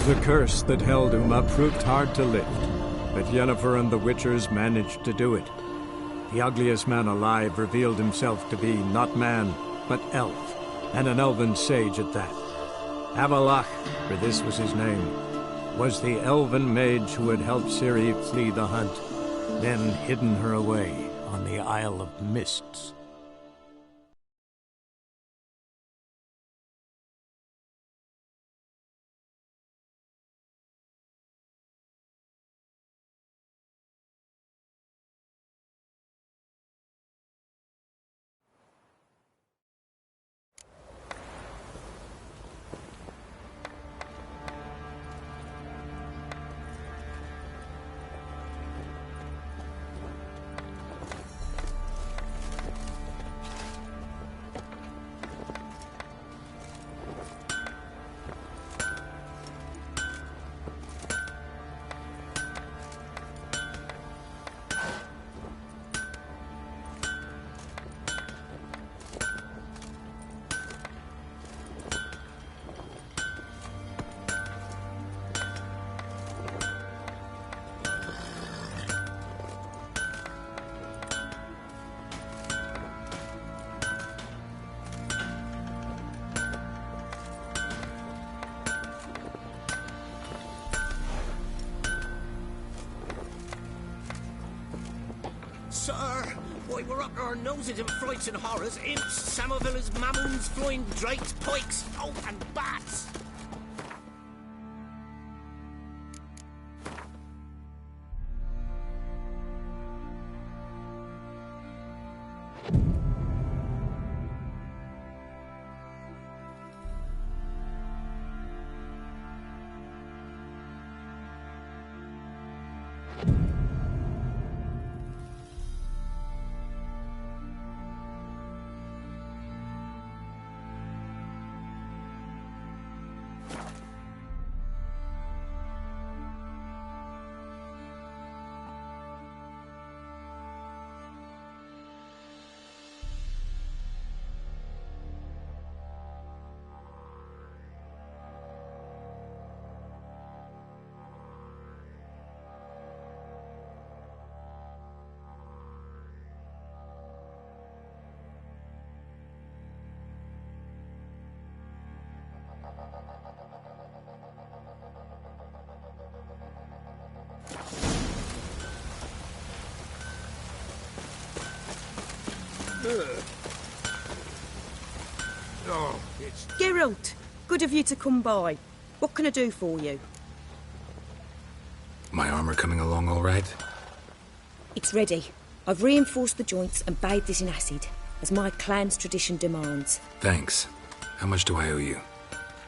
The curse that held Uma proved hard to lift, but Yennefer and the Witchers managed to do it. The ugliest man alive revealed himself to be not man, but elf, and an elven sage at that. Avalach, for this was his name, was the elven mage who had helped Ciri flee the hunt, then hidden her away on the Isle of Mists. Sir, why we're up to our noses in frights and horrors, imps, Samovillas, mammons, flying drakes, pikes, oh, and bats! Oh, it's... Geralt, good of you to come by. What can I do for you? My armor coming along all right? It's ready. I've reinforced the joints and bathed it in acid, as my clan's tradition demands. Thanks. How much do I owe you?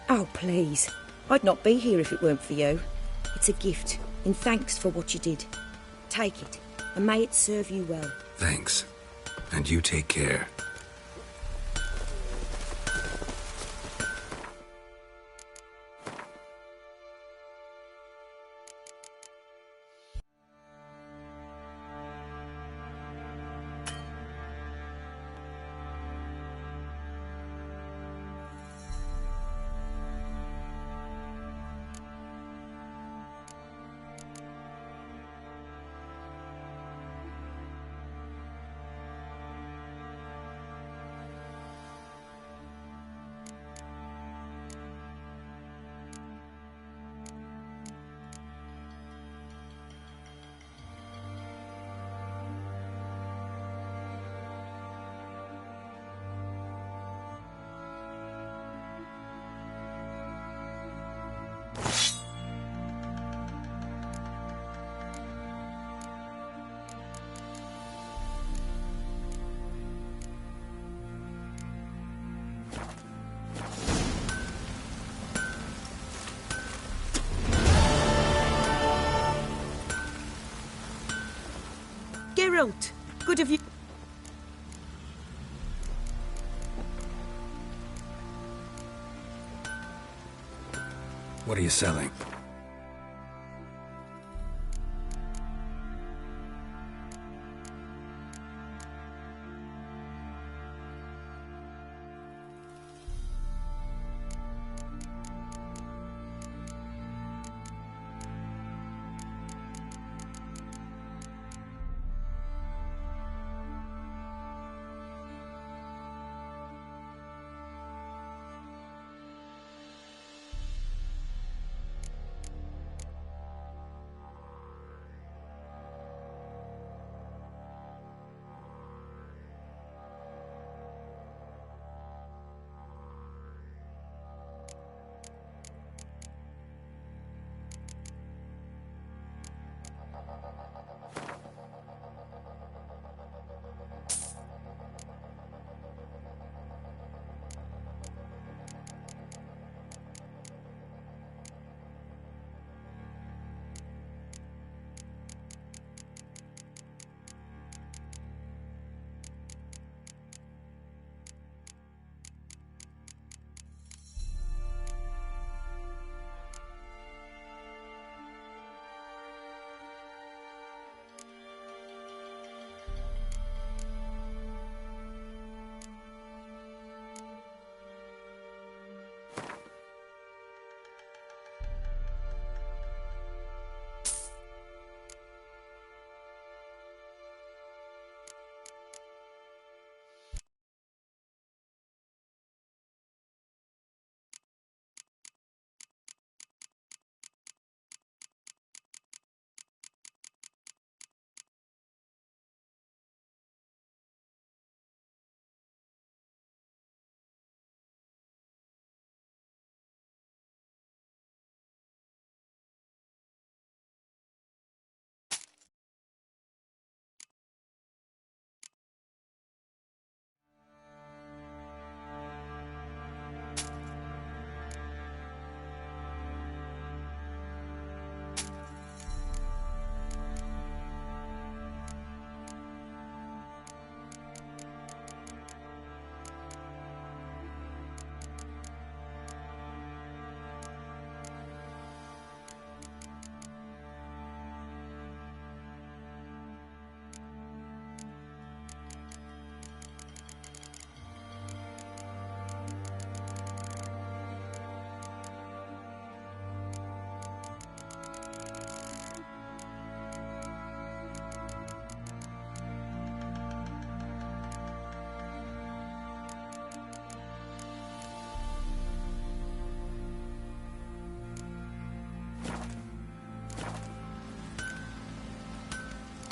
Oh, please. I'd not be here if it weren't for you. It's a gift, in thanks for what you did. Take it, and may it serve you well. Thanks. And you take care. Geralt, good of you... What are you selling?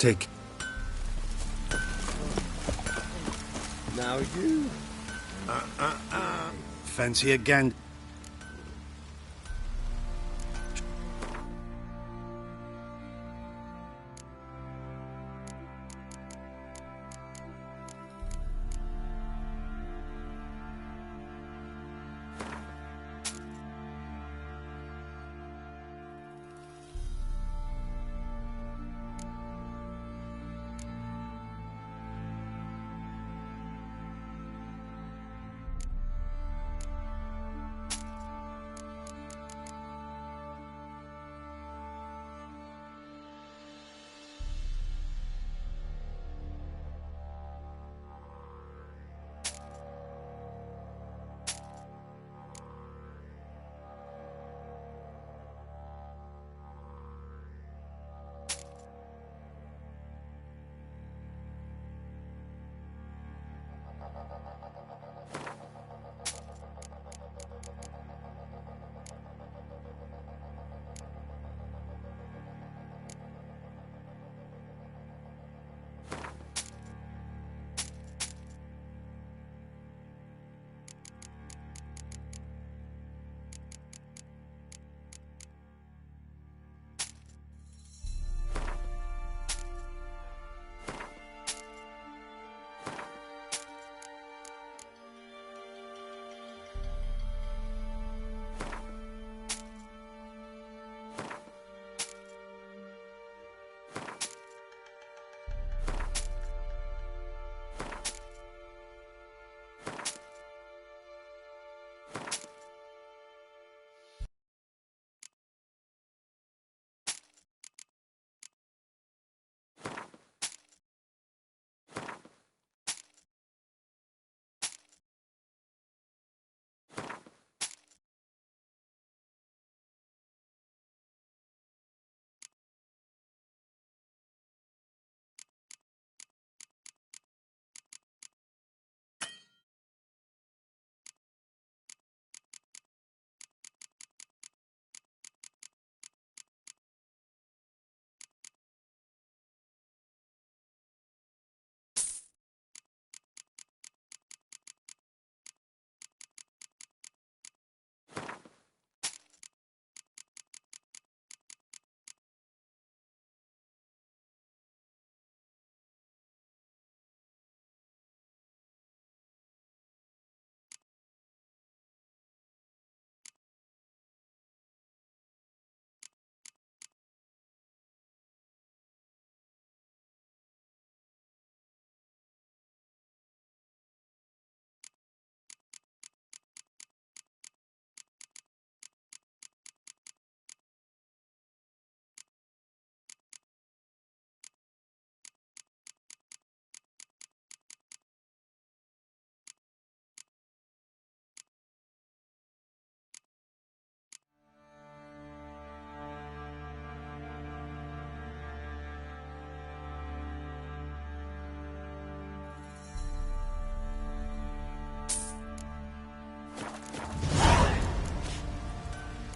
Take... Now you. Fancy again?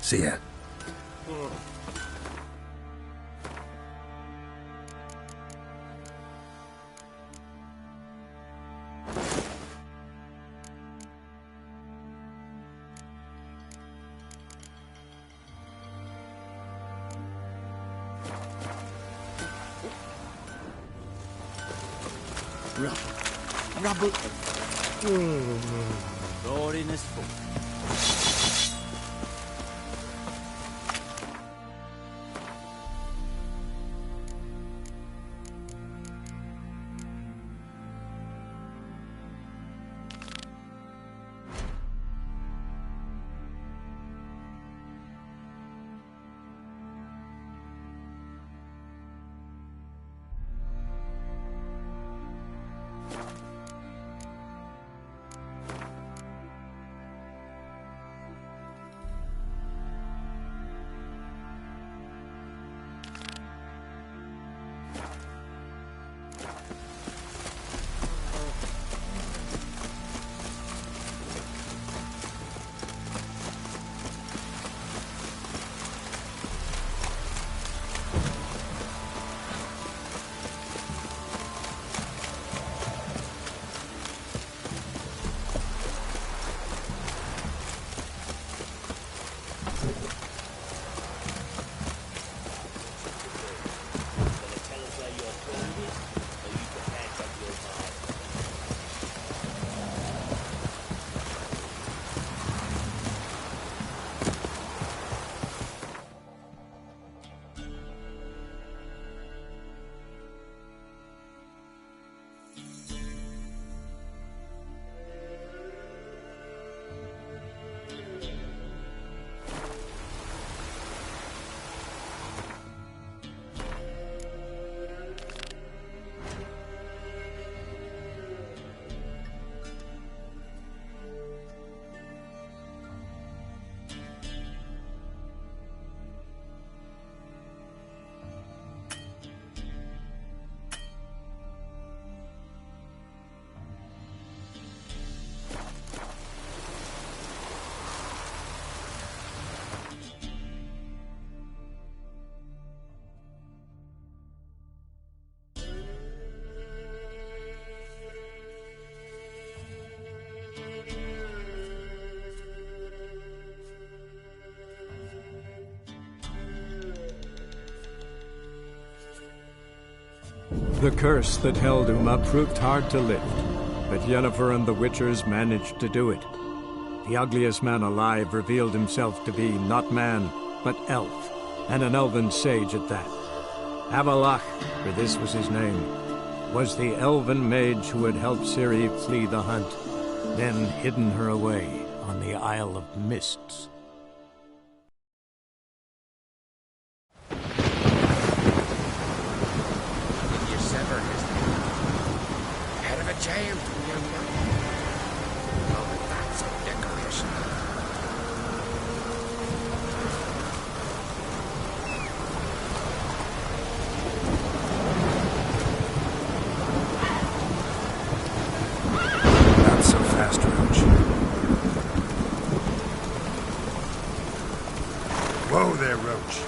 See ya. Rubble. Lord in his foot. The curse that held Uma proved hard to lift, but Yennefer and the Witchers managed to do it. The ugliest man alive revealed himself to be not man, but elf, and an elven sage at that. Avalach, for this was his name, was the elven mage who had helped Ciri flee the hunt, then hidden her away on the Isle of Mists. You sever his head of a giant, young man. Oh, but that's a decoration. Not so fast, Roach. Whoa there, Roach.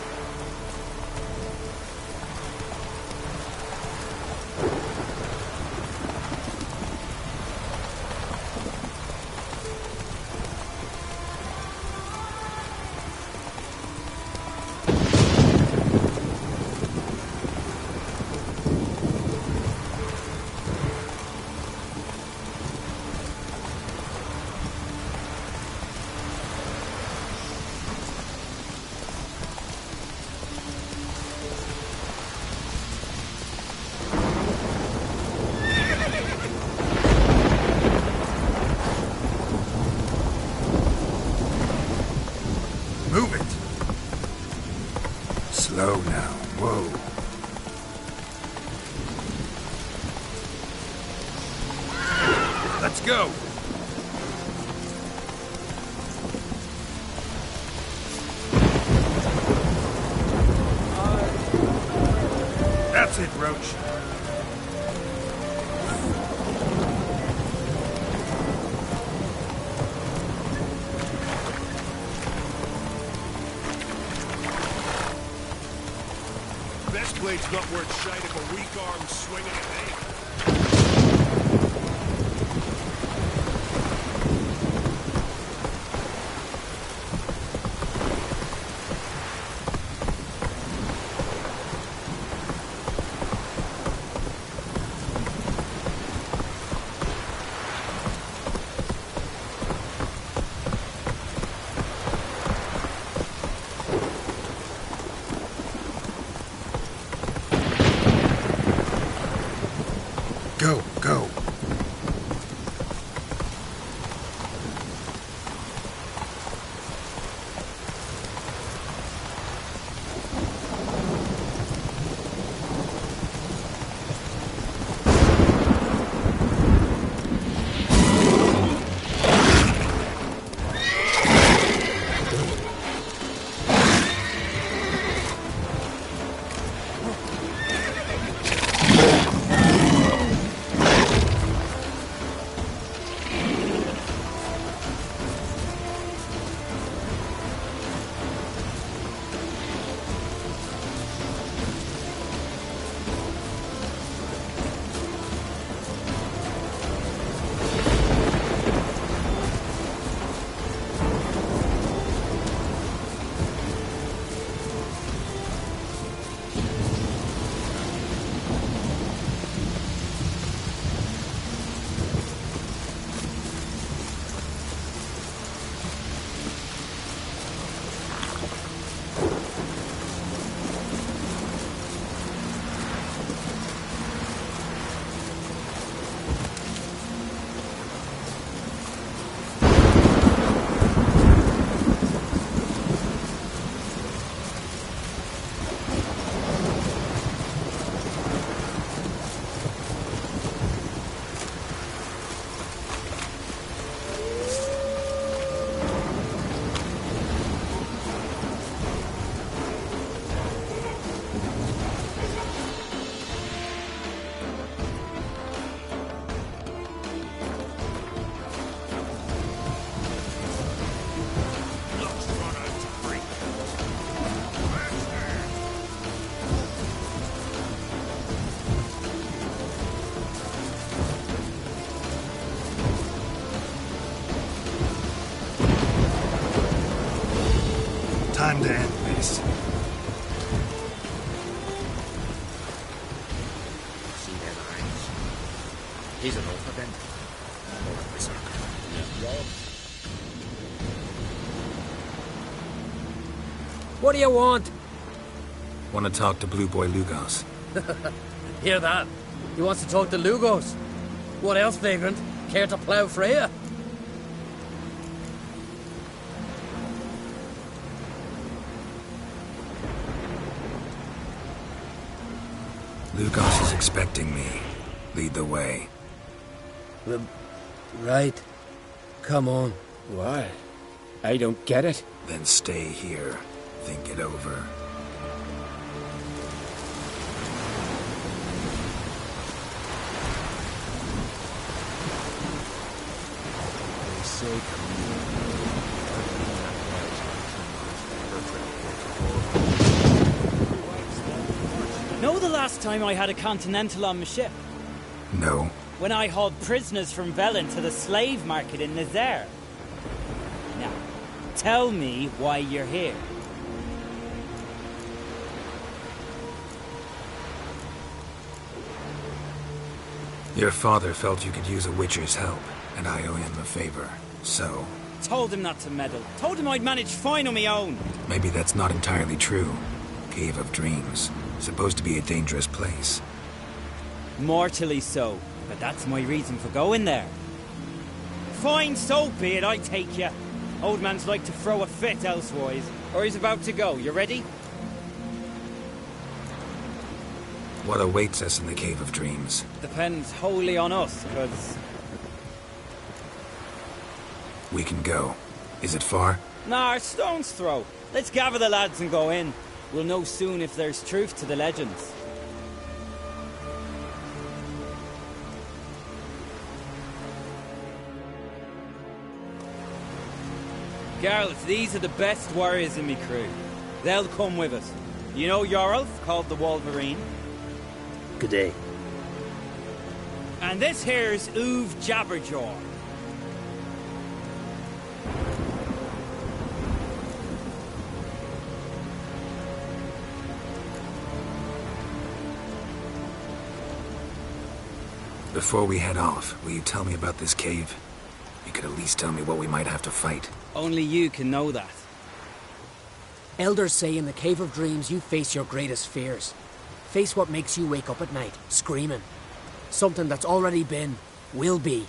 Move it! Slow now. Whoa. Let's go! That's it, Roach. Best blade's not worth shite if a weak arm swinging at me. Go, go. Time to end this. What do you want? Want to talk to Blue Boy Lugos. Hear that? He wants to talk to Lugos. What else, vagrant? Care to plough Freya? Lugos is expecting me. Lead the way. Right. Come on. What? I don't get it. Then stay here. Think it over. They say Know the last time I had a Continental on my ship? No. When I hauled prisoners from Velen to the slave market in Nazaire. Now, tell me why you're here. Your father felt you could use a Witcher's help, and I owe him a favor. So... Told him not to meddle. Told him I'd manage fine on my own. Maybe that's not entirely true. Cave of Dreams. Supposed to be a dangerous place. Mortally so. But that's my reason for going there. Fine, so be it, I take you. Old man's like to throw a fit elsewise. Or he's about to go. You ready? What awaits us in the Cave of Dreams? Depends wholly on us, because... We can go. Is it far? Nah, a stone's throw. Let's gather the lads and go in. We'll know soon if there's truth to the legends. Gareth, these are the best warriors in me crew. They'll come with us. You know Jarlf, called the Wolverine? Good day. And this here's Uve Jabberjaw. Before we head off, will you tell me about this cave? You could at least tell me what we might have to fight. Only you can know that. Elders say in the Cave of Dreams you face your greatest fears. Face what makes you wake up at night, screaming. Something that's already been, will be,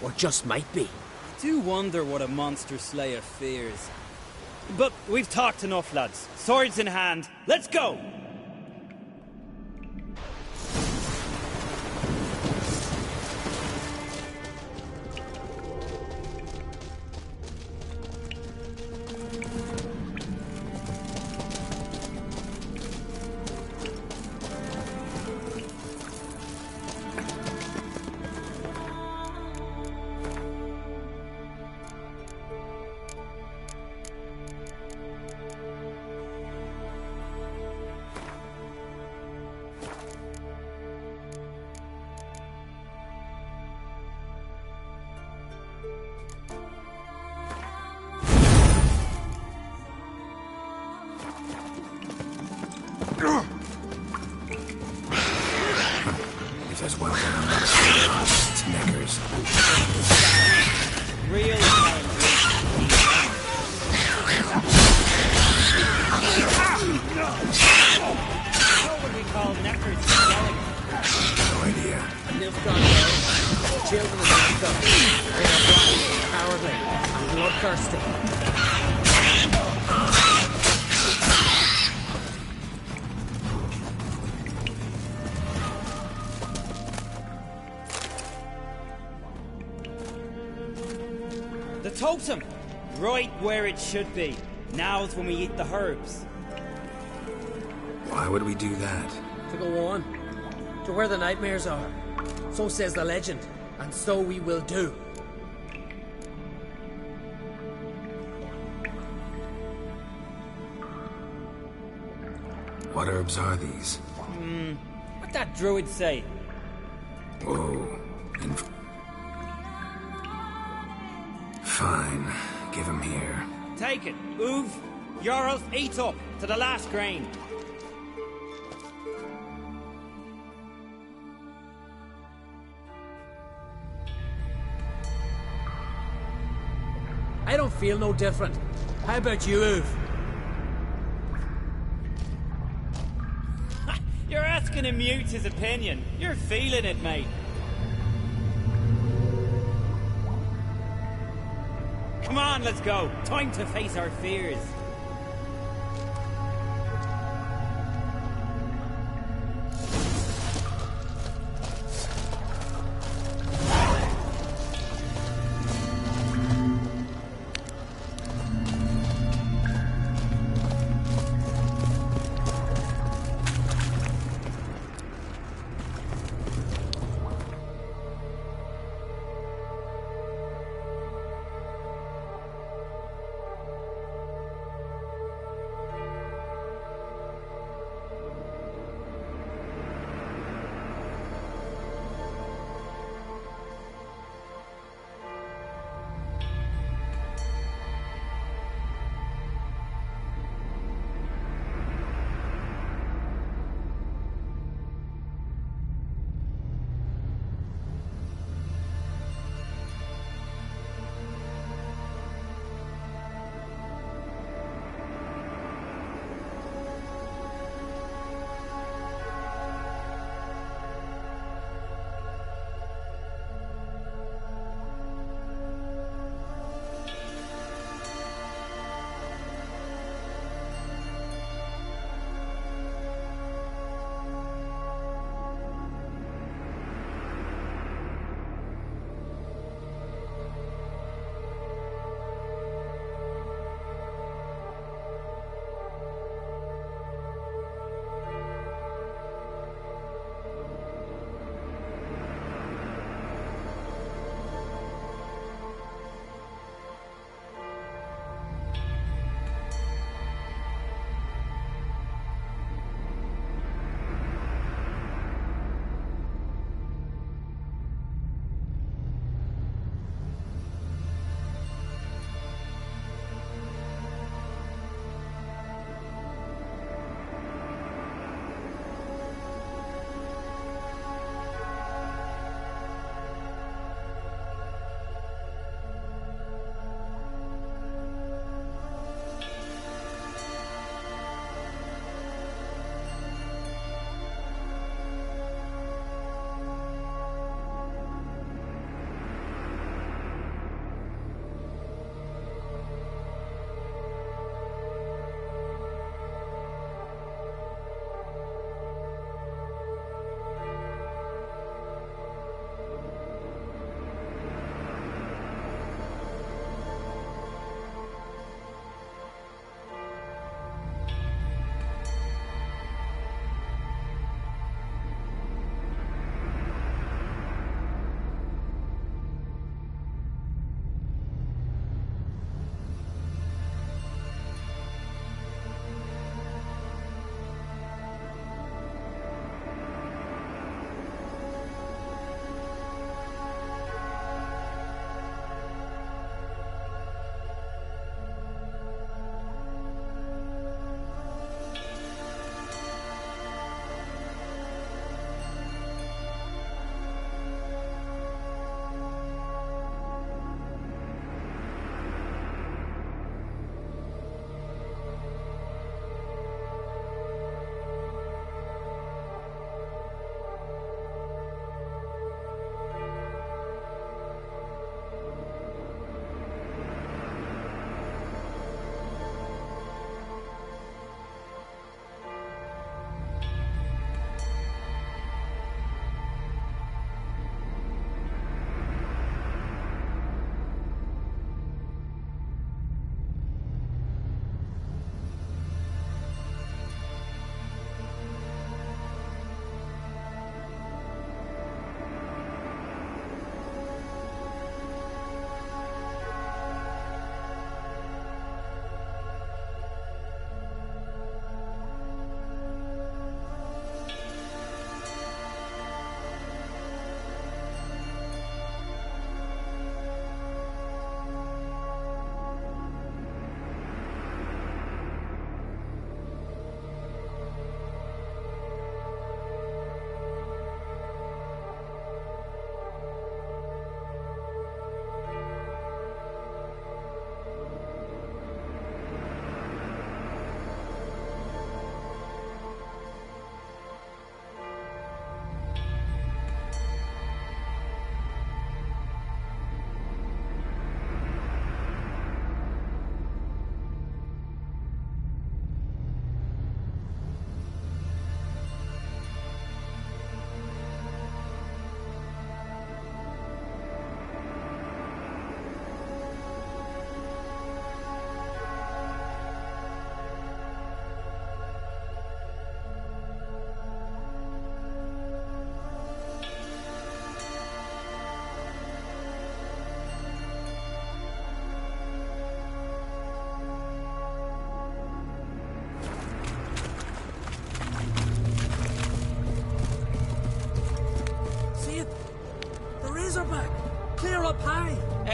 or just might be. I do wonder what a monster slayer fears. But we've talked enough, lads. Swords in hand, let's go! If as well done, I'm not it's knickers. Real What would we call knackers? No idea. Nilfgaard knows. Children of Nilfgaard. They are blind, cowardly, and bloodthirsty. The totem! Right where it should be. Now's when we eat the herbs. Why would we do that? To go on. To where the nightmares are. So says the legend. And so we will do. What herbs are these? What'd that druid say? Whoa. Fine. Give him here. Take it. Uve, Jarlf, eat up to the last grain. I don't feel no different. How about you, Uve? You're asking him mute his opinion. You're feeling it, mate. Come on, let's go. Time to face our fears.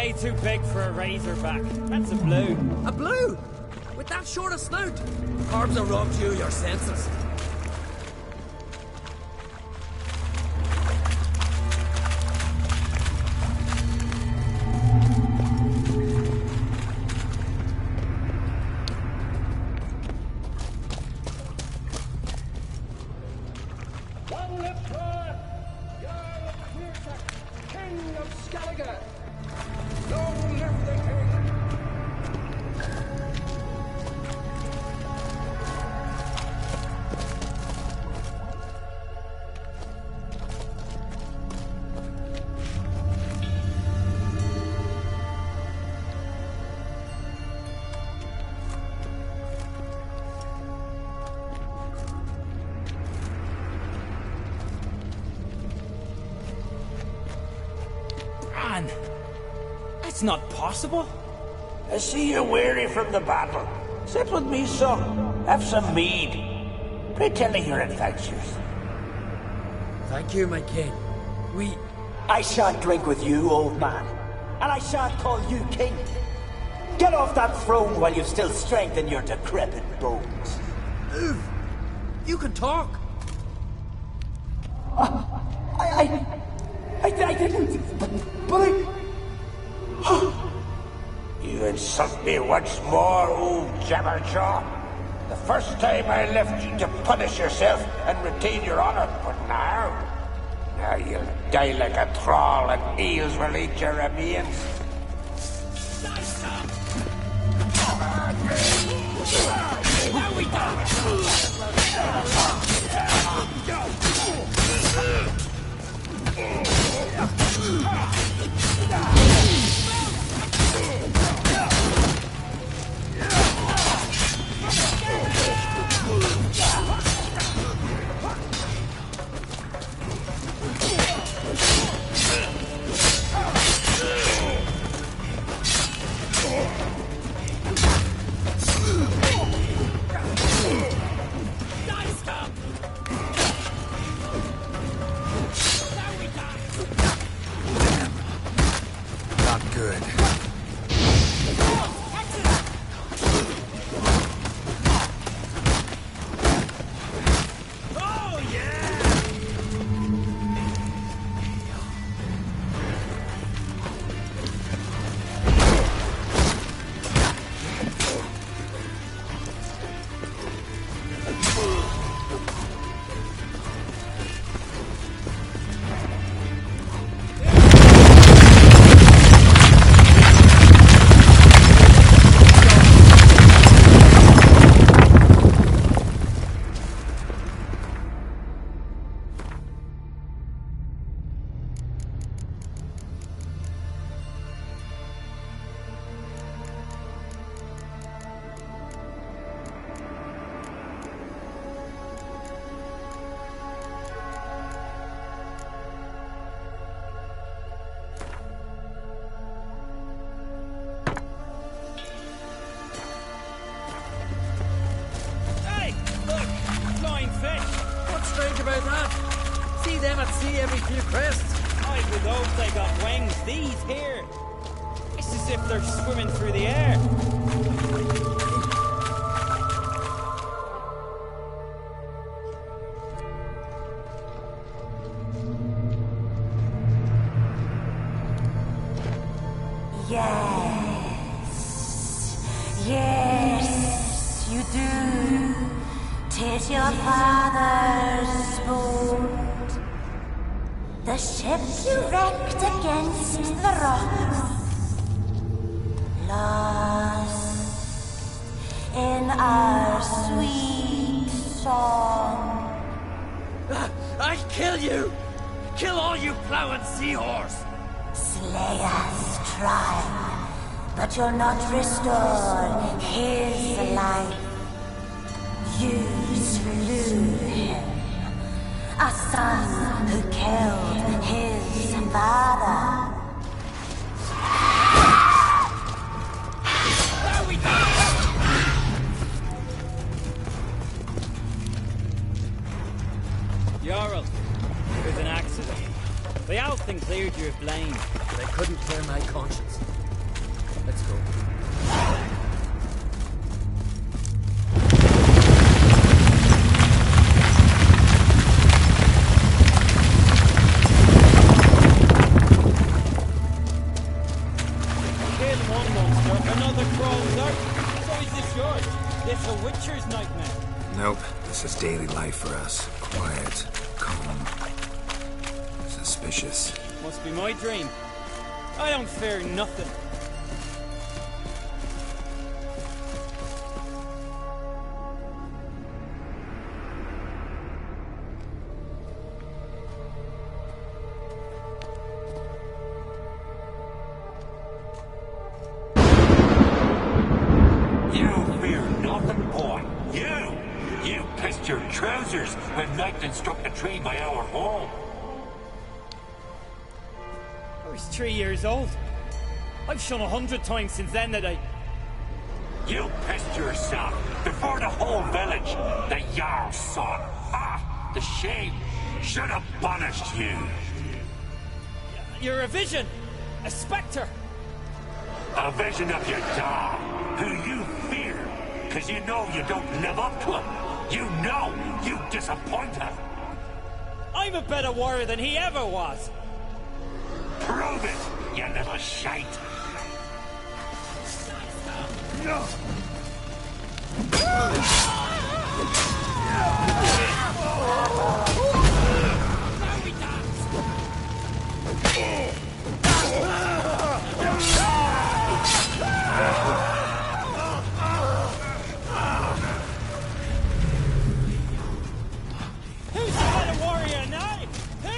way too big for a razorback. That's a blue. A blue? With that short a snout? Carbs have robbed you your senses. Man, that's not possible. I see you're weary from the battle. Sit with me, son. Have some mead. Pray tell me your adventures. Thank you, my king. I shan't drink with you, old man. And I shan't call you king. Get off that throne while you've still strength in your decrepit bones. Move! You can talk! I didn't, but I... You insult me once more, old Jabberjaw. The first time I left you to punish yourself and retain your honor, but now you'll die like a thrall and eels will eat your remains. Now we Yes, you do. 'Tis your father's boat. The ship you wrecked against the rocks, lost in our sweet song. I'll kill you! Kill all you plowing seahorse! Slay us, try, but you'll not restore his life. You slew him, a son who killed his father. Jarl, it was an accident. The Alton cleared you of blame. They couldn't clear my conscience. uncle. Kill one monster, another crawls out. So is this yours? This a witcher's nightmare? Nope. This is daily life for us. Quiet, calm, suspicious. Must be my dream. I don't fear nothing. You fear nothing, boy. You pissed your trousers when lightning struck the tree by our home. I was 3 years old. I've shone 100 times since then that I... You pissed yourself before the whole village. The Jarl saw it. Ah, the shame should have punished you. You're a vision! A spectre! A vision of your dog, who you fear, because you know you don't live up to him. You know you disappoint him. I'm a better warrior than he ever was! Prove it, you little shite. No! Who's the better warrior now? Who?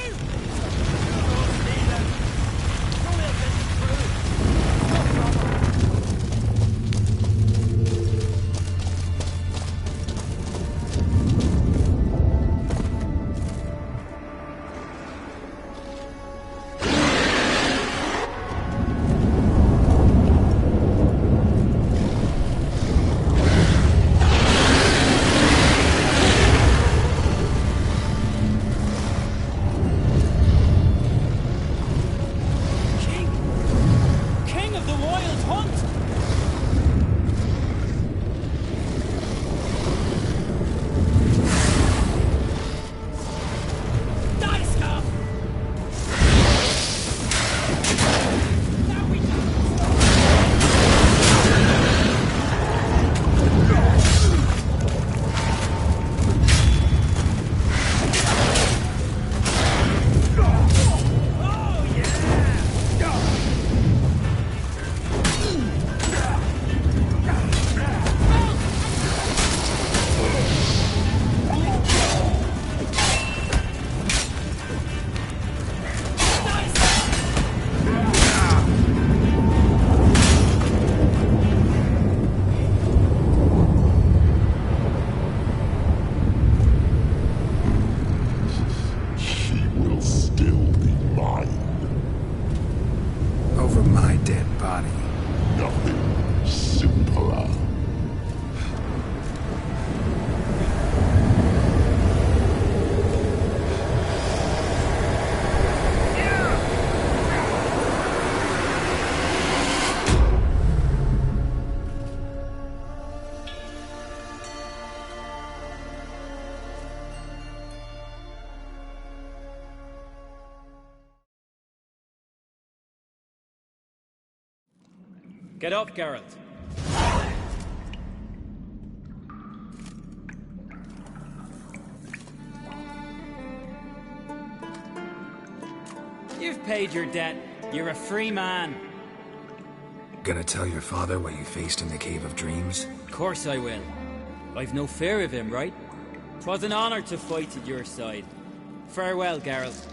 King of the Wild Hunt! She will still be mine. Over my dead body. Nothing simpler. Get up, Geralt. You've paid your debt. You're a free man. Gonna tell your father what you faced in the Cave of Dreams? Of course I will. I've no fear of him, right? 'Twas an honor to fight at your side. Farewell, Geralt.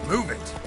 Move it.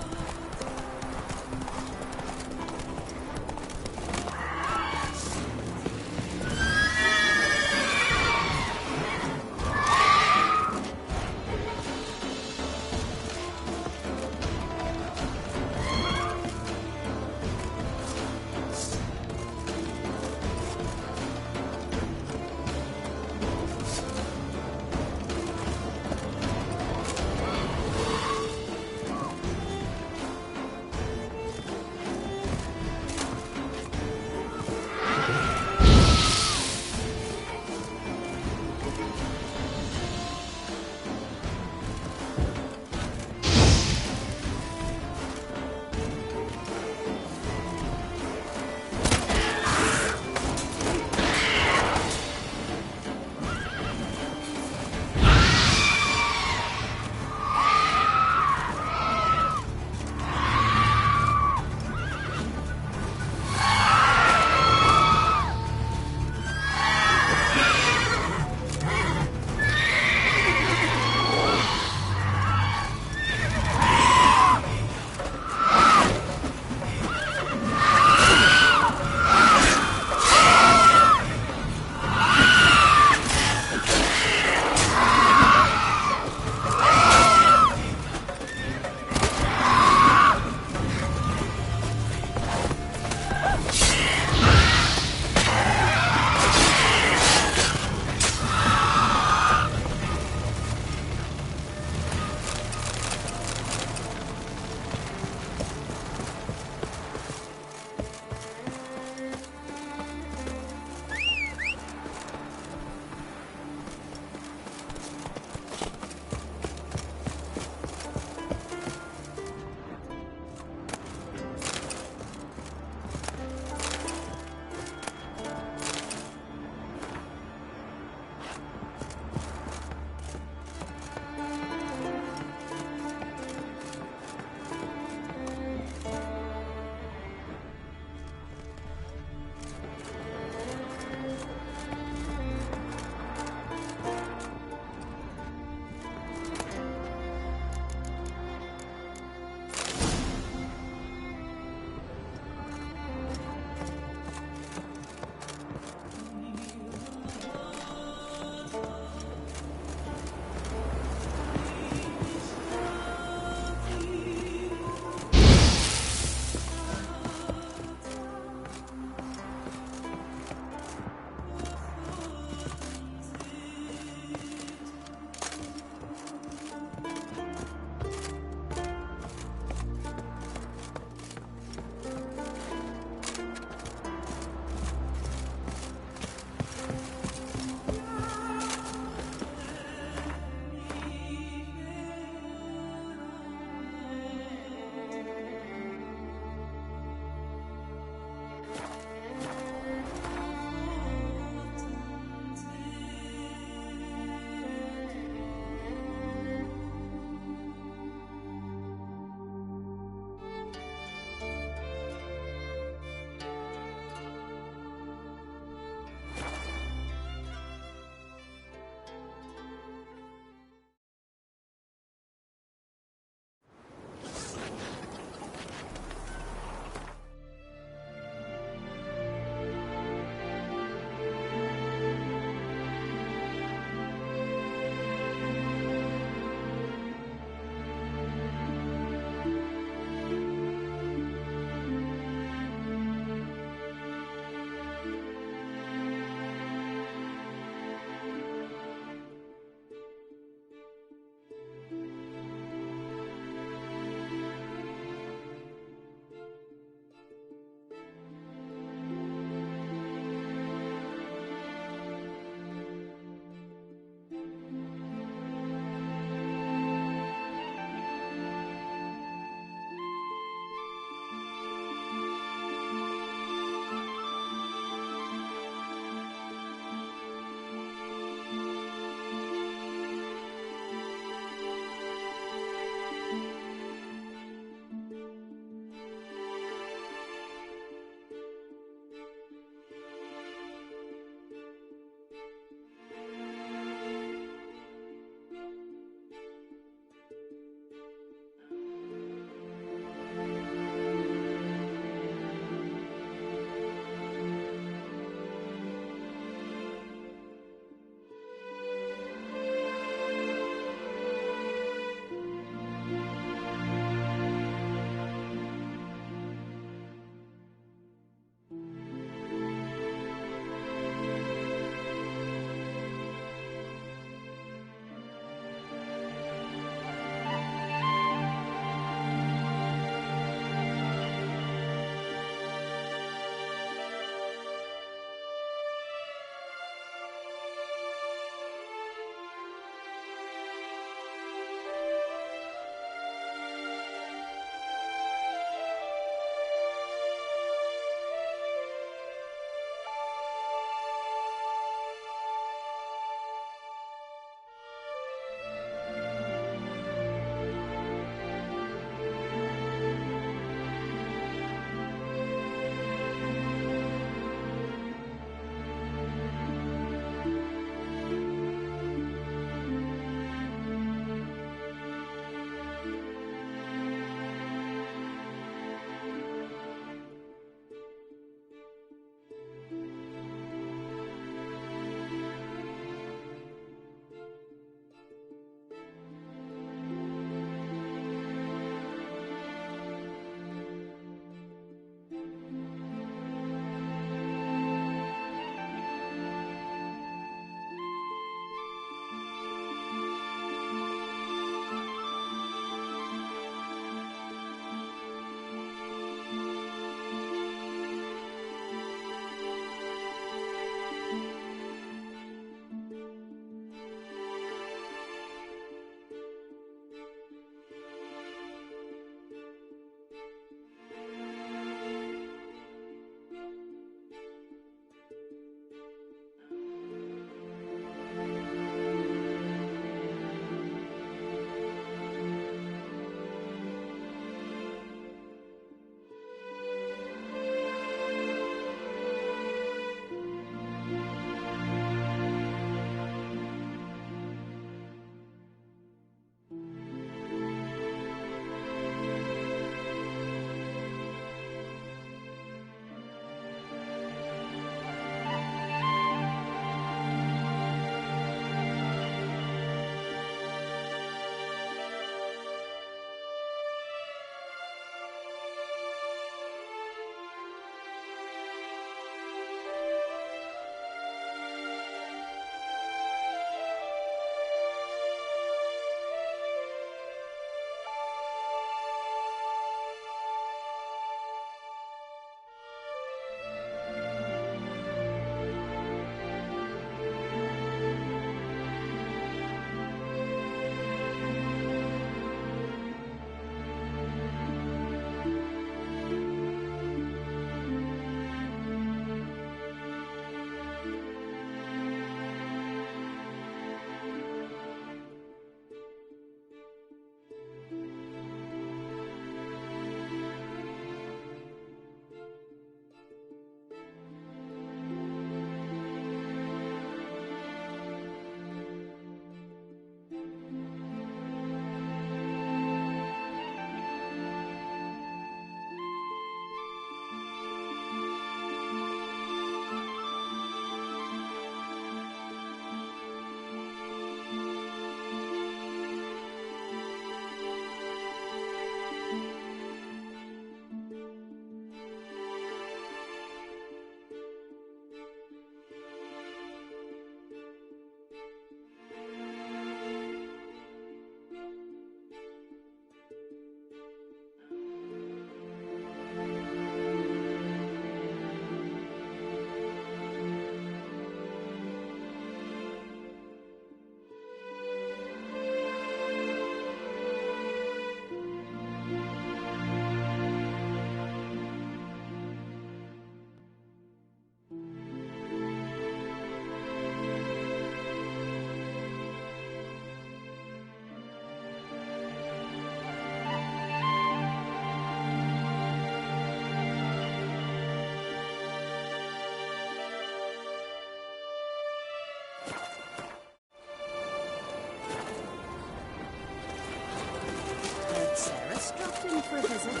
a visit. It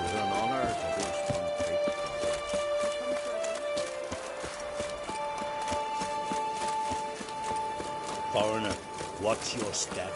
was an honor to boost on Foreigner, what's your step?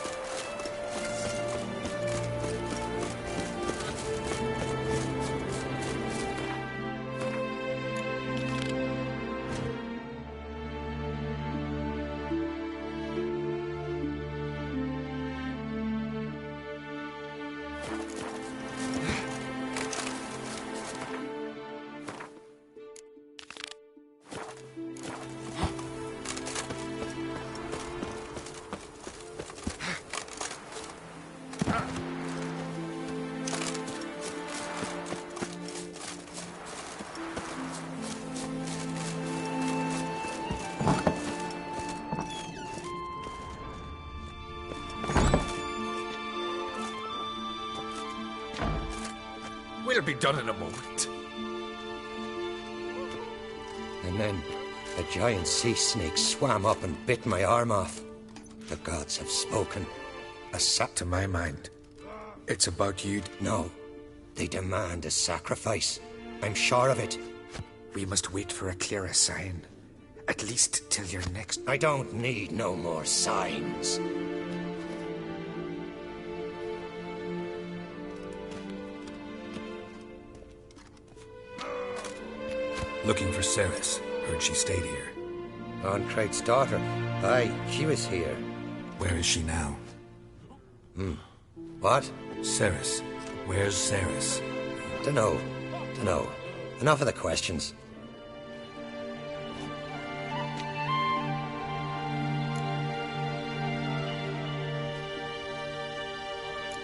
We'll be done in a moment. And then a giant sea snake swam up and bit my arm off. The gods have spoken. To my mind, it's about you. No, they demand a sacrifice. I'm sure of it. We must wait for a clearer sign. At least till your next... I don't need no more signs. Looking for Ceres. Heard she stayed here. Oncrate's daughter. Aye, she was here. Where is she now? What? Ceres. Where's Ceres? Dunno. Enough of the questions.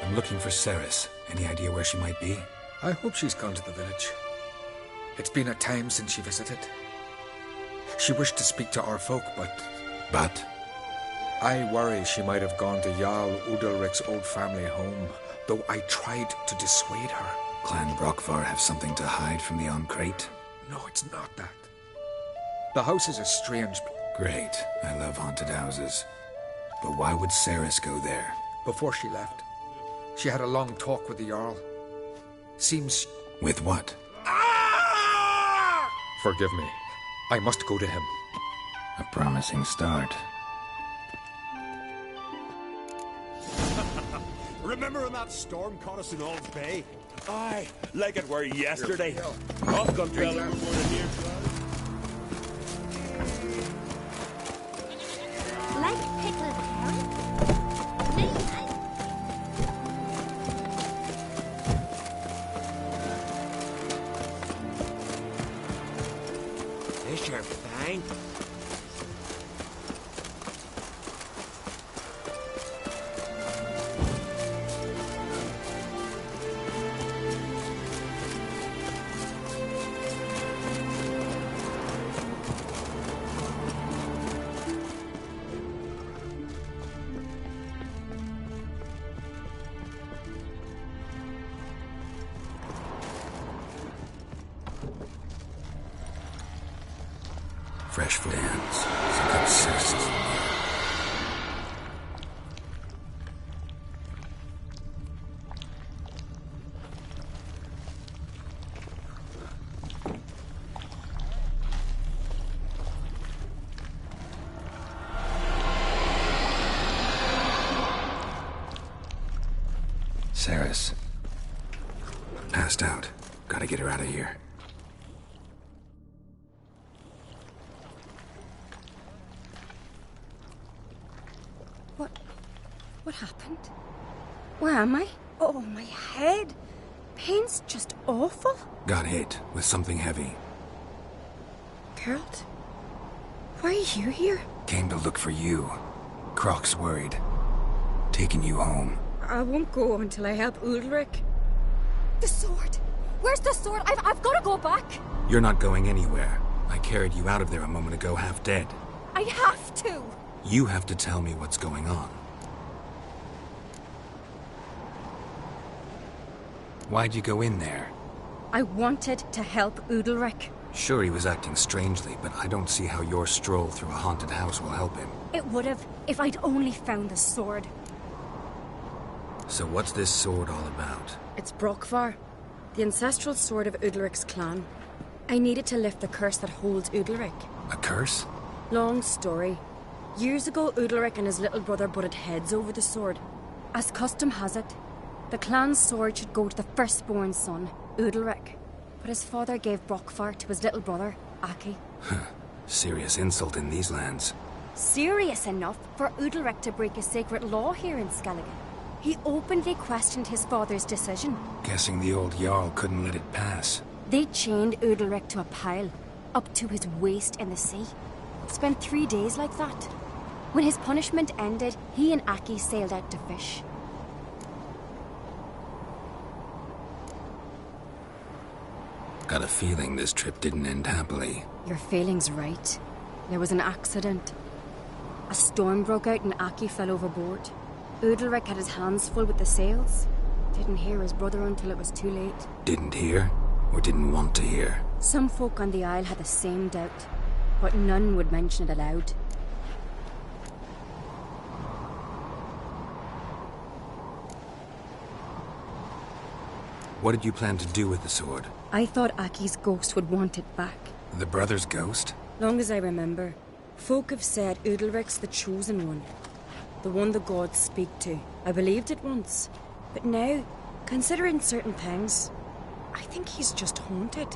I'm looking for Ceres. Any idea where she might be? I hope she's gone to the village. It's been a time since she visited. She wished to speak to our folk, but... But? I worry she might have gone to Jarl Udalric's old family home, though I tried to dissuade her. Clan Brockvar have something to hide from the Oncrate? No, it's not that. The house is a strange... Great. I love haunted houses. But why would Ceres go there? Before she left, she had a long talk with the Jarl. Seems... With what? Forgive me. I must go to him. A promising start. Remember when that storm caught us in Old Bay? Aye, like it were yesterday. Off country before the near drought. Like pickled herring? Is your fine? Fresh foot hands. Some good cysts. Ceres. Passed out. Gotta get her out of here. What happened? Where am I? Oh, my head. Pain's just awful. Got hit with something heavy. Geralt? Why are you here? Came to look for you. Croc's worried. Taking you home. I won't go until I help Ulrich. The sword! Where's the sword? I've got to go back! You're not going anywhere. I carried you out of there a moment ago half dead. I have to! You have to tell me what's going on. Why'd you go in there? I wanted to help Udalric. Sure, he was acting strangely, but I don't see how your stroll through a haunted house will help him. It would have, if I'd only found the sword. So what's this sword all about? It's Brockvar, the ancestral sword of Udalric's clan. I needed to lift the curse that holds Udalric. A curse? Long story. Years ago, Udalric and his little brother butted heads over the sword. As custom has it, the clan's sword should go to the firstborn son, Udalric. But his father gave Brockvar to his little brother, Aki. Serious insult in these lands. Serious enough for Udalric to break a sacred law here in Skellige. He openly questioned his father's decision. Guessing the old Jarl couldn't let it pass. They chained Udalric to a pile, up to his waist in the sea. Spent 3 days like that. When his punishment ended, he and Aki sailed out to fish. Got a feeling this trip didn't end happily. Your feeling's right. There was an accident. A storm broke out and Aki fell overboard. Udalric had his hands full with the sails. Didn't hear his brother until it was too late. Didn't hear? Or didn't want to hear? Some folk on the Isle had the same doubt, but none would mention it aloud. What did you plan to do with the sword? I thought Aki's ghost would want it back. The brother's ghost? Long as I remember, folk have said Udalric's the chosen one. The one the gods speak to. I believed it once. But now, considering certain things, I think he's just haunted.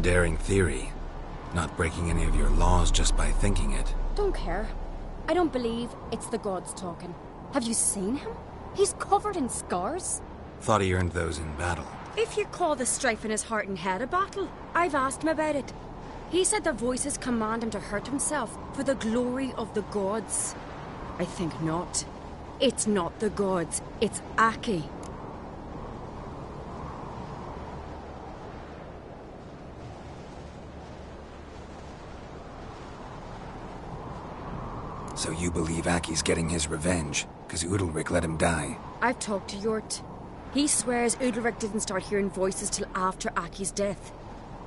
Daring theory. Not breaking any of your laws just by thinking it. Don't care. I don't believe it's the gods talking. Have you seen him? He's covered in scars. Thought he earned those in battle. If you call the strife in his heart and head a battle, I've asked him about it. He said the voices command him to hurt himself for the glory of the gods. I think not. It's not the gods, it's Aki. So you believe Aki's getting his revenge, because Udalric let him die? I've talked to Yort. He swears Udalric didn't start hearing voices till after Aki's death.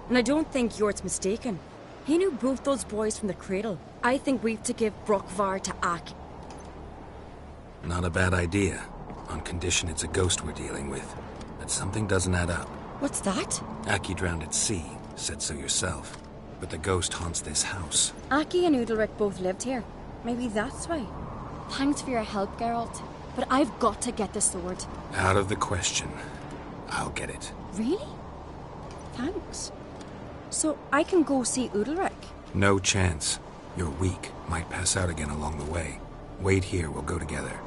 And I don't think Yort's mistaken. He knew both those boys from the cradle. I think we've to give Brockvar to Aki. Not a bad idea. On condition it's a ghost we're dealing with. But something doesn't add up. What's that? Aki drowned at sea. Said so yourself. But the ghost haunts this house. Aki and Udalric both lived here. Maybe that's why. Thanks for your help, Geralt. But I've got to get the sword. Out of the question. I'll get it. Really? Thanks. So I can go see Udalric? No chance. You're weak. Might pass out again along the way. Wait here, we'll go together.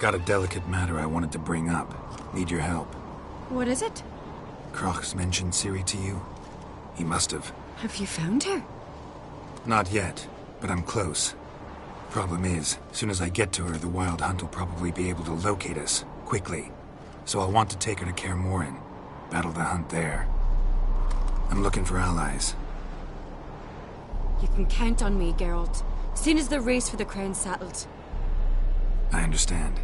Got a delicate matter I wanted to bring up. Need your help. What is it? Croc's mentioned Ciri to you? He must have. Have you found her? Not yet, but I'm close. Problem is, as soon as I get to her, the Wild Hunt will probably be able to locate us, quickly. So I'll want to take her to Kaer Morhen. Battle the hunt there. I'm looking for allies. You can count on me, Geralt. Soon as the race for the crown's settled. I understand.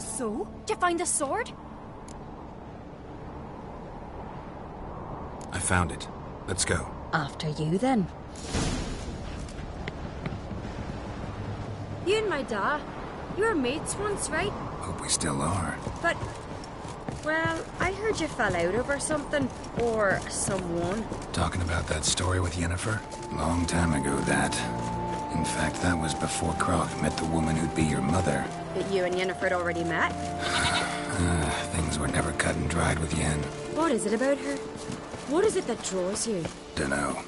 So? Did you find the sword? I found it. Let's go. After you, then. You and my dad, you were mates once, right? Hope we still are. But, well, I heard you fell out over something. Or someone. Talking about that story with Yennefer? Long time ago, that. In fact, that was before Croc met the woman who'd be your mother. But you and Yennefer had already met? Things were never cut and dried with Yen. What is it about her? What is it that draws you? Dunno.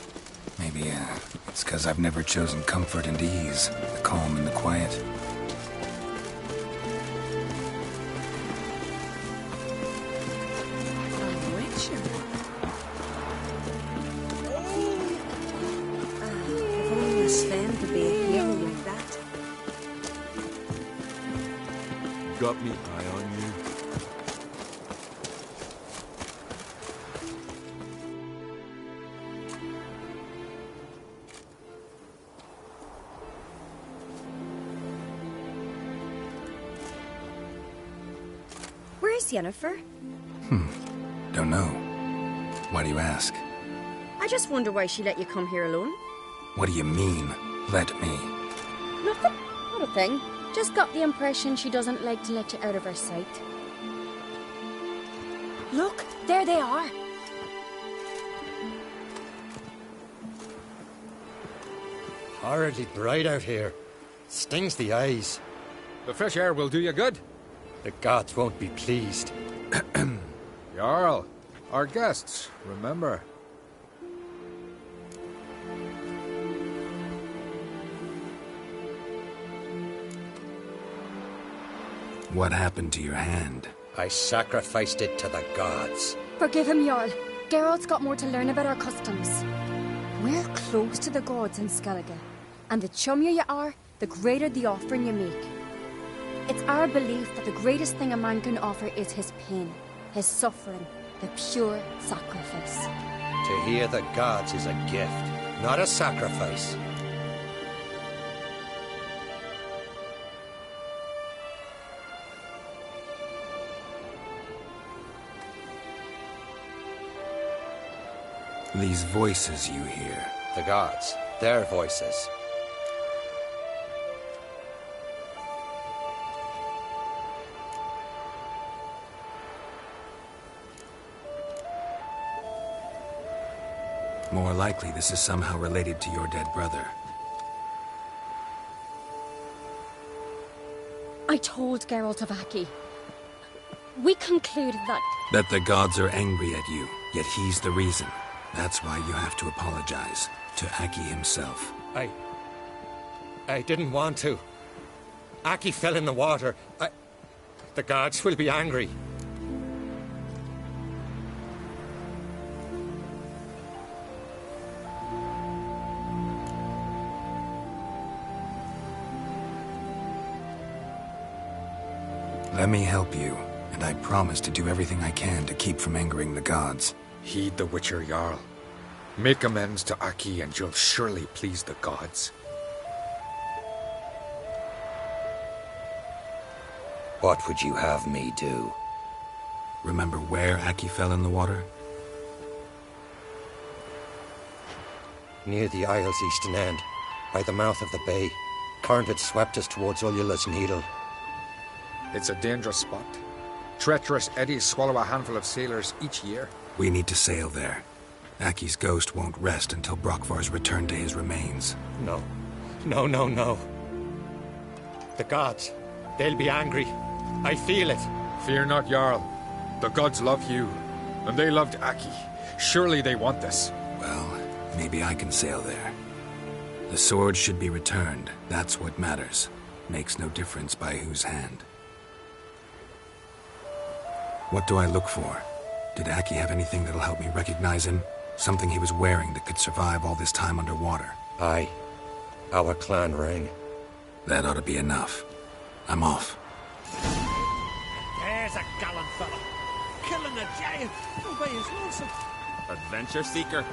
Maybe, it's 'cause I've never chosen comfort and ease, the calm and the quiet. A witcher. If only Sven could be a hero like that. Got me eye on you. Where's Yennefer? Don't know. Why do you ask? I just wonder why she let you come here alone. What do you mean, let me? Nothing. Not a thing. Just got the impression she doesn't like to let you out of her sight. Look, there they are. Horridly bright out here. Stings the eyes. The fresh air will do you good. The gods won't be pleased. Jarl, our guests, remember. What happened to your hand? I sacrificed it to the gods. Forgive him, Jarl. Geralt's got more to learn about our customs. We're close to the gods in Skellige, and the chummier you are, the greater the offering you make. It's our belief that the greatest thing a man can offer is his pain, his suffering, the pure sacrifice. To hear the gods is a gift, not a sacrifice. These voices you hear. The gods, their voices. More likely, this is somehow related to your dead brother. I told Geralt of Aki. We concluded that... That the gods are angry at you, yet he's the reason. That's why you have to apologize to Aki himself. I didn't want to. Aki fell in the water. The gods will be angry. Let me help you, and I promise to do everything I can to keep from angering the gods. Heed the Witcher Jarl. Make amends to Aki and you'll surely please the gods. What would you have me do? Remember where Aki fell in the water? Near the Isle's eastern end, by the mouth of the bay. Current had swept us towards Ullula's Needle. It's a dangerous spot. Treacherous eddies swallow a handful of sailors each year. We need to sail there. Aki's ghost won't rest until Brokvar's returned to his remains. No. No. The gods, they'll be angry. I feel it. Fear not, Jarl. The gods love you, and they loved Aki. Surely they want this. Well, maybe I can sail there. The sword should be returned. That's what matters. Makes no difference by whose hand. What do I look for? Did Aki have anything that'll help me recognize him? Something he was wearing that could survive all this time underwater? Aye. Our clan ring. That ought to be enough. I'm off. There's a gallant fella. Killing a giant. No way is lonesome. Adventure seeker.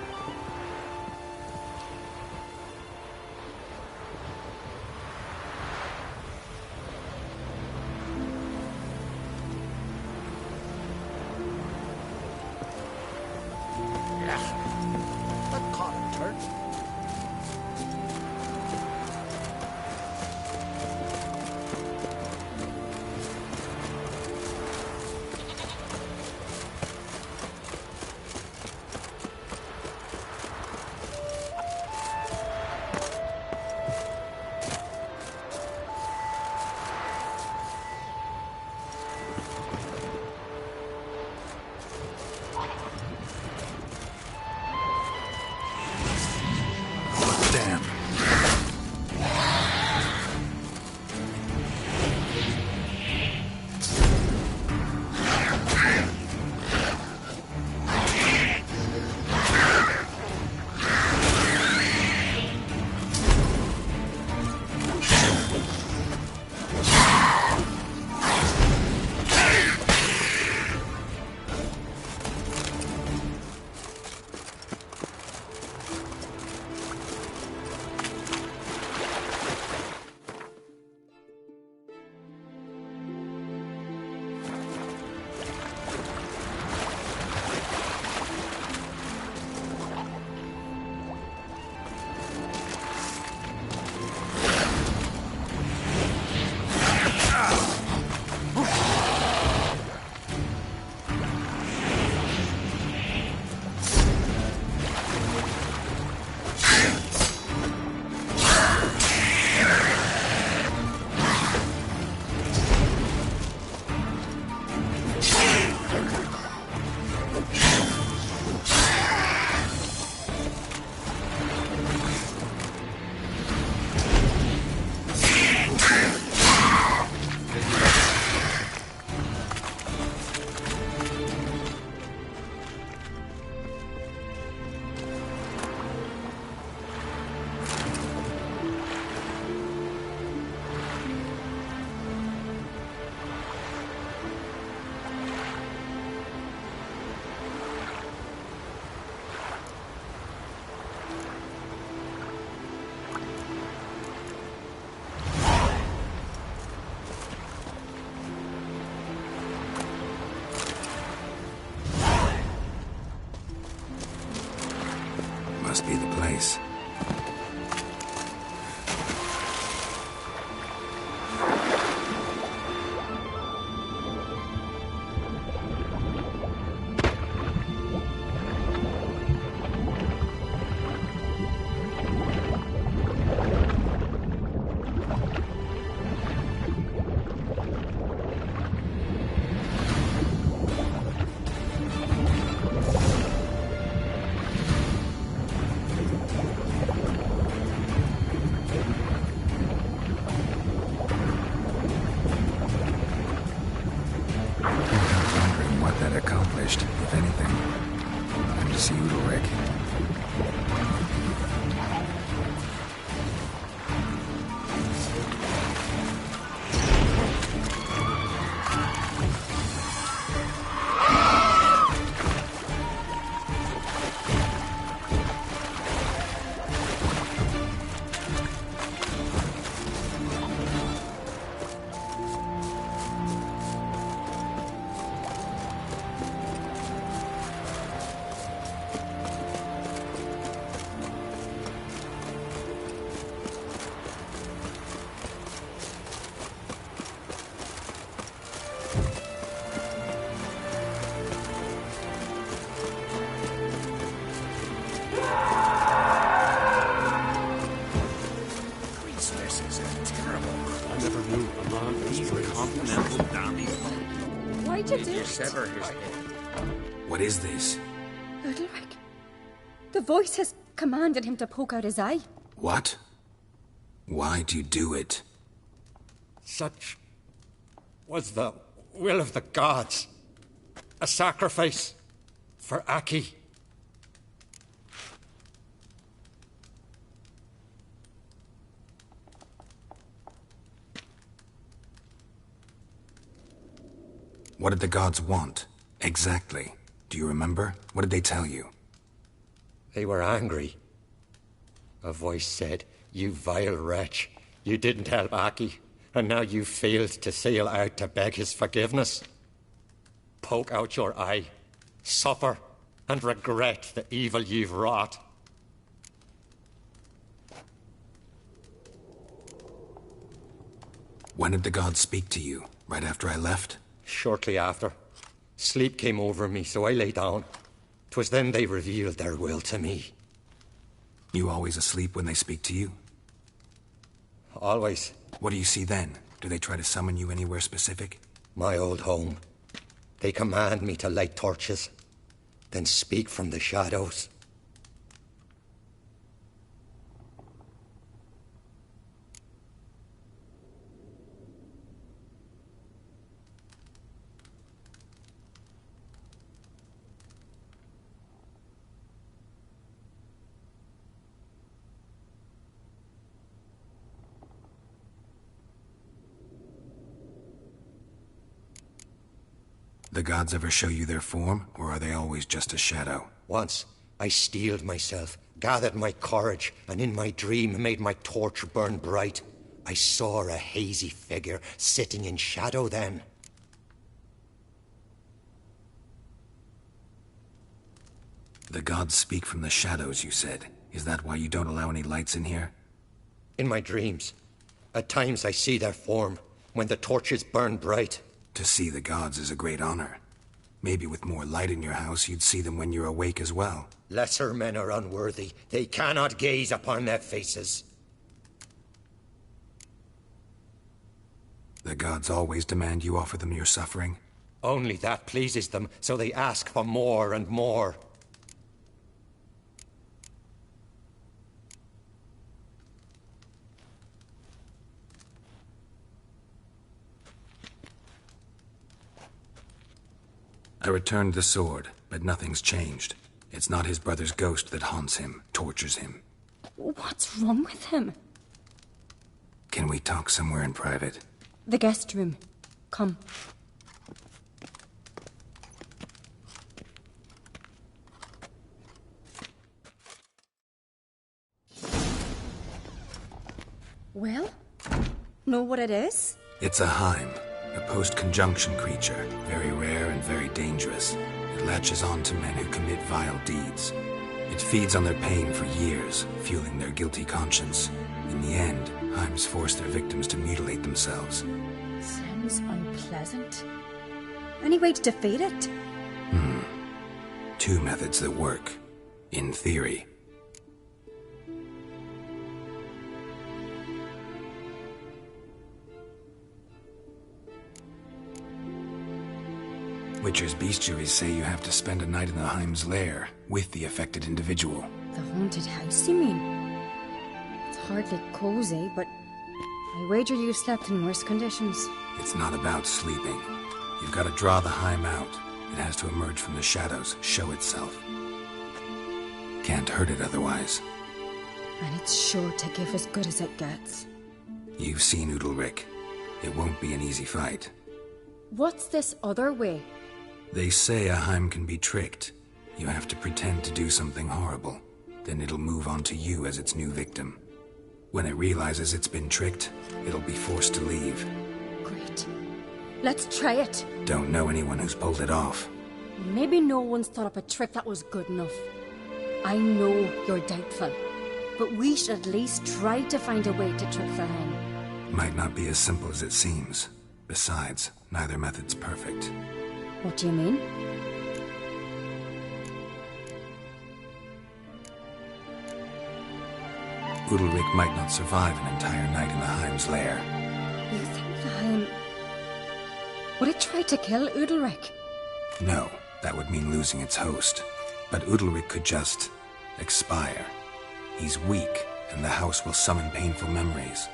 That caught a turd. Must be the place. to see Udalric. Why'd you do it? Sever his head. What is this? Udalric. The voice has commanded him to poke out his eye. What? Why'd you do it? Such was the will of the gods. A sacrifice for Aki. What did the gods want? Exactly. Do you remember? What did they tell you? They were angry. A voice said, "You vile wretch, you didn't help Aki, and now you failed to sail out to beg his forgiveness. Poke out your eye, suffer, and regret the evil you've wrought." When did the gods speak to you? Right after I left? Shortly after. Sleep came over me, so I lay down. 'Twas then they revealed their will to me. You always asleep when they speak to you? Always. What do you see then? Do they try to summon you anywhere specific? My old home. They command me to light torches, then speak from the shadows. The gods ever show you their form, or are they always just a shadow? Once, I steeled myself, gathered my courage, and in my dream made my torch burn bright. I saw a hazy figure sitting in shadow then. The gods speak from the shadows, you said. Is that why you don't allow any lights in here? In my dreams. At times I see their form, when the torches burn bright. To see the gods is a great honor. Maybe with more light in your house, you'd see them when you're awake as well. Lesser men are unworthy. They cannot gaze upon their faces. The gods always demand you offer them your suffering? Only that pleases them, so they ask for more and more. I returned the sword, but nothing's changed. It's not his brother's ghost that haunts him, tortures him. What's wrong with him? Can we talk somewhere in private? The guest room. Come. Well, know what it is? It's a Heim, a post-conjunction creature, very rare and very dangerous. It latches on to men who commit vile deeds. It feeds on their pain for years, fueling their guilty conscience. In the end, Heims force their victims to mutilate themselves. Sounds unpleasant. Any way to defeat it? Two methods that work. In theory. Witcher's bestiaries say you have to spend a night in the Heim's lair with the affected individual. The haunted house, you mean? It's hardly cozy, but I wager you've slept in worse conditions. It's not about sleeping. You've got to draw the Heim out. It has to emerge from the shadows, show itself. Can't hurt it otherwise. And it's sure to give as good as it gets. You've seen Udalric. It won't be an easy fight. What's this other way? They say a Heim can be tricked. You have to pretend to do something horrible. Then it'll move on to you as its new victim. When it realizes it's been tricked, it'll be forced to leave. Great. Let's try it. Don't know anyone who's pulled it off. Maybe no one's thought up a trick that was good enough. I know you're doubtful, but we should at least try to find a way to trick the Heim. Might not be as simple as it seems. Besides, neither method's perfect. What do you mean? Udalric might not survive an entire night in the Heim's lair. You think the Heim... Would it try to kill Udalric? No, that would mean losing its host. But Udalric could just... expire. He's weak, and the house will summon painful memories.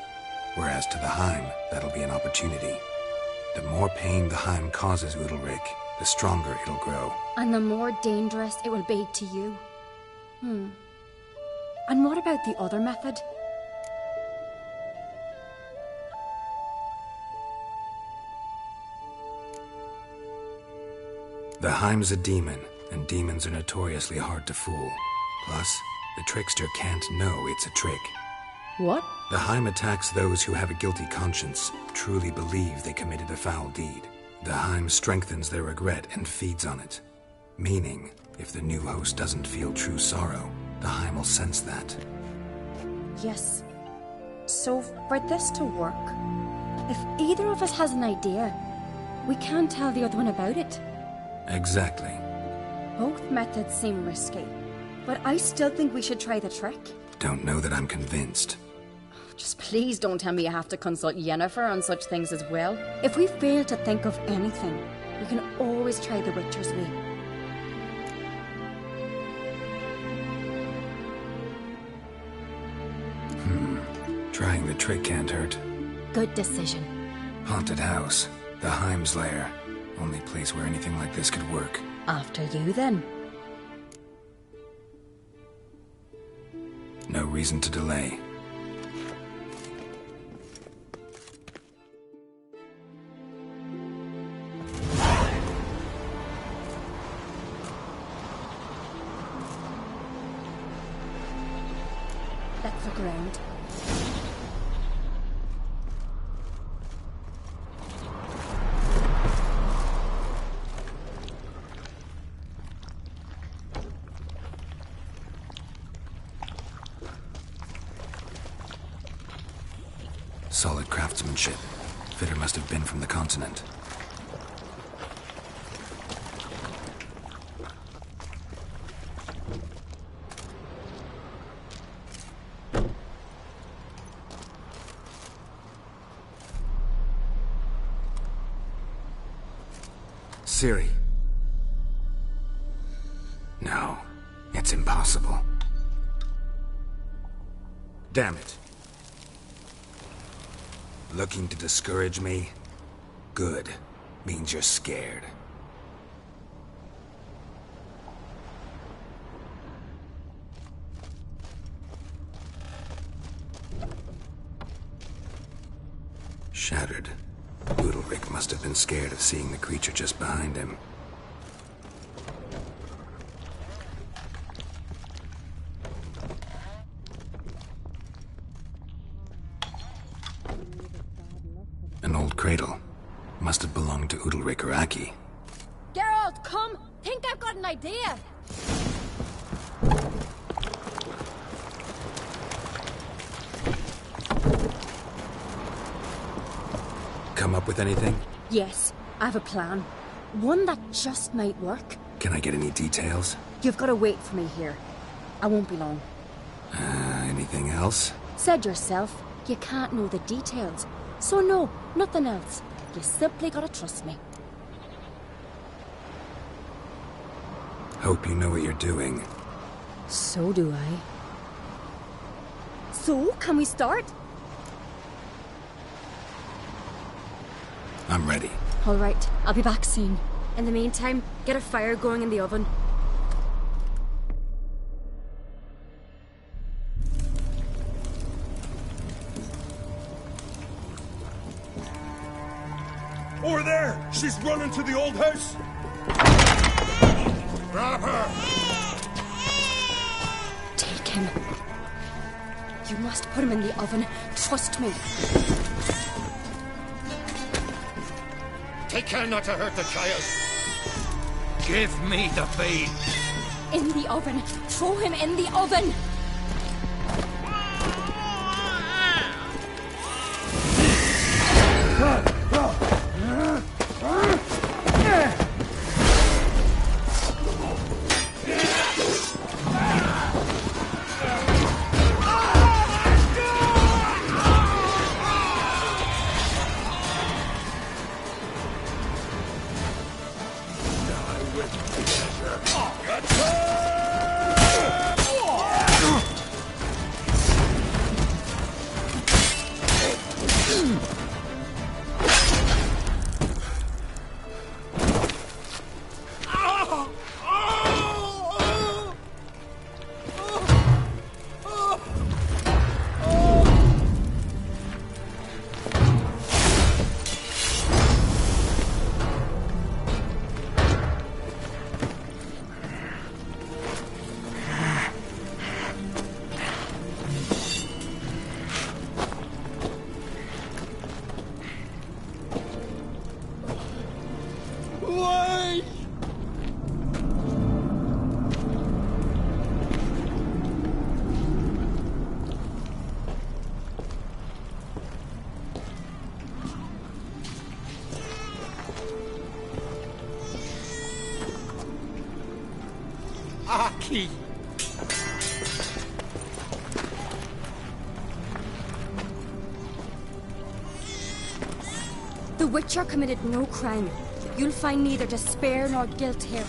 Whereas to the Heim, that'll be an opportunity. The more pain the Heim causes Udalric, the stronger it'll grow. And the more dangerous it will be to you. And what about the other method? The Heim's a demon, and demons are notoriously hard to fool. Plus, the trickster can't know it's a trick. What? The Heim attacks those who have a guilty conscience, truly believe they committed a foul deed. The Heim strengthens their regret and feeds on it. Meaning, if the new host doesn't feel true sorrow, the Heim will sense that. Yes. So, for this to work, if either of us has an idea, we can't tell the other one about it. Exactly. Both methods seem risky, but I still think we should try the trick. Don't know that I'm convinced. Just please don't tell me you have to consult Yennefer on such things as well. If we fail to think of anything, we can always try the Witcher's way. Trying the trick can't hurt. Good decision. Haunted house. The Heim's lair. Only place where anything like this could work. After you, then. No reason to delay. Let's look around. Solid craftsmanship. Fitter must have been from the continent. Ciri. No, it's impossible. Damn it. Looking to discourage me? Good. Means you're scared. Shattered. Udalric must have been scared of seeing the creature just behind him. An old cradle. Must have belonged to Udalric or Aki. Geralt, come! Think I've got an idea! Come up with anything? Yes, I have a plan. One that just might work. Can I get any details? You've got to wait for me here. I won't be long. Anything else? Said yourself, you can't know the details. So no, nothing else. You simply gotta trust me. Hope you know what you're doing. So do I. So, can we start? I'm ready. All right, I'll be back soon. In the meantime, get a fire going in the oven. She's running to the old house! Grab her! Take him. You must put him in the oven. Trust me. Take care not to hurt the child. Give me the babe. In the oven. Throw him in the oven. Aki! The Witcher committed no crime. You'll find neither despair nor guilt here.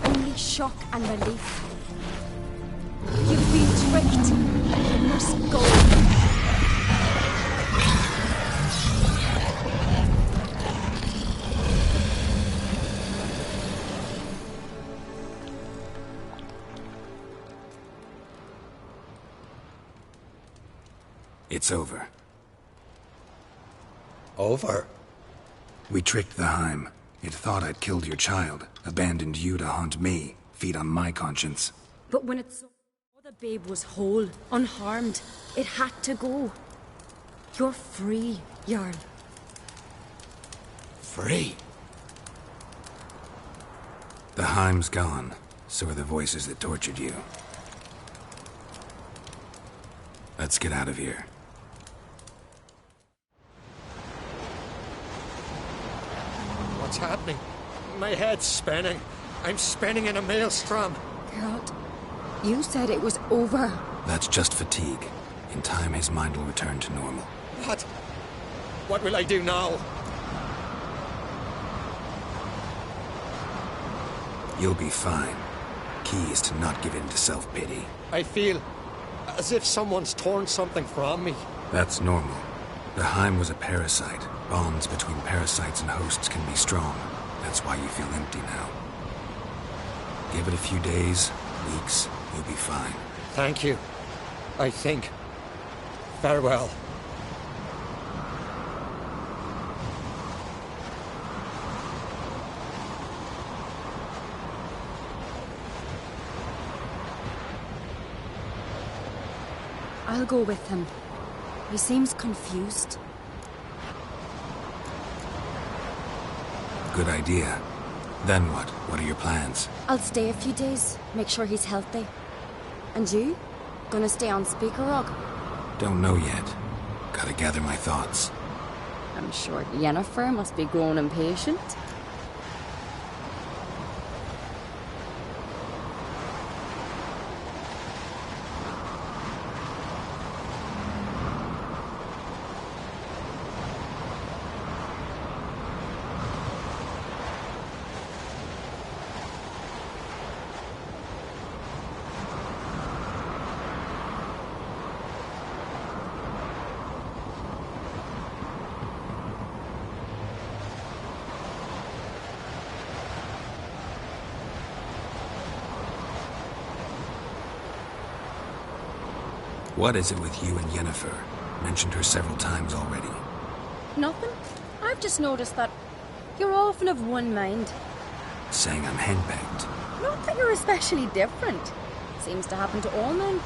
Only shock and relief. You've been tricked. You must go. It's over. Over? We tricked the Heim. It thought I'd killed your child, abandoned you to haunt me, feed on my conscience. But when it saw the babe was whole, unharmed, it had to go. You're free, Jarl. Free? The Heim's gone, so are the voices that tortured you. Let's get out of here. What's happening? My head's spinning. I'm spinning in a maelstrom. Geralt, you said it was over. That's just fatigue. In time, his mind will return to normal. What? What will I do now? You'll be fine. Key is to not give in to self-pity. I feel as if someone's torn something from me. That's normal. The Heim was a parasite. Bonds between parasites and hosts can be strong. That's why you feel empty now. Give it a few days, weeks, you'll be fine. Thank you. I think. Farewell. I'll go with him. He seems confused. Good idea. Then what? What are your plans? I'll stay a few days, make sure he's healthy. And you? Gonna stay on Speaker Rock? Don't know yet. Gotta gather my thoughts. I'm sure Yennefer must be growing impatient. What is it with you and Yennefer? Mentioned her several times already. Nothing. I've just noticed that You're often of one mind. Saying I'm henpecked. Not that you're especially different. Seems to happen to all men.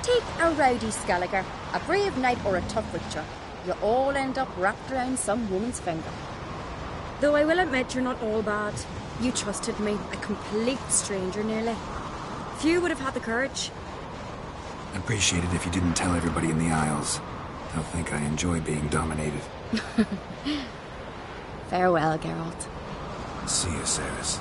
Take a rowdy Skelliger, a brave knight or a tough witcher. You all end up wrapped around some woman's finger. Though I will admit you're not all bad. You trusted me, a complete stranger nearly. Few would have had the courage. I'd appreciate it if you didn't tell everybody in the Isles. They'll think I enjoy being dominated. Farewell, Geralt. See you, Ceres.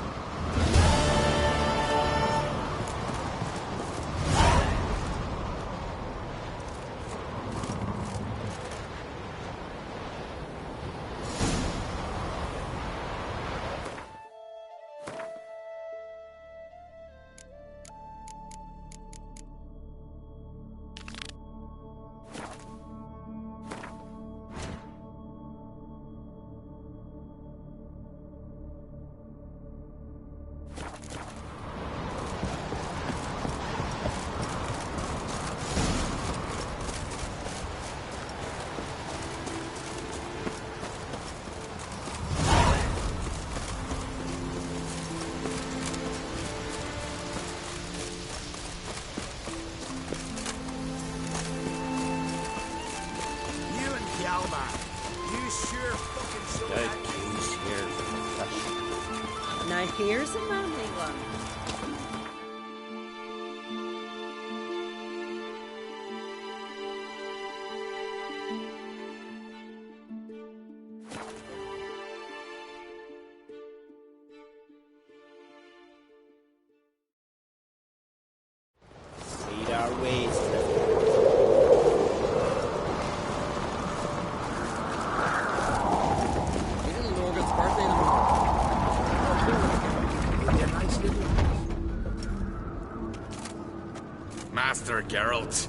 Now here's a manly one. Speed our ways. Master Geralt.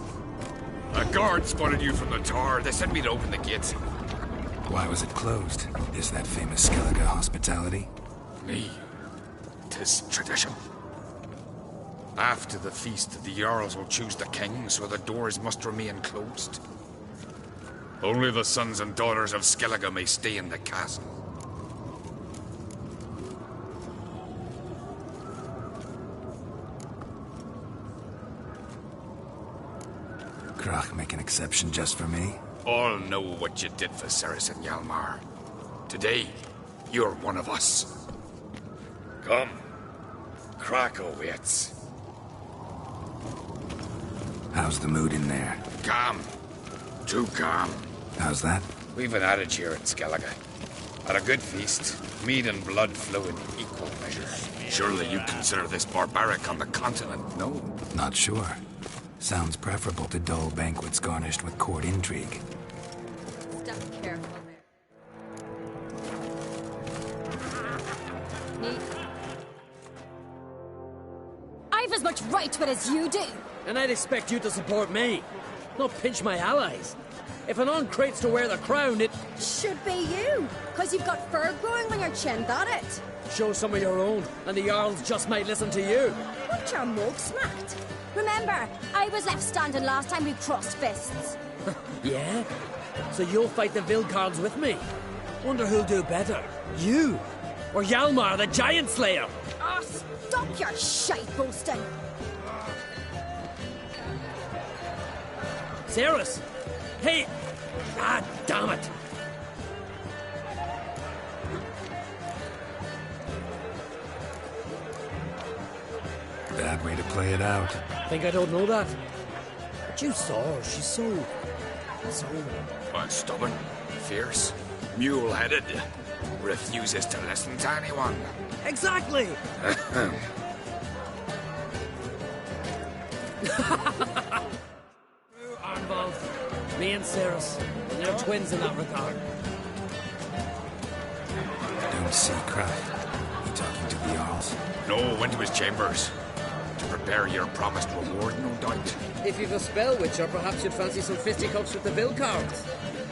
A guard spotted you from the tower. They sent me to open the gate. Why was it closed? Is that famous Skellige hospitality? Me. 'Tis tradition. After the feast, the Jarls will choose the king, so the doors must remain closed. Only the sons and daughters of Skellige may stay in the castle. Krach make an exception just for me? All know what you did for Ceres and Hjalmar. Today, you're one of us. Come. Krakow waits. How's the mood in there? Calm. Too calm. How's that? We've an adage here in Skellige. At a good feast, mead and blood flow in equal measure. Surely you consider this barbaric on the continent, no? Not sure. Sounds preferable to dull banquets garnished with court intrigue. Step careful there. Neat. I've as much right to it as you do. And I'd expect you to support me, not pinch my allies. If an on-crate's to wear the crown, it should be you, because you've got fur growing on your chin, that it? Show some of your own, and the Jarls just might listen to you. Want your mug smacked? Remember, I was left standing last time we crossed fists. Yeah? So you'll fight the Vilcards with me? Wonder who'll do better, you or Hjalmar the Giant Slayer? Oh, stop your shite boasting. Ceres! Hey! Ah, damn it! Bad way to play it out. Think I don't know that? But you saw her, she's so... Stubborn, fierce, mule-headed, refuses to listen to anyone. Exactly! Arnvald, me and Ceres, they're twins in that regard. Don't see Krach. You talking to the Jarls? No, went to his chambers. To prepare your promised reward, no doubt. If you've a spell, Witcher, perhaps you'd fancy some fisticuffs with the Vilcards.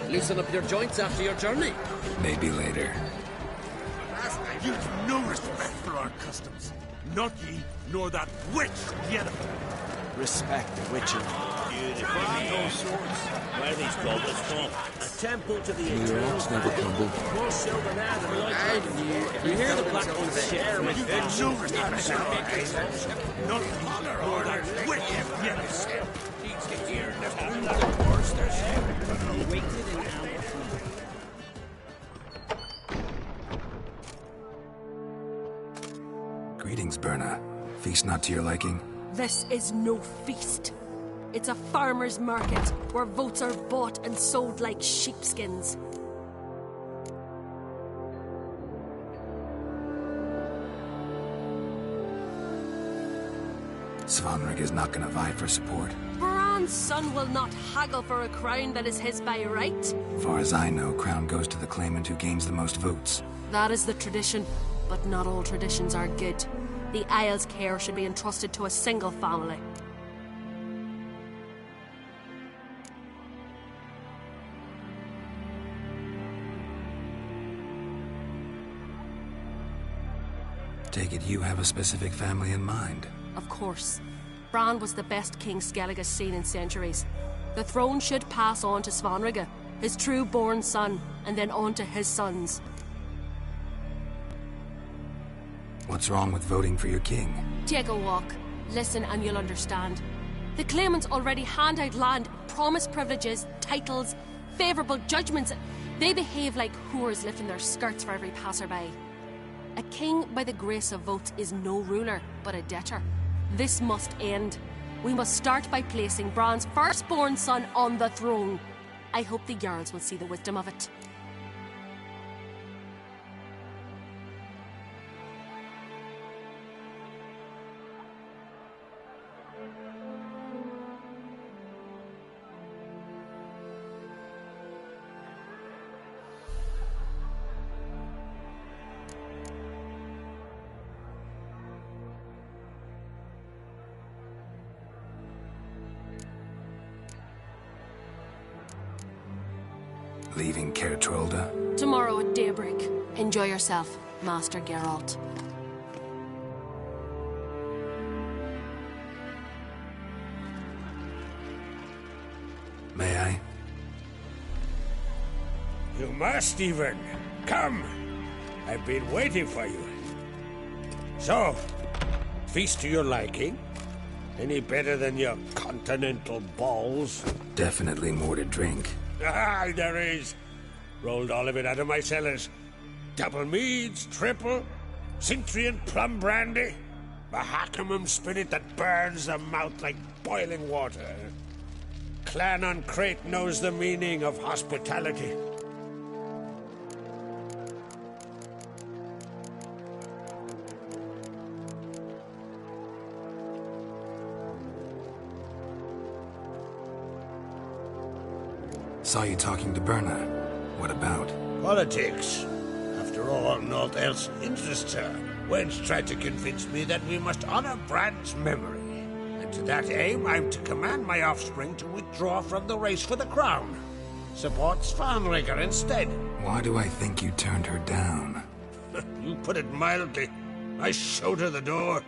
Loosen up your joints after your journey. Maybe later. You've no respect for our customs. Not ye, nor that witch, Yennefer. Respect the Witcher. Those swords. Where these called a stomp. A temple to the eternal. Never crumble. More silver now than light. You hear the black ones share with them. Not honor or that wicked yes. Needs to hear the monsters. Greetings, Berna. Feast not to your liking? This is no feast. It's a farmer's market where votes are bought and sold like sheepskins. Svanrig is not gonna vie for support. Bran's son will not haggle for a crown that is his by right. Far as I know, crown goes to the claimant who gains the most votes. That is the tradition, but not all traditions are good. The Isle's care should be entrusted to a single family. Take it you have a specific family in mind. Of course. Bran was the best king Skellige's seen in centuries. The throne should pass on to Svanrige, his true-born son, and then on to his sons. What's wrong with voting for your king? Take a walk. Listen and you'll understand. The claimants already hand out land, promise privileges, titles, favourable judgments. They behave like whores lifting their skirts for every passerby. A king by the grace of votes is no ruler, but a debtor. This must end. We must start by placing Bran's firstborn son on the throne. I hope the Jarls will see the wisdom of it. Leaving Caer Trolda? Tomorrow at daybreak. Enjoy yourself, Master Geralt. May I? You must even. Come. I've been waiting for you. So, feast to your liking? Any better than your continental balls? Definitely more to drink. Ah, there is. Rolled all of it out of my cellars. Double meads, triple, Cintrian plum brandy, Mahakimum spirit that burns the mouth like boiling water. Clan on Crate knows the meaning of hospitality. Saw you talking to Berna. What about? Politics. After all, naught else interests her. Wench tried to convince me that we must honor Bran's memory. And to that aim, I'm to command my offspring to withdraw from the race for the crown. Support Svanrige instead. Why do I think you turned her down? You put it mildly. I showed her the door.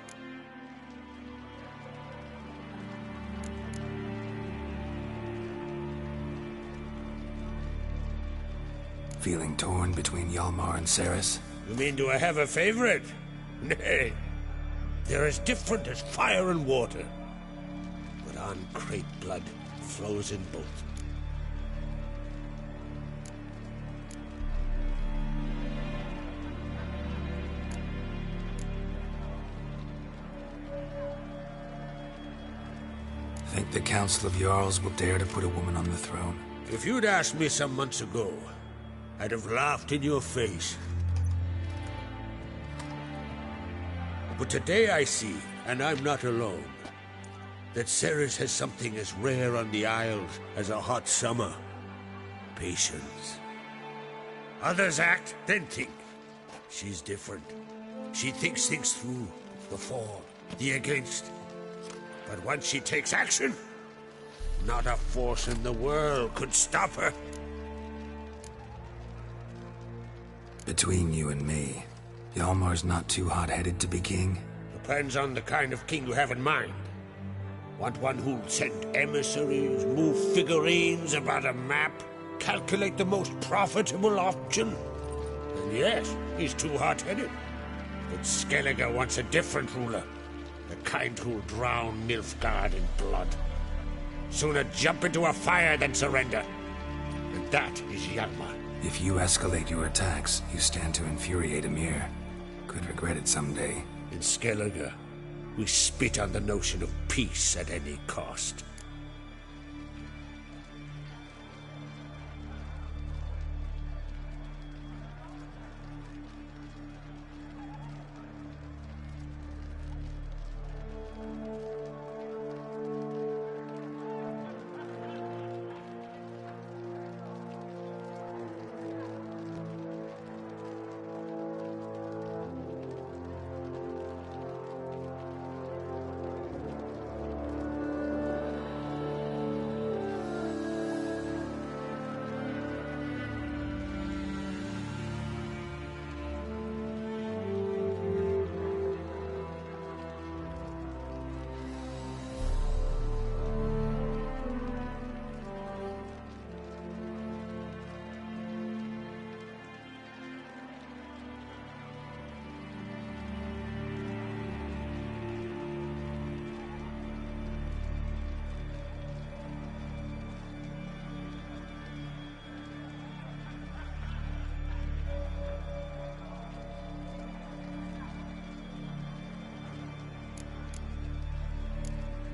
Feeling torn between Hjalmar and Cerys? You mean, do I have a favorite? Nay. They're as different as fire and water. But on Crate blood flows in both. Think the Council of Jarls will dare to put a woman on the throne? If you'd asked me some months ago, I'd have laughed in your face. But today I see, and I'm not alone, that Cerys has something as rare on the Isles as a hot summer. Patience. Others act, then think. She's different. She thinks things through, the for, the against. But once she takes action, not a force in the world could stop her. Between you and me, Hjalmar's not too hot-headed to be king? Depends on the kind of king you have in mind. Want one who'll send emissaries, move figurines about a map, calculate the most profitable option? And yes, he's too hot-headed. But Skellige wants a different ruler. The kind who'll drown Nilfgaard in blood. Sooner jump into a fire than surrender. And that is Hjalmar. If you escalate your attacks, you stand to infuriate Emir. Could regret it someday. In Skellige, we spit on the notion of peace at any cost.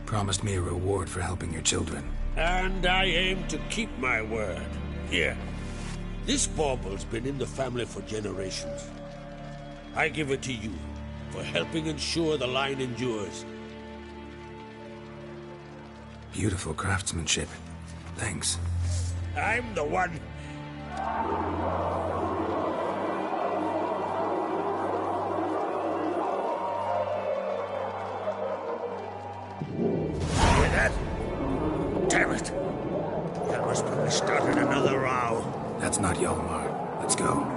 Promised me a reward for helping your children. And I aim to keep my word. Here. This bauble's been in the family for generations. I give it to you for helping ensure the line endures. Beautiful craftsmanship. Thanks. I'm the one. Hear that? Damn it. Hjalmar's probably started another row. That's not Hjalmar. Let's go.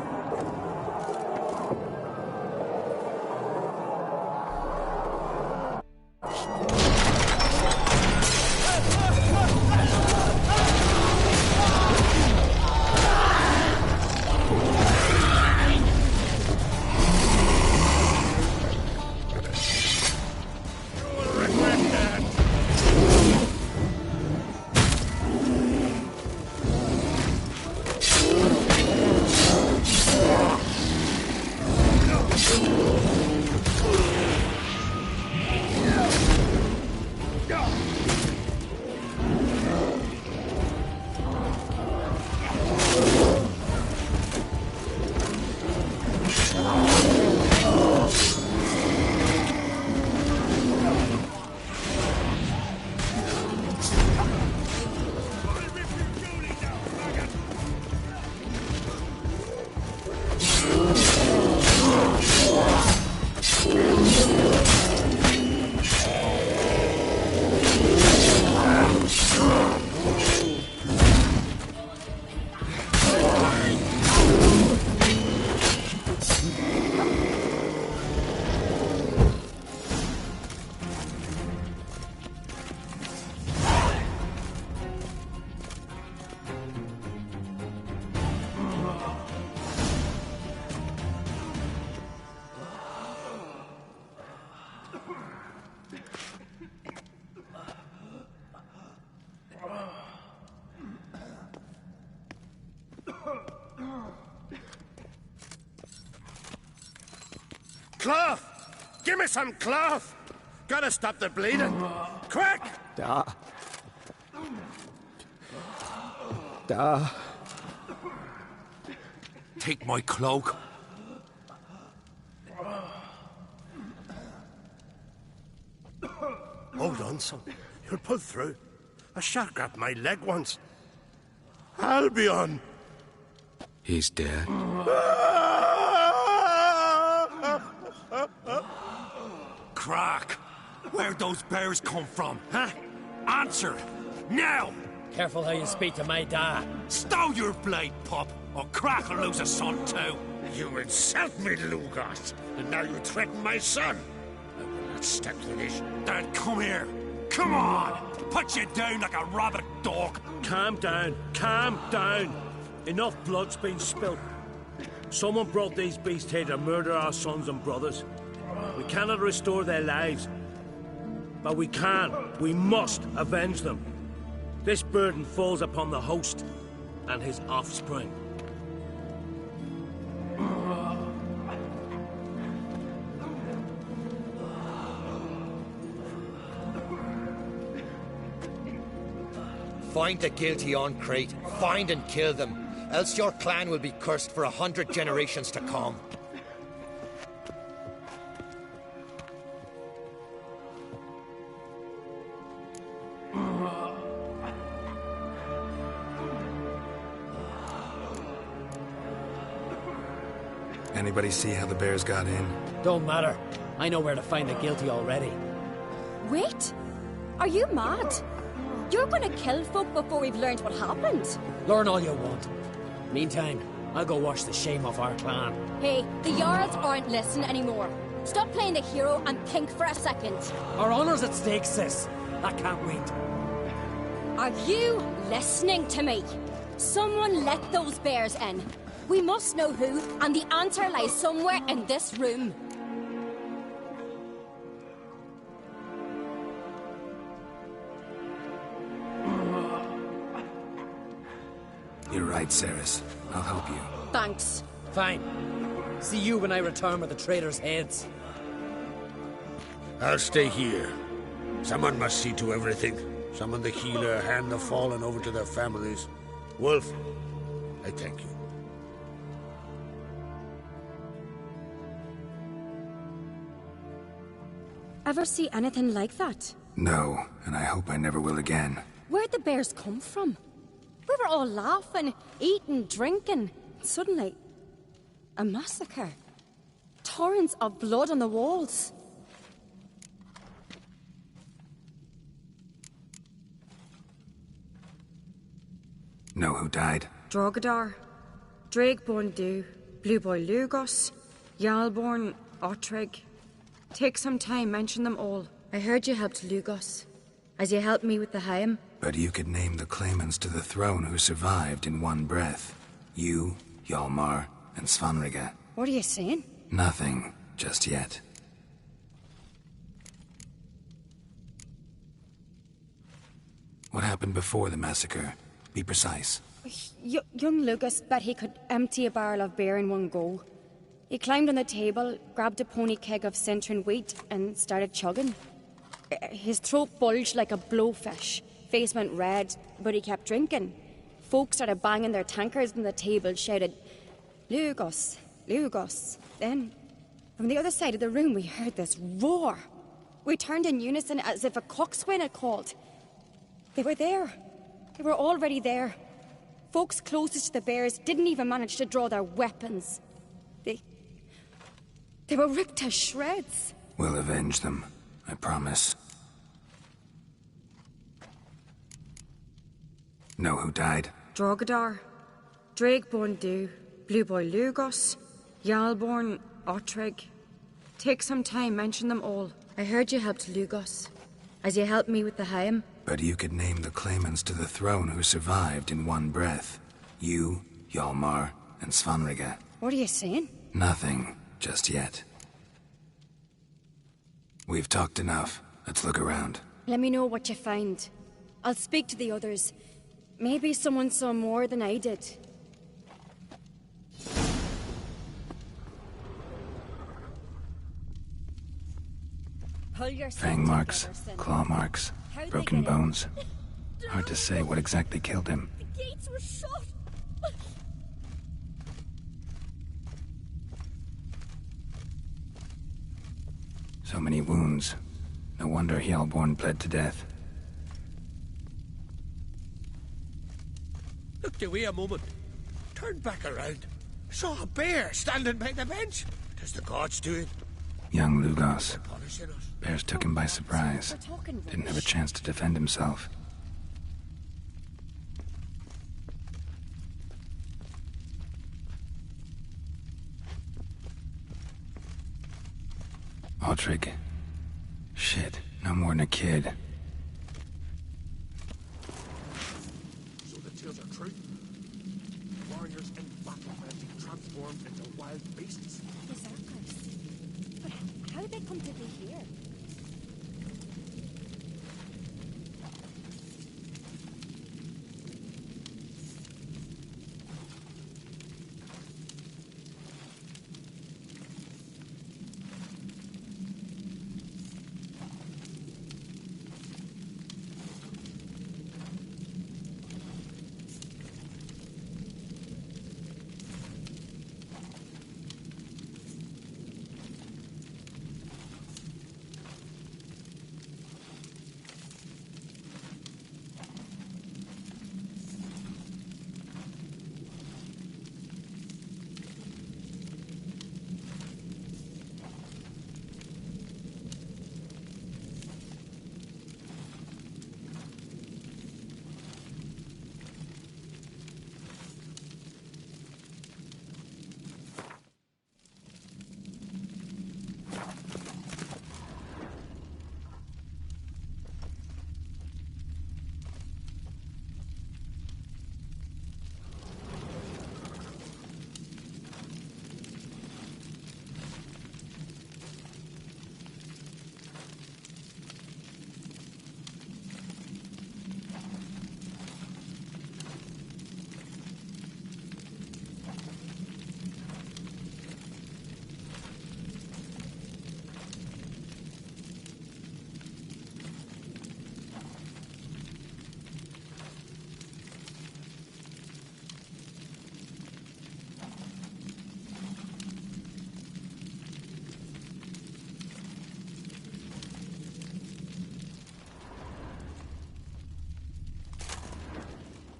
Cloth! Give me some cloth! Gotta stop the bleeding. Quick! Da. Take my cloak. Hold on, son. You'll pull through. A shark grabbed my leg once. Albion! He's dead. Crack! Where'd those bears come from, huh? Answer! Now! Careful how you speak to my dad. Stow your blade, pup, or Crack will lose a son too. You insult me, Lugot, and now you threaten my son. I will not stand for this. Dad, come here. Come on! Put you down like a rabid dog! Calm down. Calm down. Enough blood's been spilt. Someone brought these beasts here to murder our sons and brothers. We cannot restore their lives. But we can, we must avenge them. This burden falls upon the host and his offspring. Find the guilty on Crate. Find and kill them. Else your clan will be cursed for 100 generations to come. Anybody see how the bears got in? Don't matter. I know where to find the guilty already. Wait! Are you mad? You're gonna kill folk before we've learned what happened. Learn all you want. Meantime, I'll go wash the shame off our clan. Hey, the Jarls aren't listening anymore. Stop playing the hero and think for a second. Our honor's at stake, sis. I can't wait. Are you listening to me? Someone let those bears in. We must know who, and the answer lies somewhere in this room. You're right, Ceres. I'll help you. Thanks. Fine. See you when I return with the traitors' heads. I'll stay here. Someone must see to everything. Summon the healer, hand the fallen over to their families. Wolf, I thank you. Ever see anything like that? No, and I hope I never will again. Where'd the bears come from? We were all laughing, eating, drinking. Suddenly, a massacre. Torrents of blood on the walls. Know who died? Drogadar, Drakeborn Du, Blue Boy Lugos, Yalborn, Otreg. Take some time, mention them all. I heard you helped Lugos, as you helped me with the Haim. But you could name the claimants to the throne who survived in one breath. You, Hjalmar, and Svanrige. What are you saying? Nothing, just yet. What happened before the massacre? Be precise. Young Lucas bet he could empty a barrel of beer in one go. He climbed on the table, grabbed a pony keg of Centron wheat, and started chugging. His throat bulged like a blowfish. Face went red, but he kept drinking. Folk started banging their tankards on the table, shouted, "Lugos, Lugos." Then, from the other side of the room, we heard this roar. We turned in unison as if a coxswain had called. They were there. They were already there. Folks closest to the bears didn't even manage to draw their weapons. They were ripped to shreds. We'll avenge them, I promise. Know who died? Drogadar, Drakeborn Du, Blue Boy Lugos, Yalborn, Otreg. Take some time, mention them all. I heard you helped Lugos, as you helped me with the Haim. But you could name the claimants to the throne who survived in one breath. You, Hjalmar, and Svanrige. What are you saying? Nothing, just yet. We've talked enough. Let's look around. Let me know what you find. I'll speak to the others. Maybe someone saw more than I did. Fang marks, claw marks, broken bones. Hard to say what exactly killed him. The gates were shut. So many wounds. No wonder Hjalborn bled to death. Looked away a moment. Turned back around. Saw a bear standing by the bench. Does the gods do it? Young Lugos. Punishing us. Bears took him by surprise. Didn't have a chance to defend himself. Otreg. Shit, no more than a kid. wild beasts. The circus. But how did they come to be here?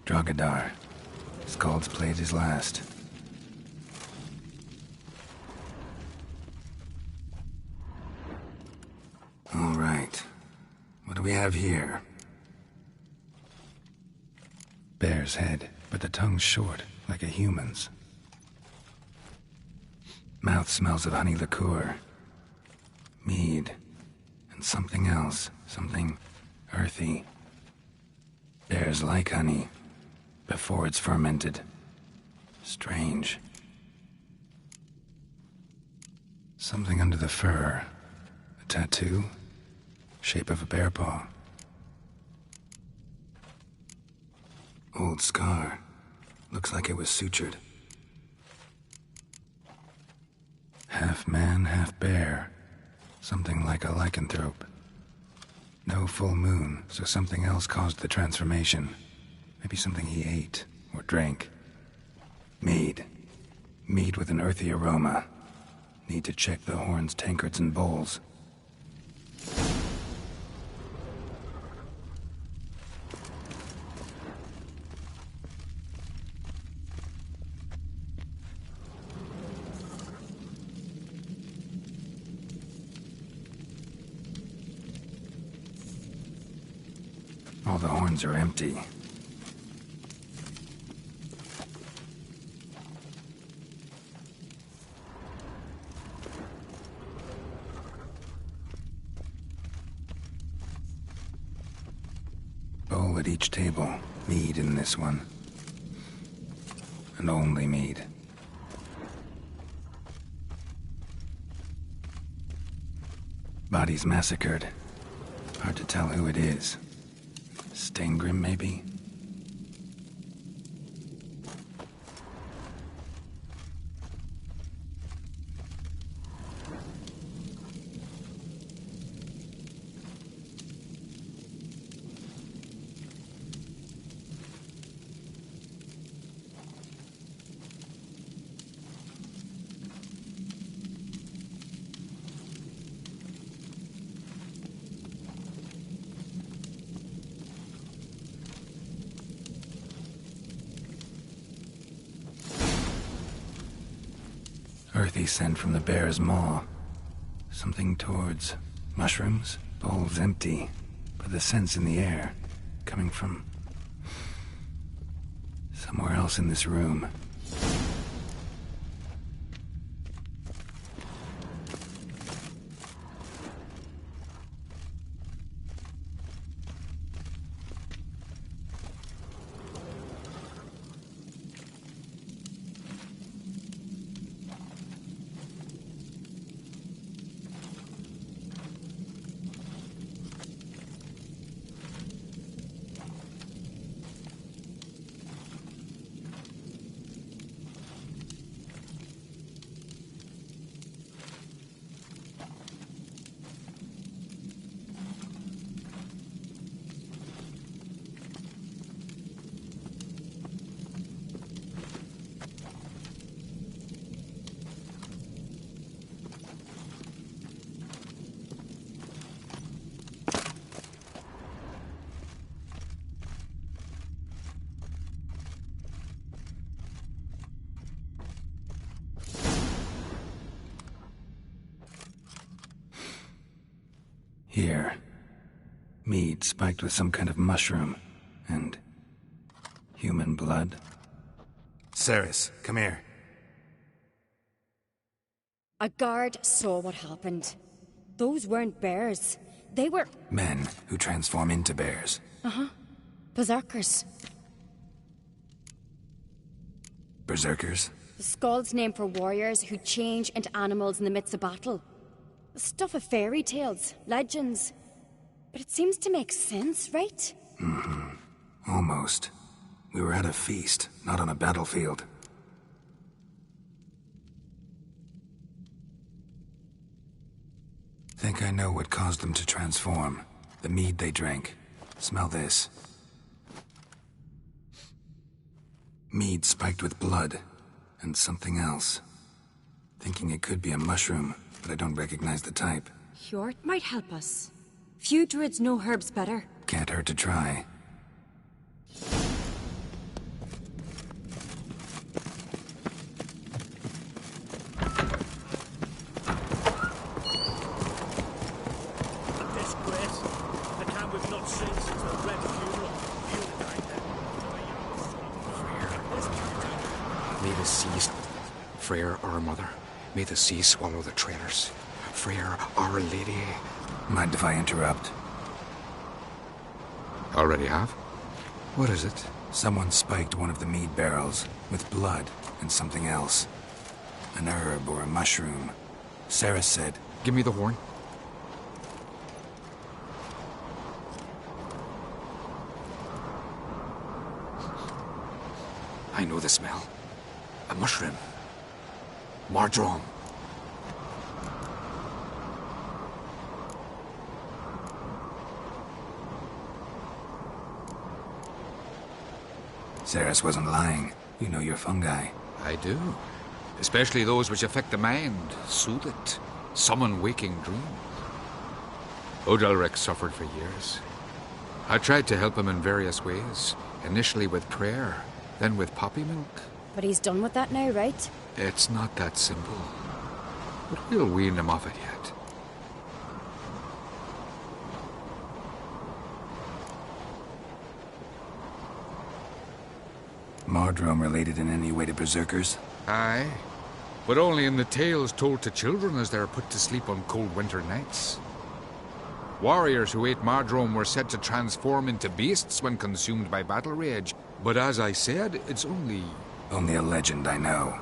Drogadar. Skald's played his last. All right. What do we have here? Bear's head, but the tongue's short, like a human's. Mouth smells of honey liqueur. Mead. And something else. Something earthy. Bears like honey. Before it's fermented. Strange. Something under the fur. A tattoo? Shape of a bear paw. Old scar. Looks like it was sutured. Half man, half bear. Something like a lycanthrope. No full moon, so something else caused the transformation. Maybe something he ate or drank. Mead. Mead with an earthy aroma. Need to check the horns, tankards, and bowls. All the horns are empty. Bowl at each table. Mead in this one. And only mead. Bodies massacred. Hard to tell who it is. Stangrim, maybe? Earthy scent from the bear's maw. Something towards mushrooms? Bowl's empty, but the scent's in the air. Coming from somewhere else in this room. Here. Mead spiked with some kind of mushroom. And... human blood. Ceres, come here. A guard saw what happened. Those weren't bears. They were... Men who transform into bears. Uh-huh. Berserkers. Berserkers? The Skald's name for warriors who change into animals in the midst of battle. The stuff of fairy tales, legends. But it seems to make sense, right? Mm-hmm. Almost. We were at a feast, not on a battlefield. Think I know what caused them to transform. The mead they drank. Smell this. Mead spiked with blood. And something else. Thinking it could be a mushroom, but I don't recognize the type. Hjort might help us. Few druids know herbs better. Can't hurt to try. Freyr, our mother, may the sea swallow the traitors. Freyr, our lady. Mind if I interrupt? Already have? What is it? Someone spiked one of the mead barrels with blood and something else. An herb or a mushroom. Sarah said... Give me the horn. I know the smell. A mushroom. Mardrome. Ceres wasn't lying. You know your fungi. I do. Especially those which affect the mind, soothe it, summon waking dreams. Odalric suffered for years. I tried to help him in various ways, initially with prayer, then with poppy milk. But he's done with that now, right? It's not that simple. But we'll wean him off it yet. Mardrome related in any way to berserkers? Aye. But only in the tales told to children as they're put to sleep on cold winter nights. Warriors who ate Mardrome were said to transform into beasts when consumed by battle rage. But as I said, it's only... Only a legend, I know.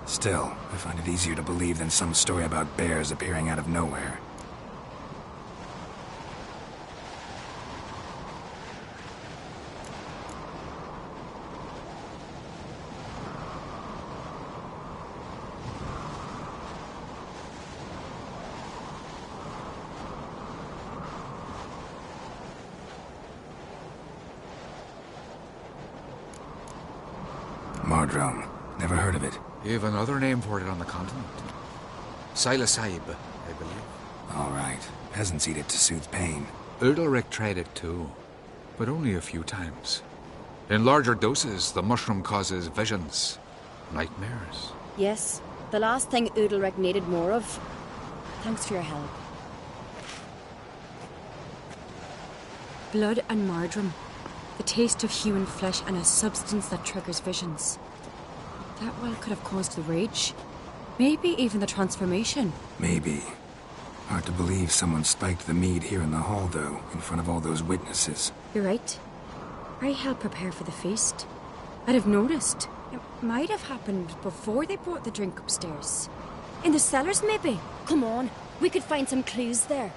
Still, I find it easier to believe than some story about bears appearing out of nowhere. Mardrome. Never heard of it. You have another name for it on the continent. Silasaib, I believe. All right. Peasants eat it to soothe pain. Udalric tried it too, but only a few times. In larger doses, the mushroom causes visions, nightmares. Yes, the last thing Udalric needed more of. Thanks for your help. Blood and Mardrome. The taste of human flesh and a substance that triggers visions. That well could have caused the rage. Maybe even the transformation. Maybe. Hard to believe someone spiked the mead here in the hall, though, in front of all those witnesses. You're right. I helped prepare for the feast. I'd have noticed. It might have happened before they brought the drink upstairs. In the cellars, maybe? Come on, we could find some clues there.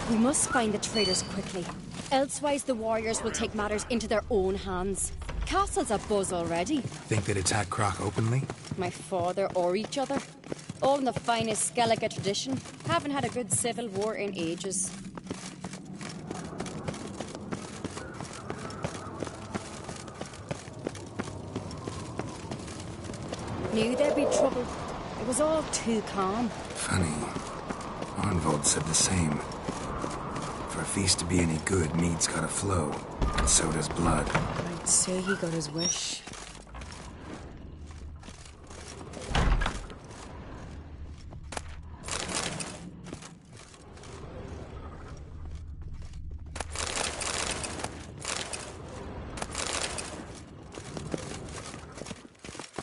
We must find the traitors quickly. Elsewise, the warriors will take matters into their own hands. Castle's abuzz already. Think they'd attack Croc openly? My father or each other. All in the finest Skellige tradition. Haven't had a good civil war in ages. knew there'd be trouble. It was all too calm. Funny. Arnvold said the same. For a feast to be any good, mead's gotta flow. And so does blood. I'd say he got his wish.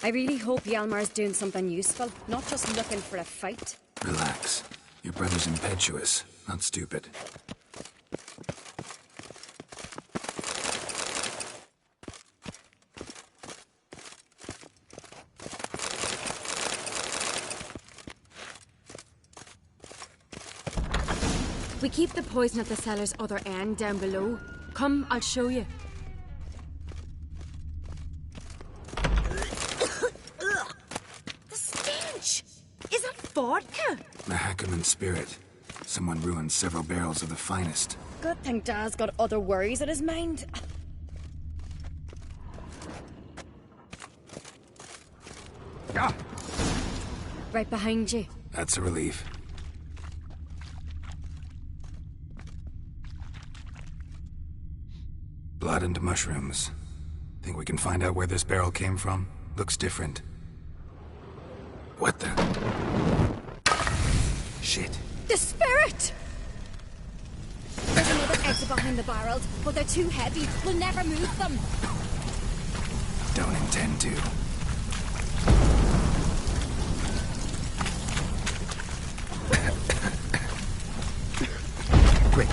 I really hope Hjalmar's doing something useful, not just looking for a fight. Relax. Your brother's impetuous, not stupid. We keep the poison at the cellar's other end down below. Come, I'll show you. Is that vodka? Mahakaman spirit. Someone ruined several barrels of the finest. Good thing Dad's got other worries in his mind. Ah! Right behind you. That's a relief. Blood and mushrooms. Think we can find out where this barrel came from? Looks different. What the? Shit. The spirit! There's another exit behind the barrels, but they're too heavy. We'll never move them. Don't intend to. Quick.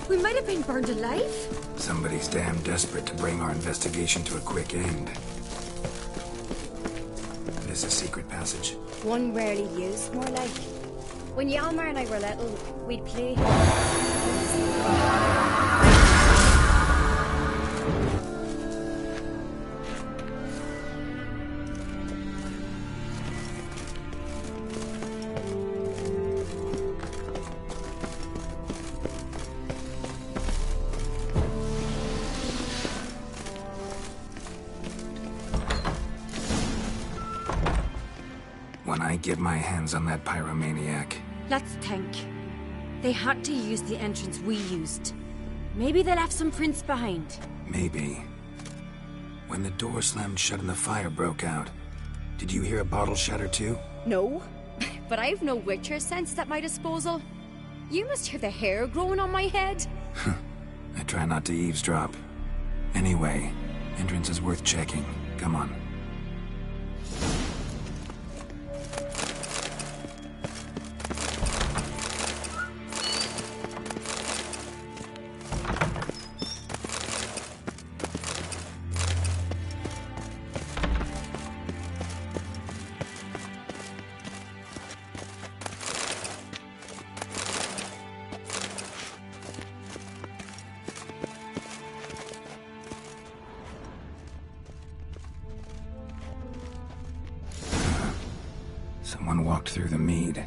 We might have been burned alive. Somebody's damn desperate to bring our investigation to a quick end. This a secret passage? One rarely used, more like. When Hjalmar and I were little, we'd play. When I get my hands on that pyromaniac. Let's think. They had to use the entrance we used. Maybe they left some prints behind. Maybe. When the door slammed shut and the fire broke out, did you hear a bottle shatter too? No, but I've no witcher sense at my disposal. You must hear the hair growing on my head. I try not to eavesdrop. Anyway, entrance is worth checking. Come on. Someone walked through the mead.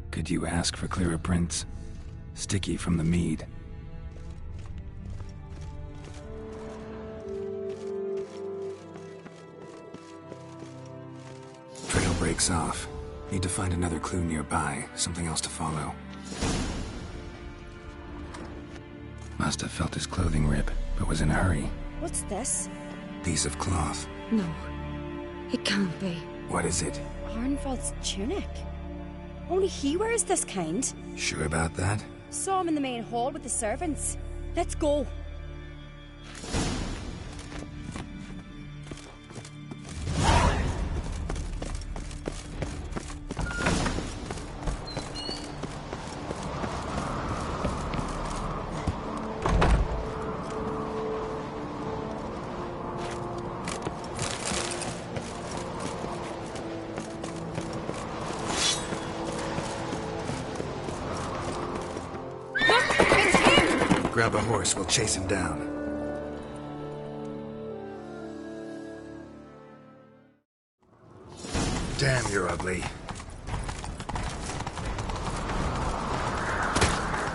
Could you ask for clearer prints? Sticky from the mead. Trail breaks off. Need to find another clue nearby, something else to follow. Must have felt his clothing rip, but was in a hurry. What's this? Piece of cloth. No, it can't be. What is it? Arnvold's tunic. Only he wears this kind. Sure about that? Saw him in the main hall with the servants. Let's go. Grab Grab a horse, we'll chase him down. Damn, you're ugly.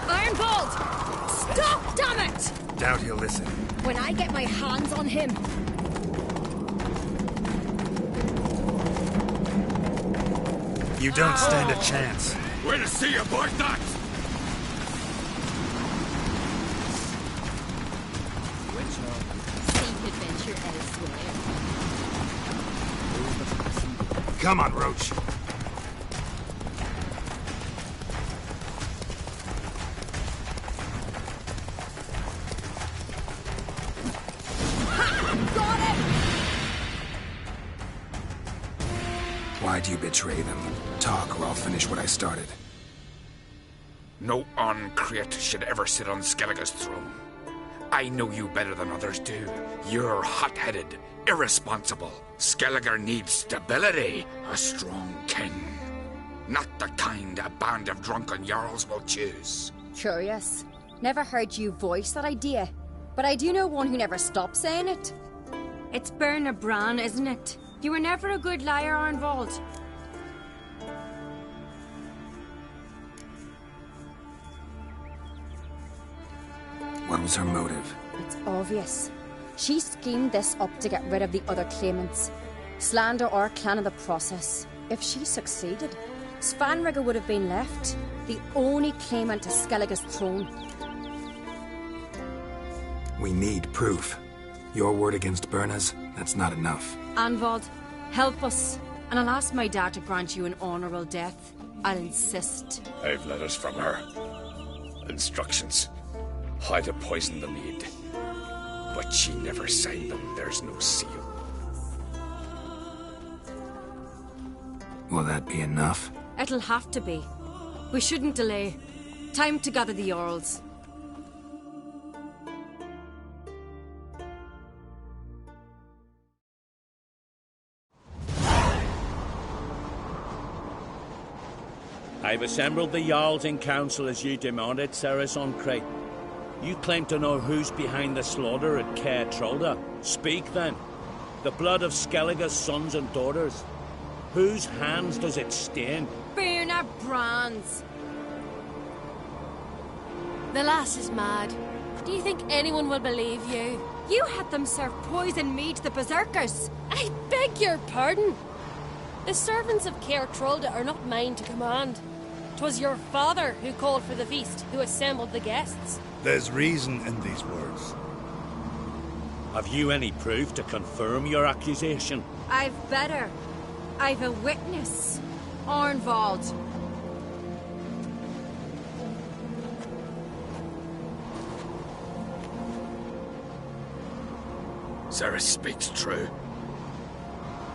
Ironbolt! Stop, damn it! Doubt he'll listen. When I get my hands on him... You don't stand a chance. Way to see you, boy, that! Seek adventure elsewhere. Come on, Roach. Got him! Why'd you betray them? Talk, or I'll finish what I started. No Oncreate should ever sit on Skellige's throne. I know you better than others do. You're hot-headed, irresponsible. Skellige needs stability, a strong king. Not the kind a band of drunken jarls will choose. Curious. Never heard you voice that idea. But I do know one who never stops saying it. It's Bernard Bran, isn't it? You were never a good liar, Arnvold. What was her motive? It's obvious. She schemed this up to get rid of the other claimants. Slander our clan in the process. If she succeeded, Svanrigger would have been left, the only claimant to Skellige's throne. We need proof. Your word against Berna's, that's not enough. Arnvold, help us. And I'll ask my dad to grant you an honourable death. I'll insist. I've letters from her. Instructions. How to poison the mead. But she never signed them. There's no seal. Will that be enough? It'll have to be. We shouldn't delay. Time to gather the Jarls. I've assembled the Jarls in council as you demanded, Ceres Oncreate. You claim to know who's behind the slaughter at Caer Trolda. Speak then. The blood of Skellige's sons and daughters. Whose hands does it stain? Bernard Bran's. The lass is mad. Do you think anyone will believe you? You had them serve poison mead to the berserkers. I beg your pardon. The servants of Caer Trolda are not mine to command. 'Twas your father who called for the feast, who assembled the guests. There's reason in these words. Have you any proof to confirm your accusation? I've better. I've a witness. Arnvold. Ceres speaks true.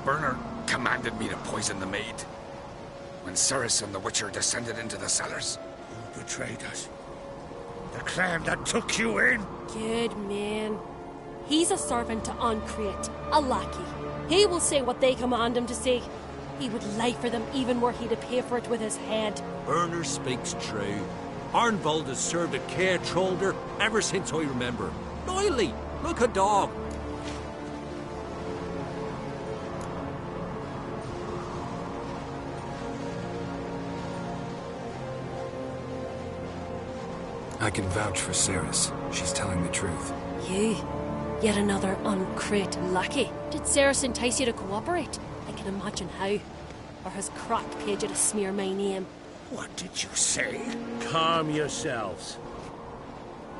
Bernard commanded me to poison the maid. When Ceres and the Witcher descended into the cellars. Who betrayed us? The clan that took you in? Good man. He's a servant to Oncreate, a lackey. He will say what they command him to say. He would lie for them even were he to pay for it with his head. Bernard speaks true. Arnvold has served at Caer Trolder ever since I remember. Loyally, like a dog. I can vouch for Ceres. She's telling the truth. You? Yet another Oncreate lackey. Did Ceres entice you to cooperate? I can imagine how. Or has Croc paid you to smear my name? What did you say? Calm yourselves.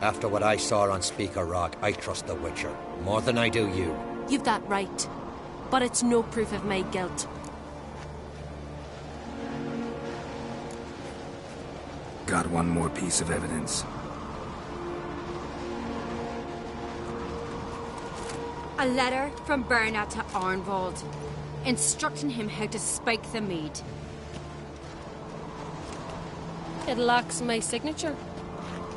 After what I saw on Speaker Rock, I trust the Witcher. More than I do you. You've that right. But it's no proof of my guilt. Got one more piece of evidence. A letter from Bernard to Arnvold, instructing him how to spike the mead. It lacks my signature.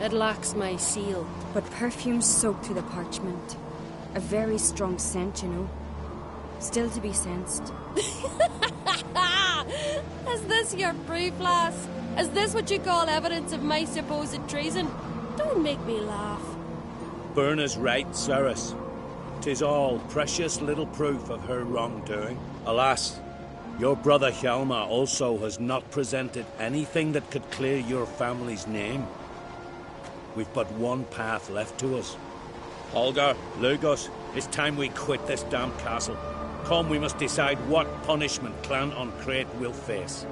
It lacks my seal. But perfume soaked through the parchment. A very strong scent, you know. Still to be sensed. Is this your proof, lass? Is this what you call evidence of my supposed treason? Don't make me laugh. Berna's right, Cyrus. 'Tis all precious little proof of her wrongdoing. Alas, your brother Hjalmar also has not presented anything that could clear your family's name. We've but one path left to us. Holger, Lugos, it's time we quit this damn castle. Come, we must decide what punishment Clan Uncrate will face.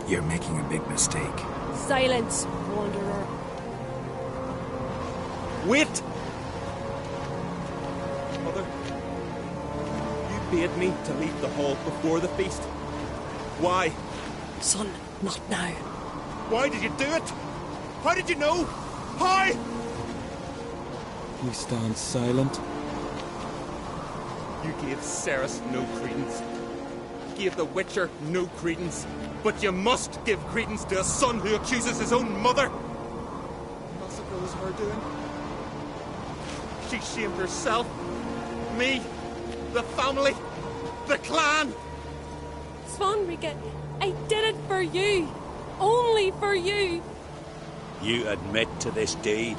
You're making a big mistake. Silence, wanderer. Wait! Mother, you bade me to leave the hall before the feast. Why? Son, not now. Why did you do it? How did you know? How? You stand silent. You gave Ceres no credence. Gave the Witcher no credence. But you must give credence to a son who accuses his own mother. Massacre was her doing. She shamed herself, me, the family, the clan. Svanrika, I did it for you. Only for you. You admit to this deed.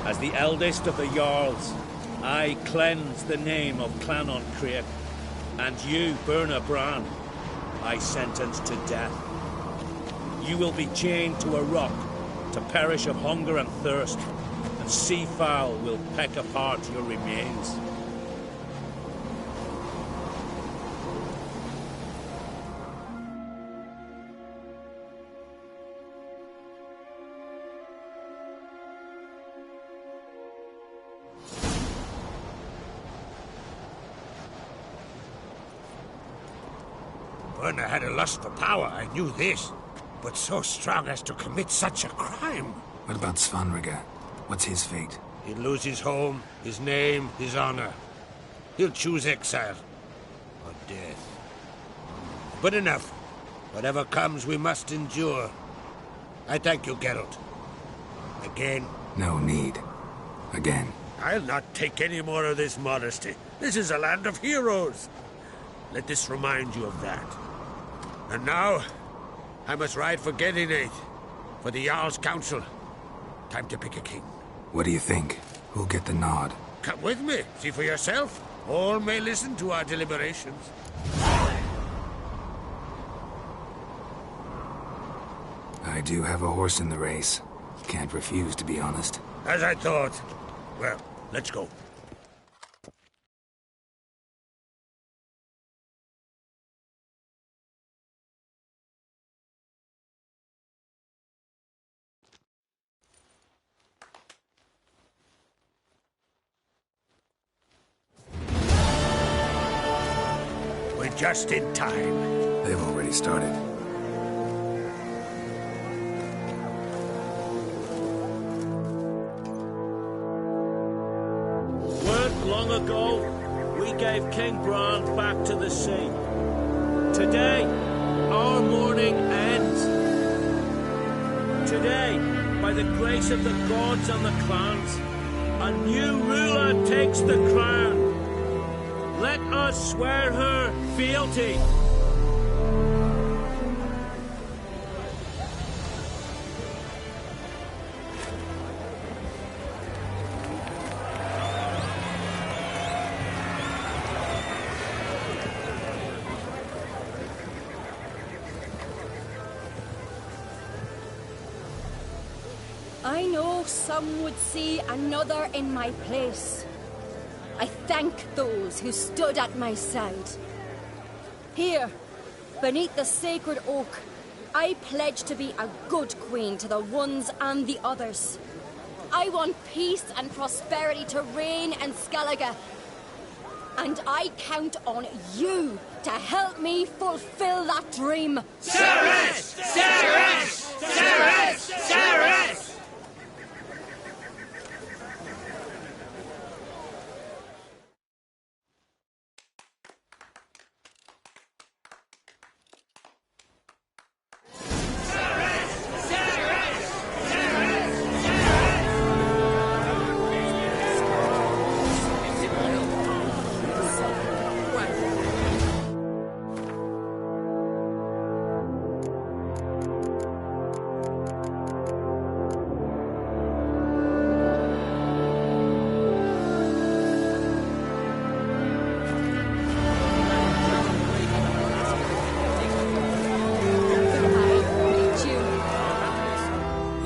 As the eldest of the Jarls, I cleanse the name of Clan Uncrate, and you, Berna Bran, I sentence to death. You will be chained to a rock to perish of hunger and thirst, and sea fowl will peck apart your remains. Berna had a lust for power, I knew this. But so strong as to commit such a crime. What about Svanrika? What's his fate? He'll lose his home, his name, his honor. He'll choose exile. Or death. But enough. Whatever comes, we must endure. I thank you, Geralt. Again. No need. Again. I'll not take any more of this modesty. This is a land of heroes. Let this remind you of that. And now, I must ride for Gedinate, for the Jarl's Council. Time to pick a king. What do you think? Who'll get the nod? Come with me, see for yourself. All may listen to our deliberations. I do have a horse in the race. Can't refuse, to be honest. As I thought. Well, let's go. just in time. They've already started. Weren't long ago, we gave King Bran back to the sea. Today, our mourning ends. Today, by the grace of the gods and the clans, a new ruler takes the crown. Let us swear her fealty. I know some would see another in my place. I thank those who stood at my side. Here, beneath the sacred oak, I pledge to be a good queen to the ones and the others. I want peace and prosperity to reign in Skellige. And I count on you to help me fulfill that dream. Ceres! Ceres! Ceres! Ceres!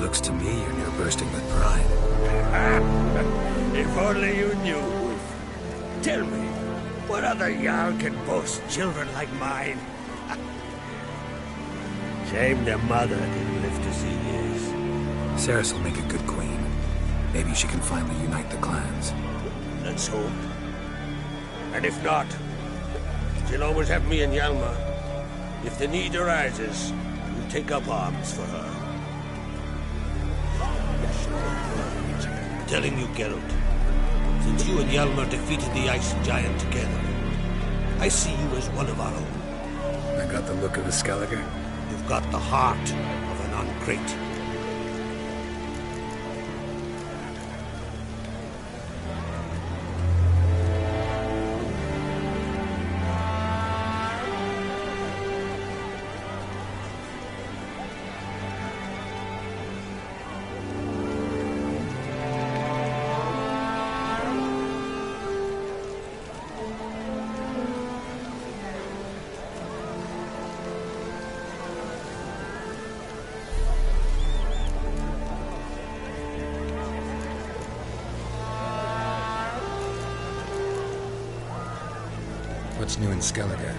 Looks to me you're near bursting with pride. If only you knew, Wolf. Tell me, what other Jarl can boast children like mine? Shame their mother didn't live to see years. Ceres will make a good queen. Maybe she can finally unite the clans. Let's hope. And if not, she'll always have me and Hjalmar. If the need arises, we'll take up arms for her. Telling you, Geralt, since you and Hjalmar defeated the Ice Giant together, I see you as one of our own. I got the look of a Skellige. You've got the heart of an Uncrate. What's new in Skellige?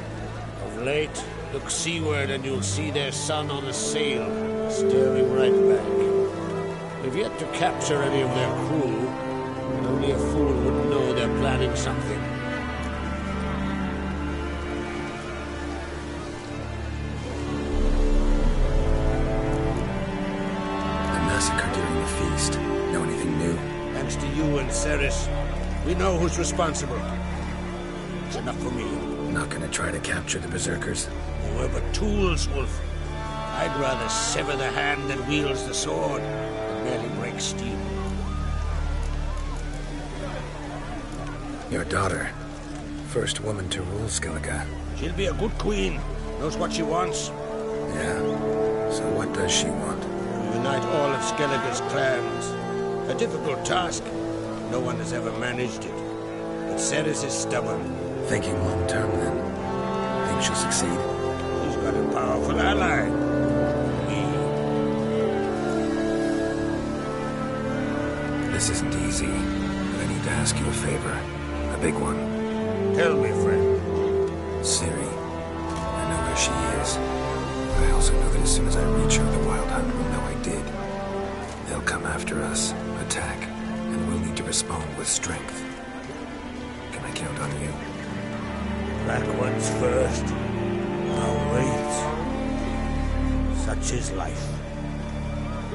Of late, look seaward and you'll see their sun on a sail, staring right back. We've yet to capture any of their crew, and only a fool would know they're planning something. The massacre during the feast. Know anything new? Thanks to you and Ceres, we know who's responsible. It's enough for me. Not gonna try to capture the berserkers? They were but tools, Wolf. I'd rather sever the hand that wields the sword than merely break steel. Your daughter. First woman to rule Skellige. She'll be a good queen. Knows what she wants. Yeah. So what does she want? To unite all of Skellige's clans. A difficult task. No one has ever managed it. But Ceres is stubborn. Thinking long term, then? Think she'll succeed? She's got a powerful ally. Me. This isn't easy, but I need to ask you a favor. A big one. Tell me, friend. Ciri. I know where she is. But I also know that as soon as I reach her, the Wild Hunt will know I did. They'll come after us, attack, and we'll need to respond with strength. Can I count on you? Black ones first. I'll wait. Such is life.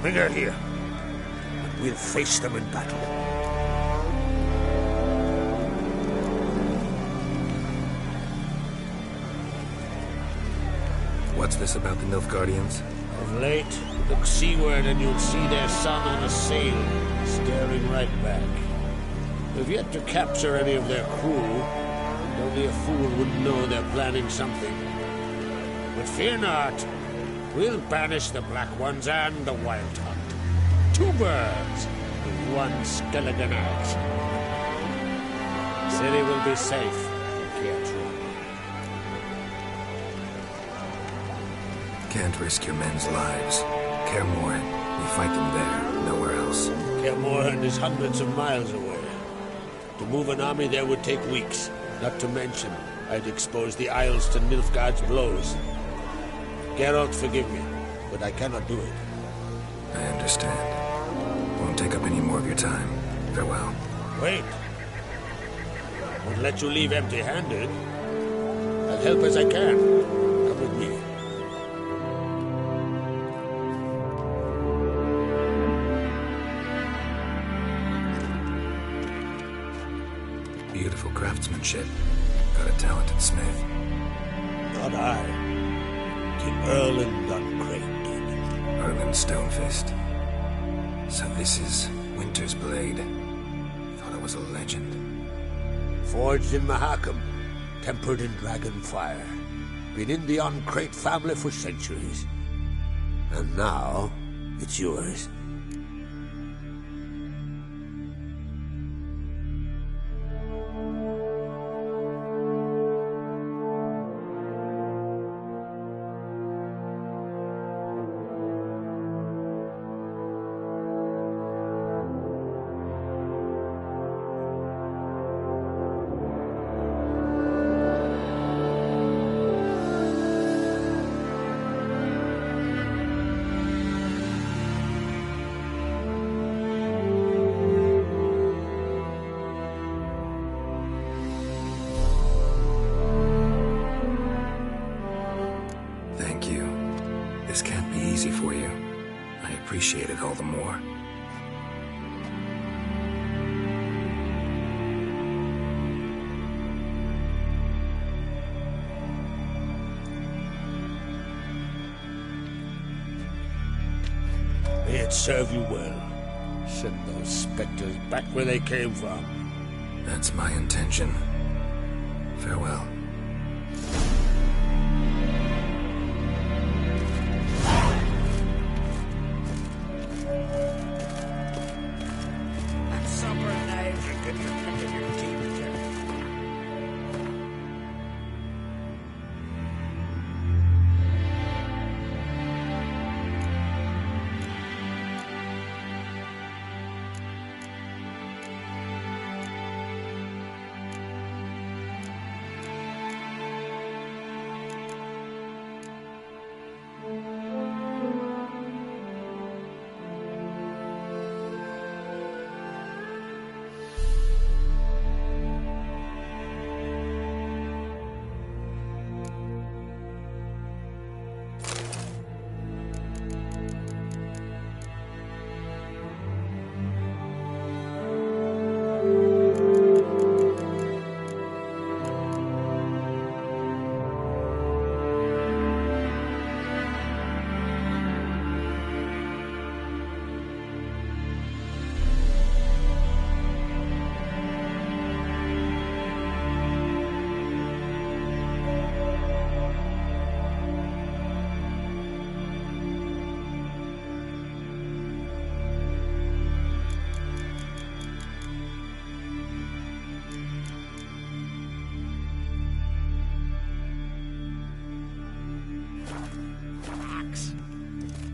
Bring her here. And we'll face them in battle. What's this about the Nilfgaardians? Of late, look seaward and you'll see their sun on a sail, staring right back. We've yet to capture any of their crew, and only a fool would know they're planning something. But fear not, we'll banish the Black Ones and the Wild Hunt. 2 birds with 1 skeleton axe. City will be safe from Kiatru. Can't risk your men's lives. Kaer Morhen, we fight them there, nowhere else. Kaer Morhen is hundreds of miles away. To move an army there would take weeks. Not to mention, I'd expose the Isles to Nilfgaard's blows. Geralt, forgive me, but I cannot do it. I understand. Won't take up any more of your time. Farewell. Wait. Won't let you leave empty-handed. I'll help as I can. Come with me. Beautiful craftsmanship. Got a talented smith. Not I. King Erland Duncrate did. Erland Stonefist. So this is Winter's blade. Thought it was a legend. Forged in Mahakam. Tempered in dragon fire. Been in the Duncrate family for centuries. And now, it's yours. This can't be easy for you. I appreciate it all the more. May it serve you well. Send those specters back where they came from. That's my intention. Farewell.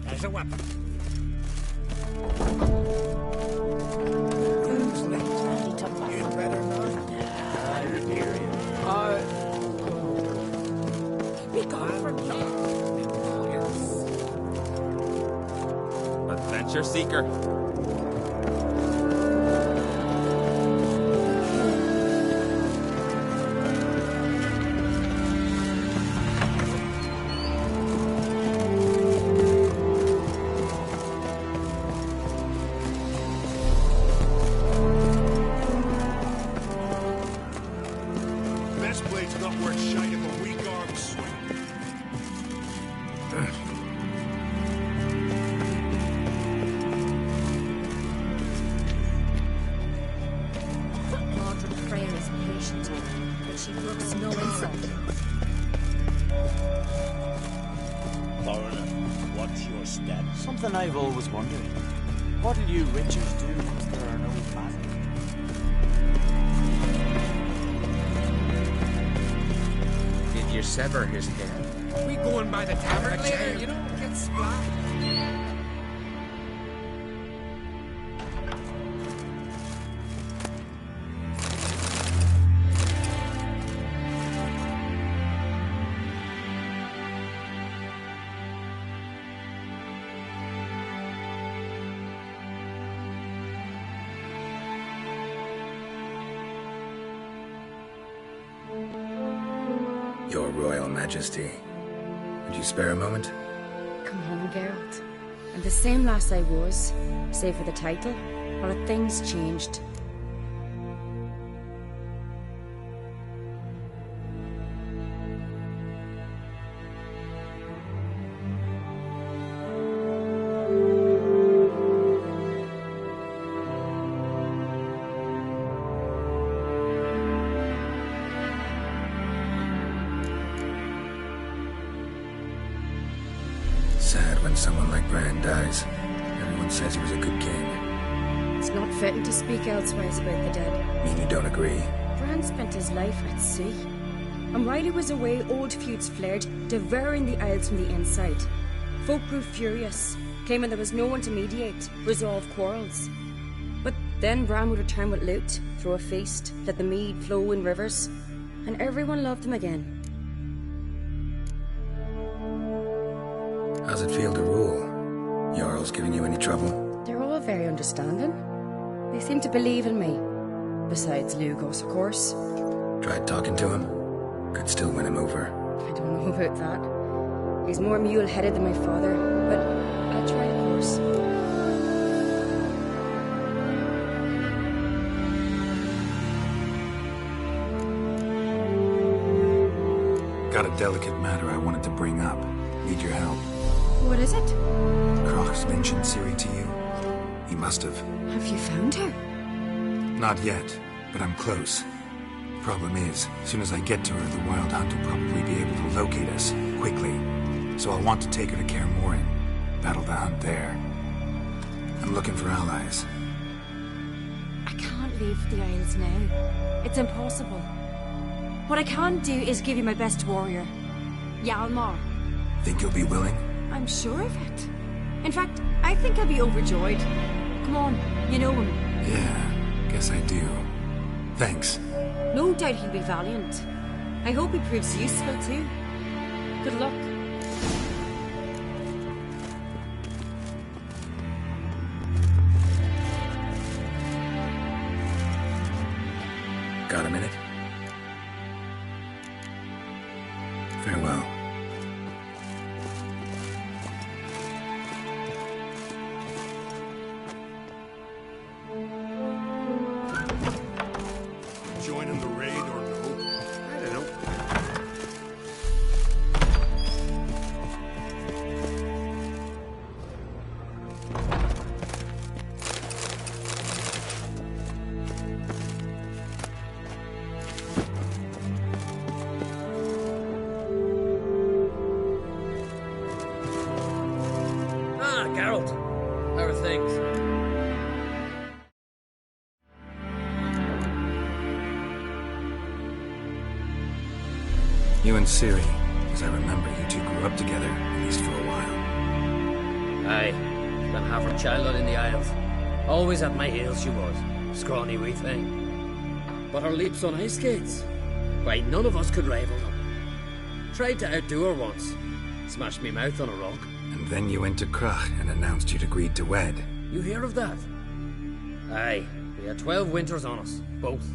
There's a weapon. You'd better not. Be gone from here. Adventure seeker. This blade's not worth shite of a weak-armed swing. Mordred Freyr is patient, but she brooks no insult. Foreigner, what's your step? Something I've always wondered. What'll you witchers do if there are no battles? Did you sever his head? We going by the tavern later, you know, get splat. Your Royal Majesty. Would you spare a moment? Come home, Geralt. I'm the same lass I was, save for the title, or have things changed? Sad when someone like Bran dies. Everyone says he was a good king. It's not fitting to speak elsewise about the dead. Mean you don't agree? Bran spent his life at sea. And while he was away, old feuds flared, devouring the Isles from the inside. Folk grew furious, claiming there was no one to mediate, resolve quarrels. But then Bran would return with loot, throw a feast, let the mead flow in rivers, and everyone loved him again. How's it feel to rule? Jarl's giving you any trouble? They're all very understanding. They seem to believe in me. Besides Lugos, of course. Tried talking to him? Could still win him over. I don't know about that. He's more mule-headed than my father, but I'll try, of course. Got a delicate matter I wanted to bring up. Need your help. What is it? Crocs mentioned Ciri to you? He must have. Have you found her? Not yet, but I'm close. Problem is, as soon as I get to her, the Wild Hunt will probably be able to locate us, quickly. So I'll want to take her to Kaer Morhen. Battle the hunt there. I'm looking for allies. I can't leave the Isles now. It's impossible. What I can do is give you my best warrior, Hjalmar. Think you'll be willing? I'm sure of it. In fact, I think I'll be overjoyed. Come on, you know him. Yeah, guess I do. Thanks. No doubt he'll be valiant. I hope he proves useful too. Good luck. Got a minute? Farewell. Joining the raid or no? I don't know. Ah, Geralt. How are things? You and Ciri. As I remember, you two grew up together, at least for a while. Aye. Spent half her childhood in the Isles. Always at my heels she was. Scrawny wee thing. But her leaps on ice skates. Why, none of us could rival them. Tried to outdo her once. Smashed me mouth on a rock. And then you went to Krach and announced you'd agreed to wed. You hear of that? Aye. We had 12 winters on us. Both.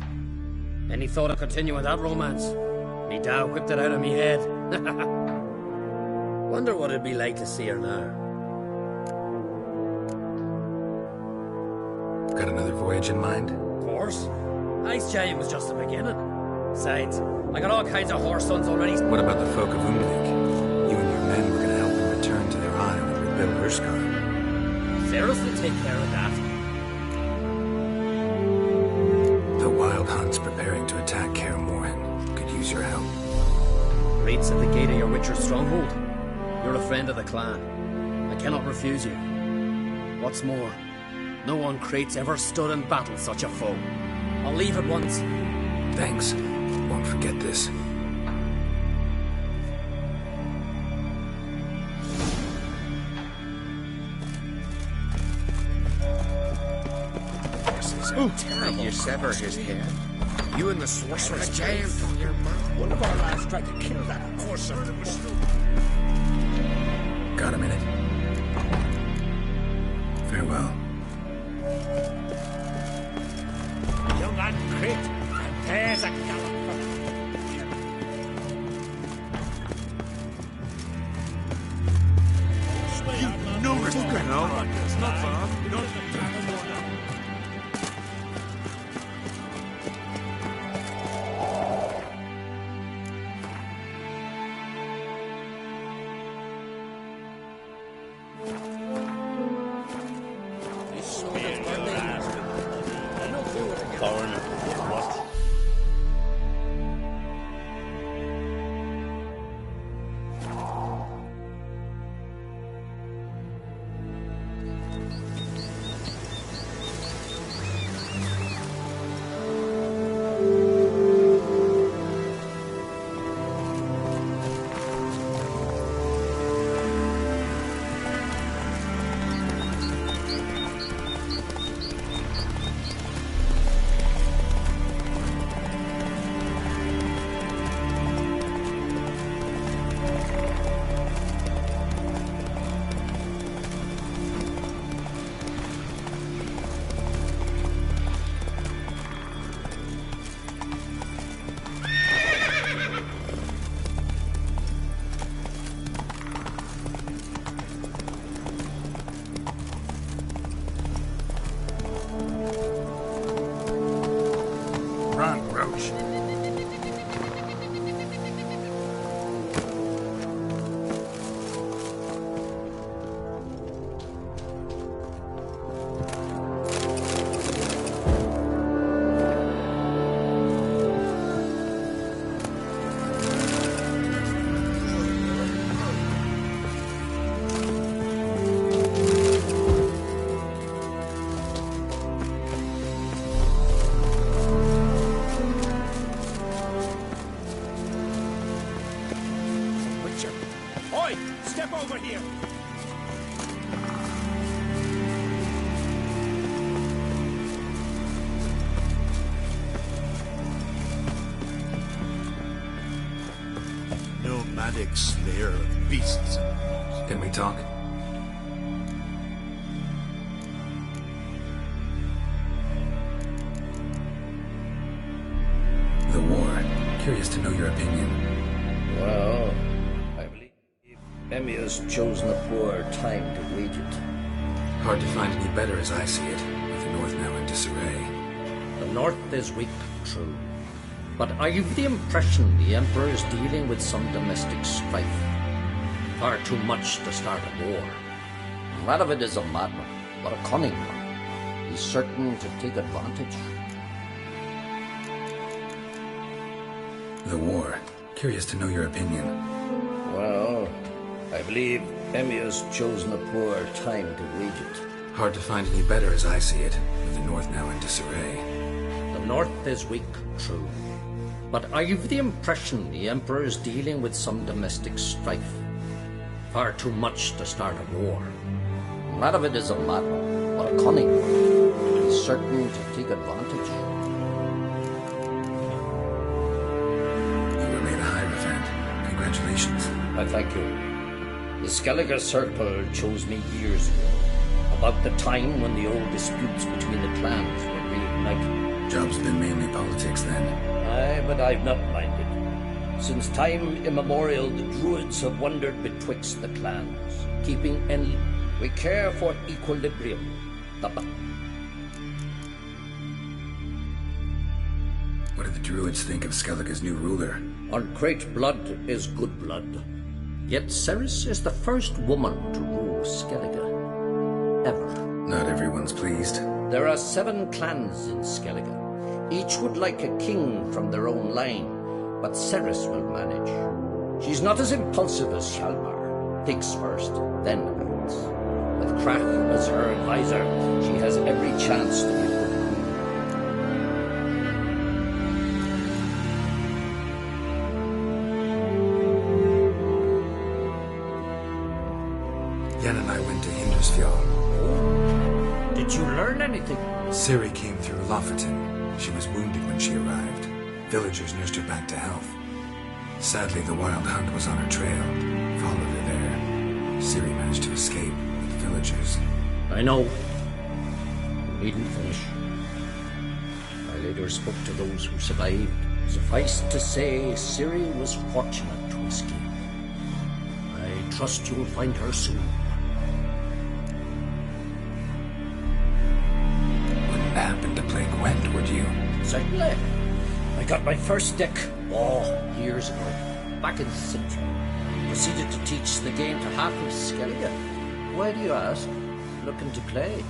Any thought of continuing that romance? Me dad whipped it out of me head. Wonder what it'd be like to see her now. Got another voyage in mind? Of course. Ice Giant was just the beginning. Besides, I got all kinds of horse sons already. What about the folk of Umlik? You and your men were gonna help them return to their isle and rebuild Urskar. Ferris will take care of that. The Wild Hunt's preparing to attack Kaer Morhen. Could use your help. Raid's at the gate of your Witcher's stronghold. You're a friend of the clan. I cannot refuse you. What's more, no one Crate's ever stood in battle such a foe. I'll leave at once. Thanks. Won't forget this. Terrible. You sever his head. You and the sorceress jailed from your mouth. One of our lads tried to kill that horse. Got a minute? Farewell. Young lad Crate, and there's a gallop for You know it's good, no? It's not far. You don't over here. Nomadic slayer of beasts. Can we talk? The war. Curious to know your opinion. Well, I believe Emir's chosen a poor time to wage it. Hard to find any better as I see it, with the North now in disarray. The North is weak, true. But are you of the impression the Emperor is dealing with some domestic strife? Far too much to start a war. Radovid is a madman, but a cunning one. He's certain to take advantage. The war. Curious to know your opinion. Well, I believe Emir's chosen a poor time to wage it. Hard to find any better as I see it, with the North now in disarray. The North is weak, true. But are you of the impression the Emperor is dealing with some domestic strife? Far too much to start a war. Radovid is a madman, but a cunning one. He's certain to take advantage. You were made a Hierophant. Congratulations. I thank you. The Skellige Circle chose me years ago, about the time when the old disputes between the clans were reignited. Job's been mainly politics then. Aye, but I've not minded. Since time immemorial, the Druids have wandered betwixt the clans, keeping we care for equilibrium. What did the druids think of Skellige's new ruler? Uncrate blood is good blood. Yet Ceres is the first woman to rule Skellige. Ever. Not everyone's pleased. There are 7 clans in Skellige. Each would like a king from their own line, but Ceres will manage. She's not as impulsive as Hjalmar. Thinks first, then acts. With Krach as her advisor, she has every chance to be good queen. Yen and I went to Hindersfjall. Did you learn anything? Ciri came through Lofoten. She was wounded when she arrived. Villagers nursed her back to health. Sadly, the Wild Hunt was on her trail. Followed her there. Ciri managed to escape with villagers. I know. You needn't finish. I later spoke to those who survived. Suffice to say, Ciri was fortunate to escape. I trust you'll find her soon. Wouldn't happen to play Gwent, would you? Certainly. I got my stick, years ago, back in Sintra. Proceeded to teach the game to half of Skellige. Why do you ask? Looking to play?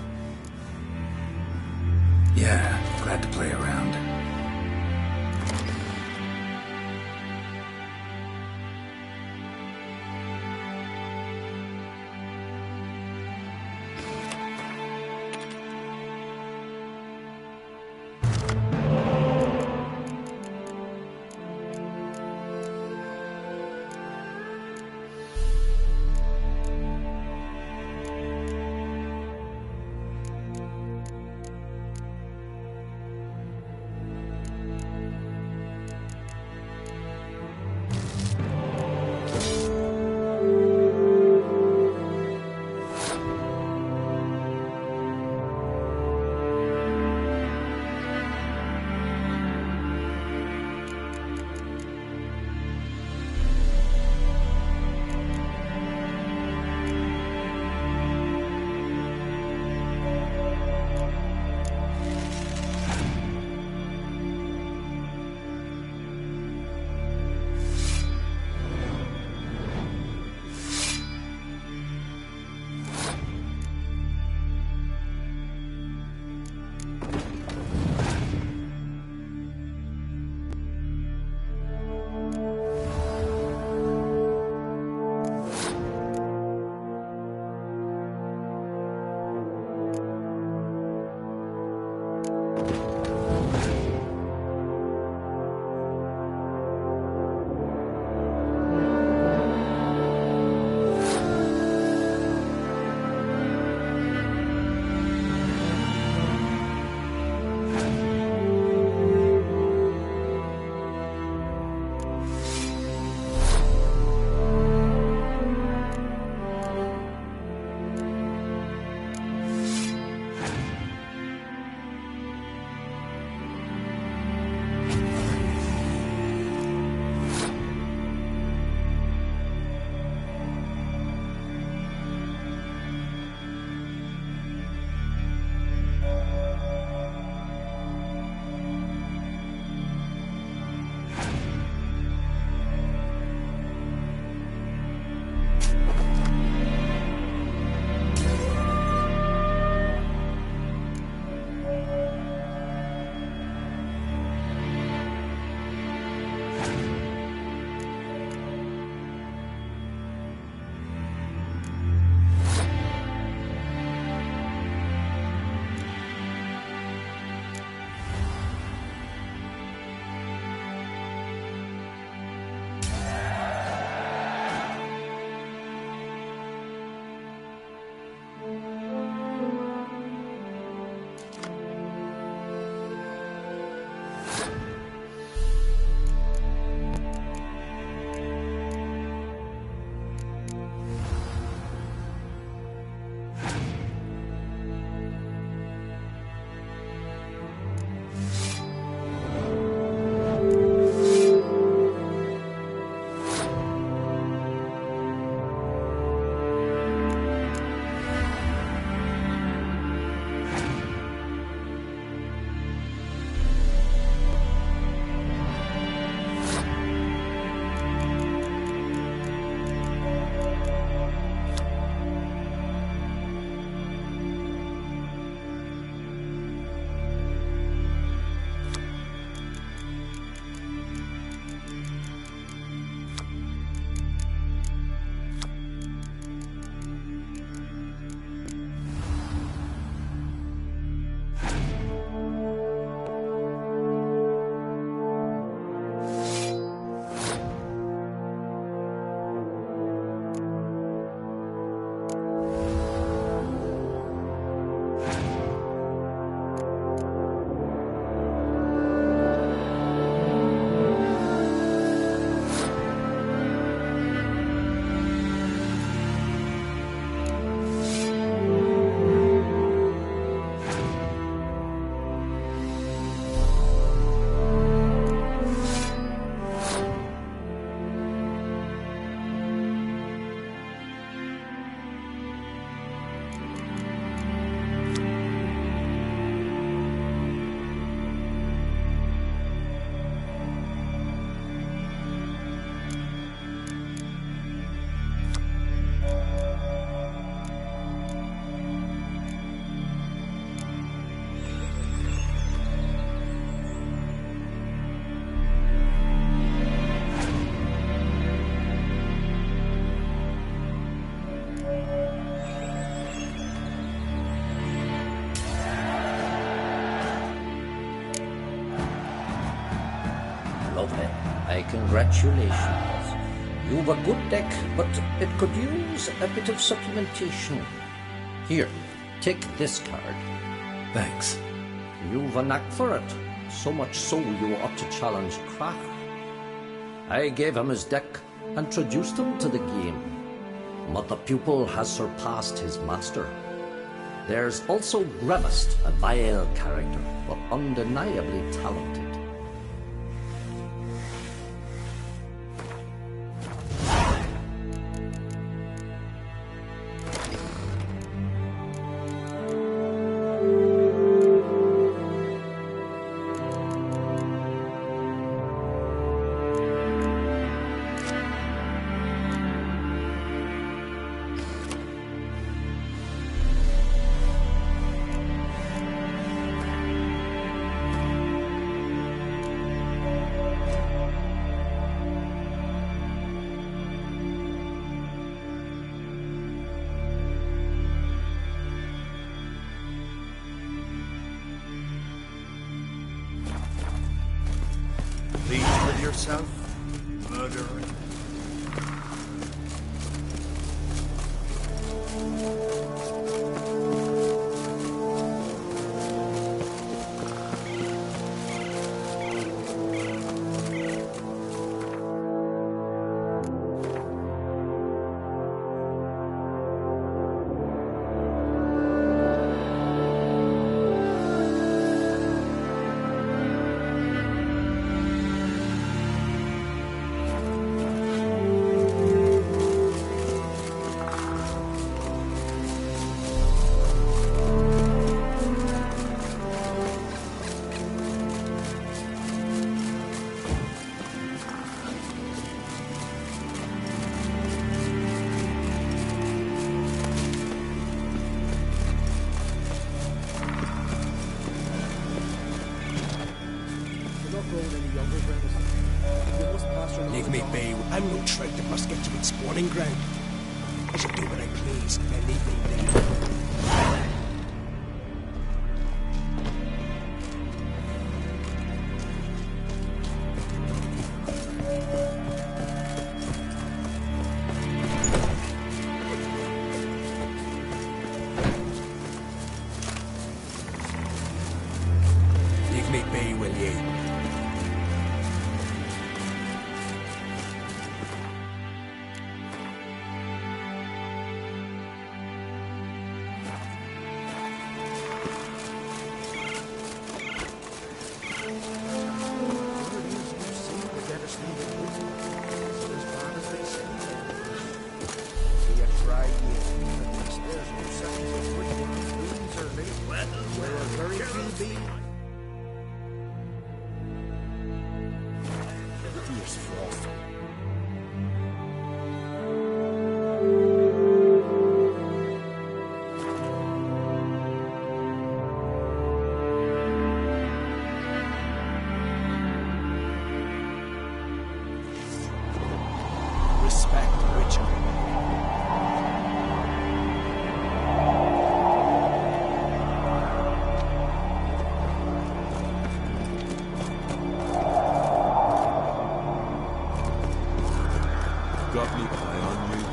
Yeah, glad to play around. My congratulations. You've a good deck, but it could use a bit of supplementation. Here, take this card. Thanks. You've a knack for it. So much so you ought to challenge Krach. I gave him his deck, introduced him to the game. But the pupil has surpassed his master. There's also Grevest, a vile character, but undeniably talented. Pleased with yourself, murderer? Leave me be. I'm no trout that must get to its spawning ground. I shall do what I please, and leave me be. Leave me be, will ye? Respect, Witcher. Got me eye on you.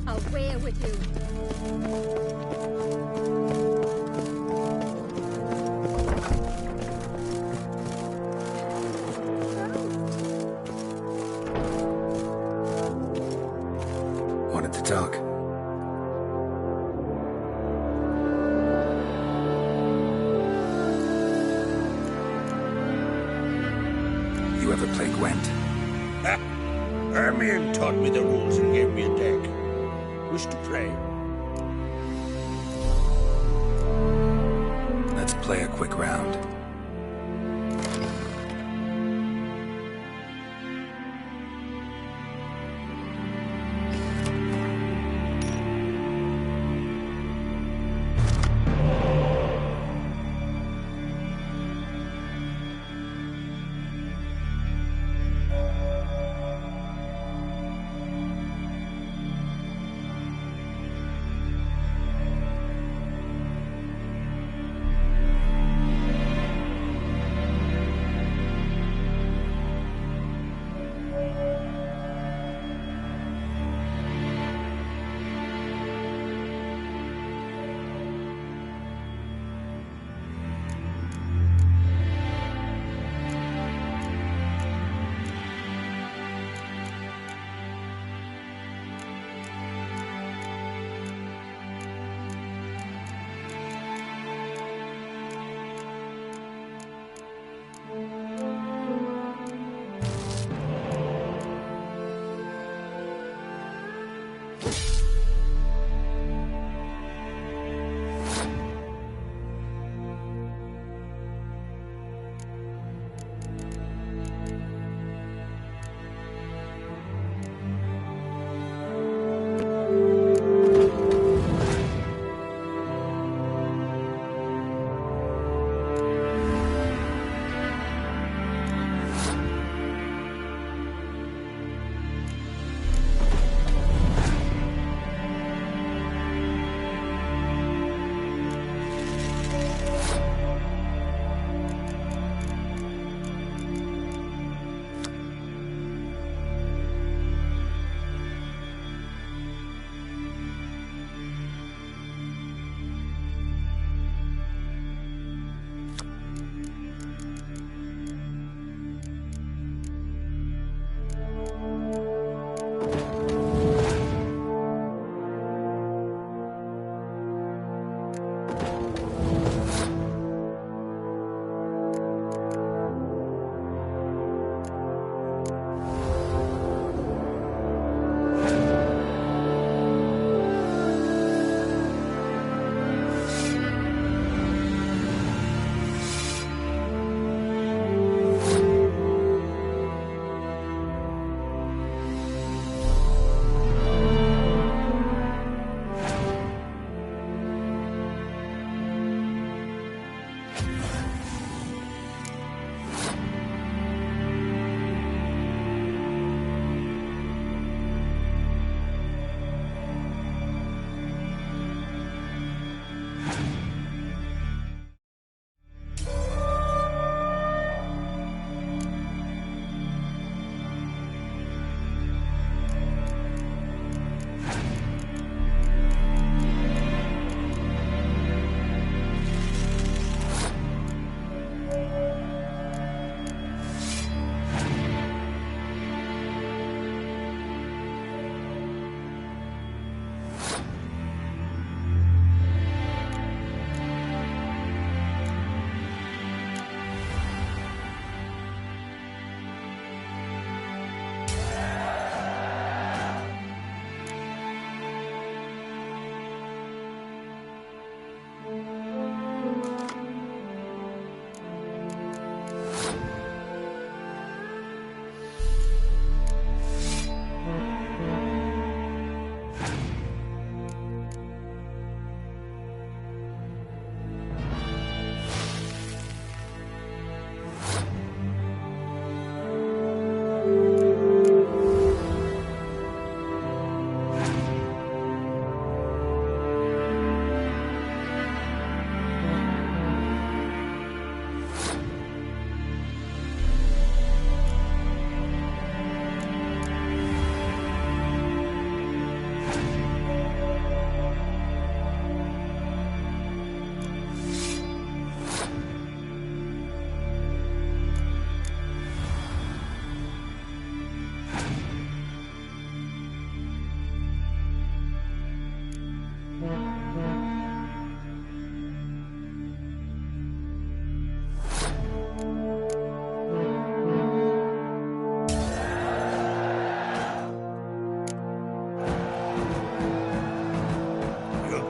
Away with you. Wanted to talk. You ever play Gwent? Ha! Ermion taught me the rules and gave me a deck. Wish to play? Let's play a quick round.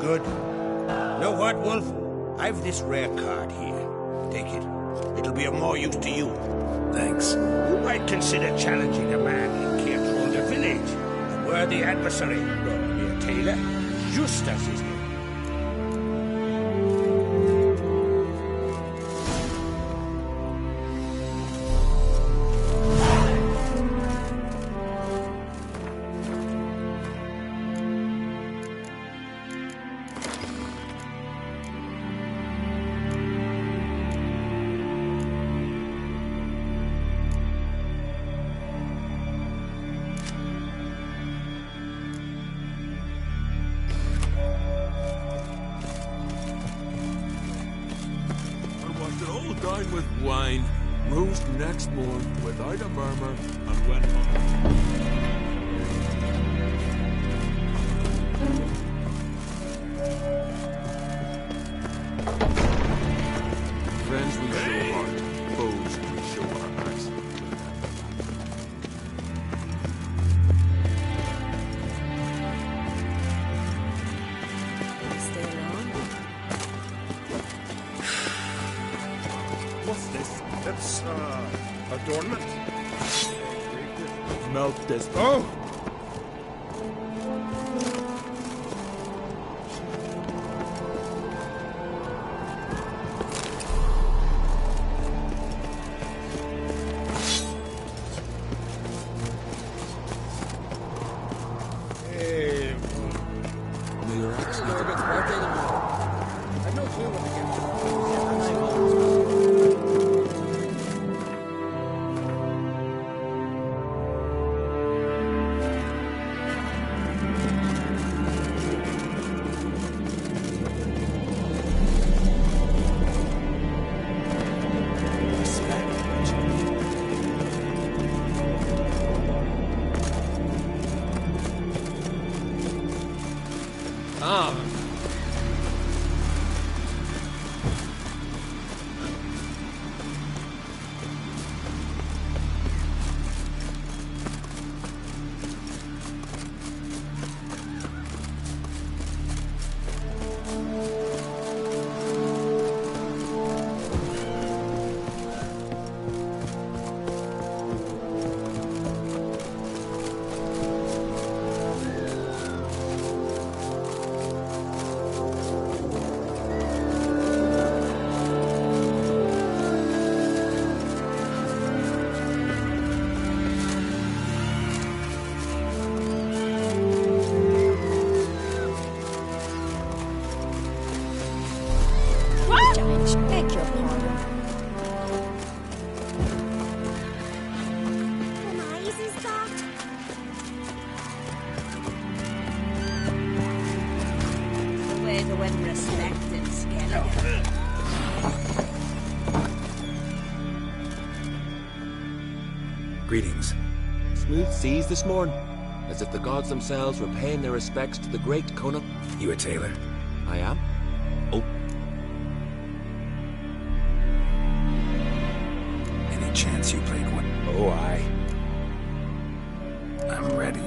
Good. Know what, Wolf? I've this rare card here. Take it. It'll be of more use to you. Thanks. You might consider challenging a man in Kirtrolder village. A worthy adversary. Mere tailor. Just as his name. Dined with wine, rose next morn without a murmur, and went home. Friends we show heart, foes we show our backs. What's this? It's, adornment. Melt this. Oh! Hey. May your axe be Norbit's birthday tomorrow. I've no clue what to give him. Ah. Beg your pardon. Nice is that? The way to win respect in Skellige. Greetings. Smooth seas this morning, as if the gods themselves were paying their respects to the great Conan. You a tailor? I am. Oh. Any chance you played one? Oh, aye. I'm ready.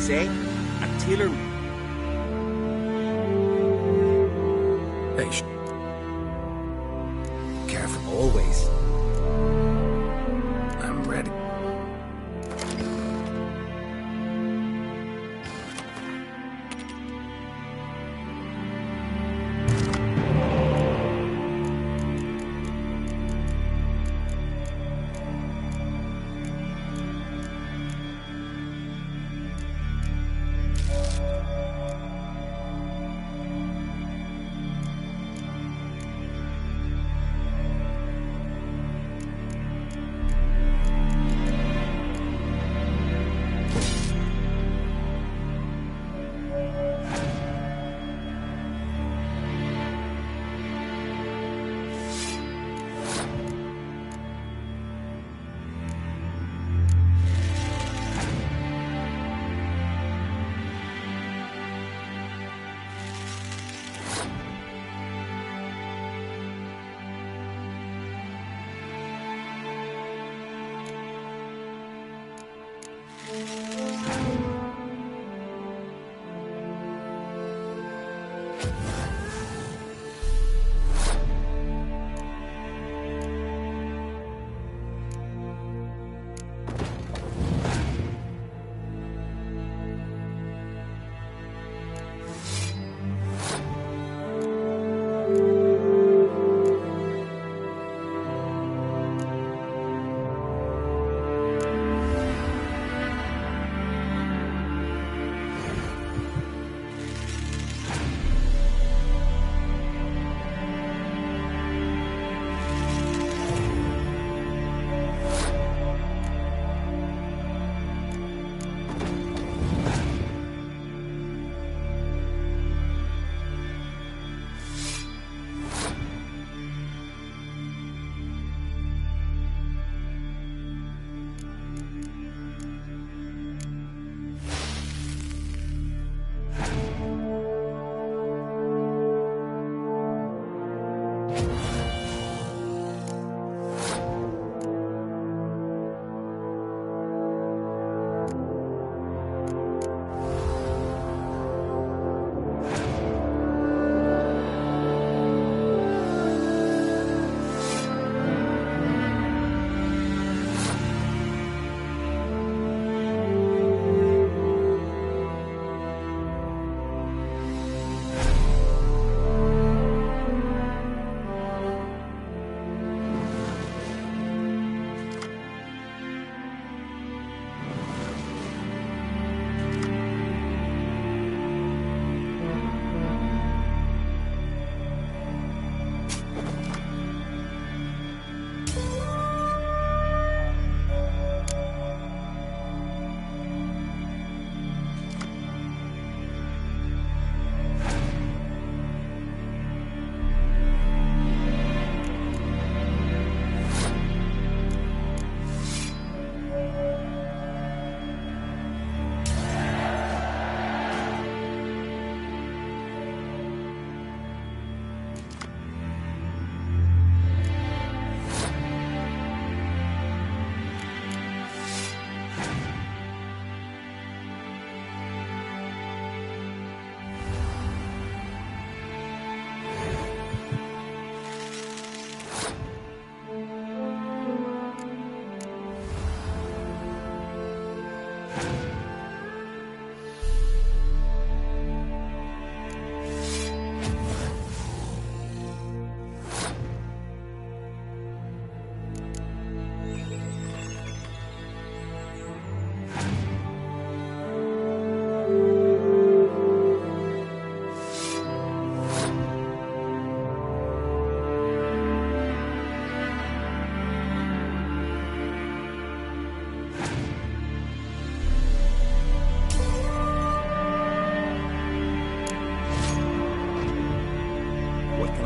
say? And Taylor... Hey, careful. Always. I'm ready.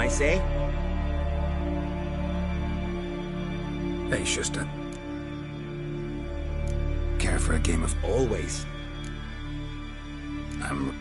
I say? Hey, Schuster. Care for a game of... Always. I'm...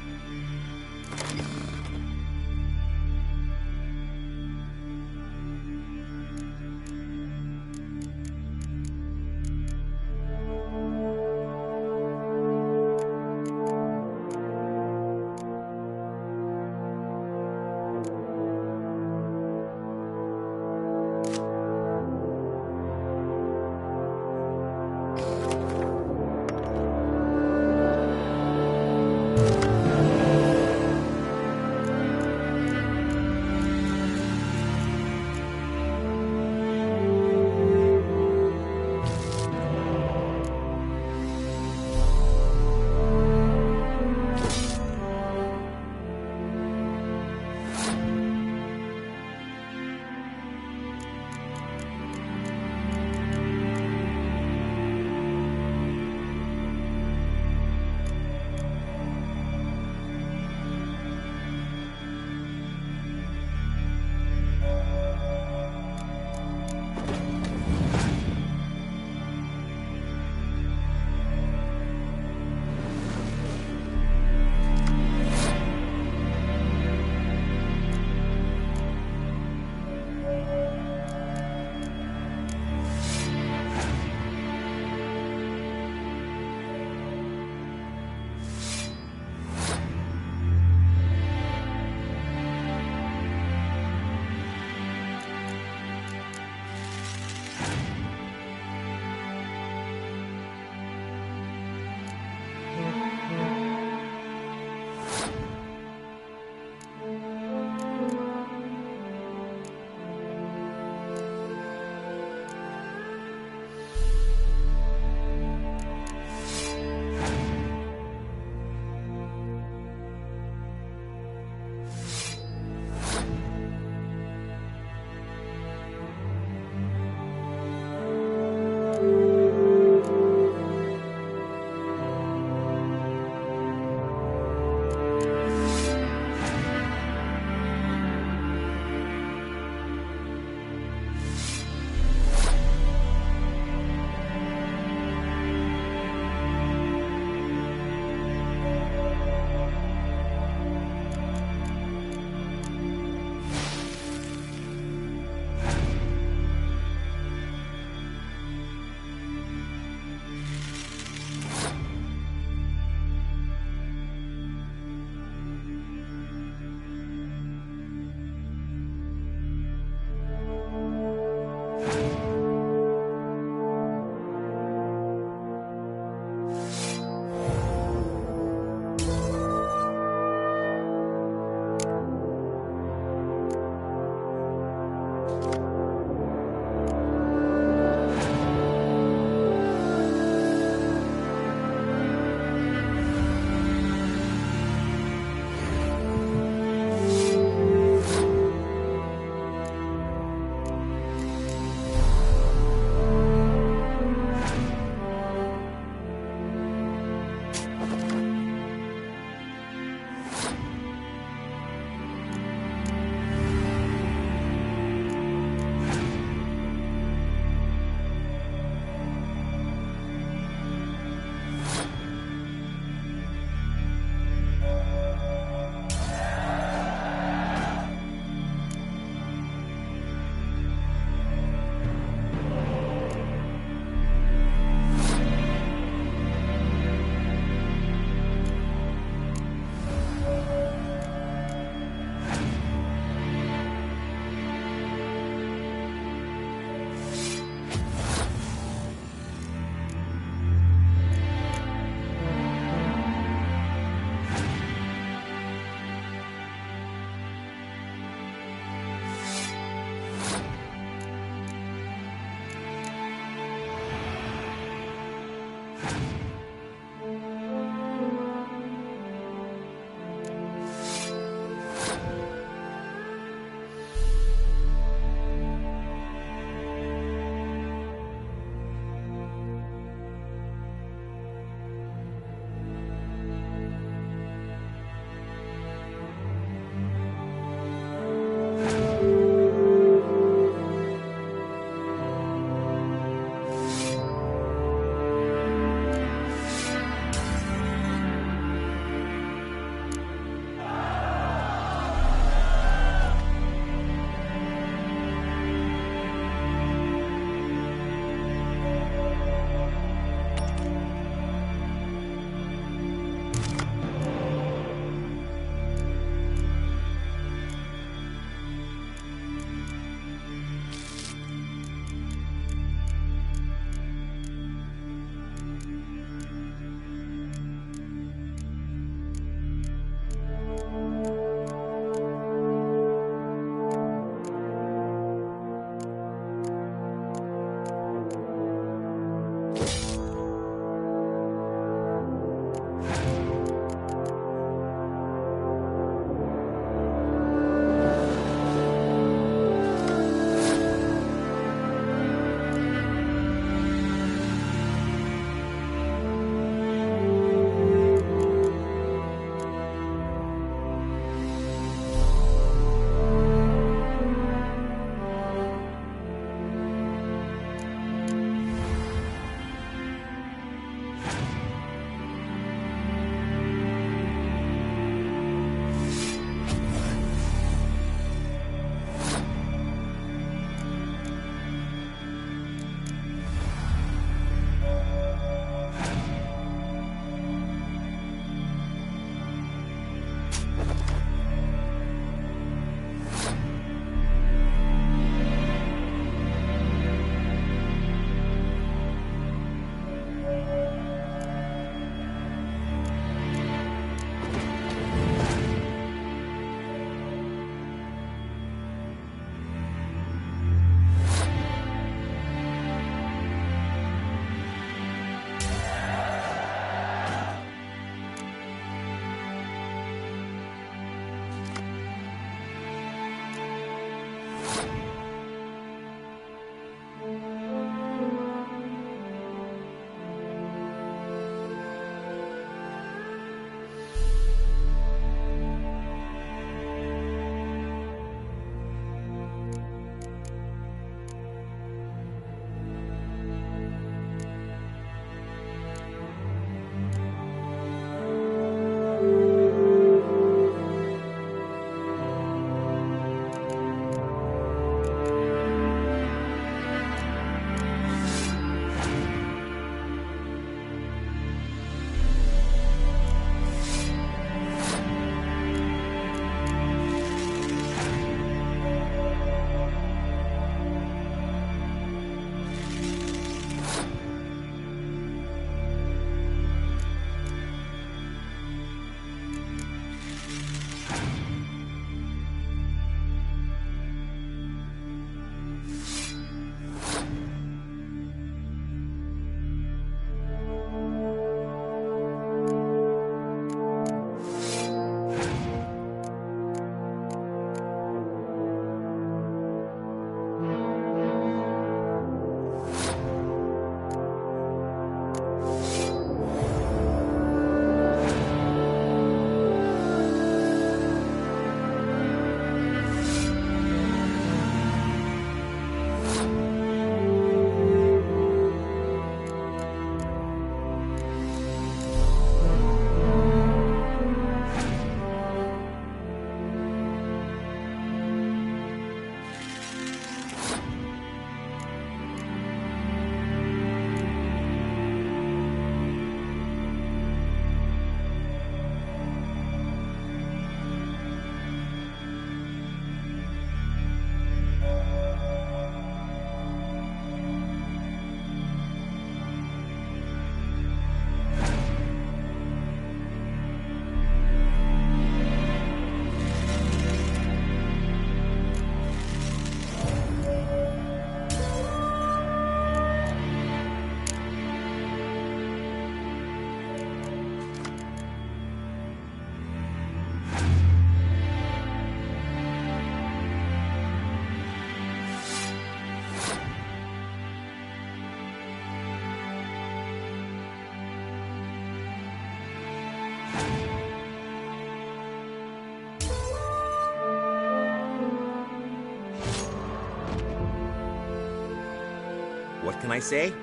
What can I say?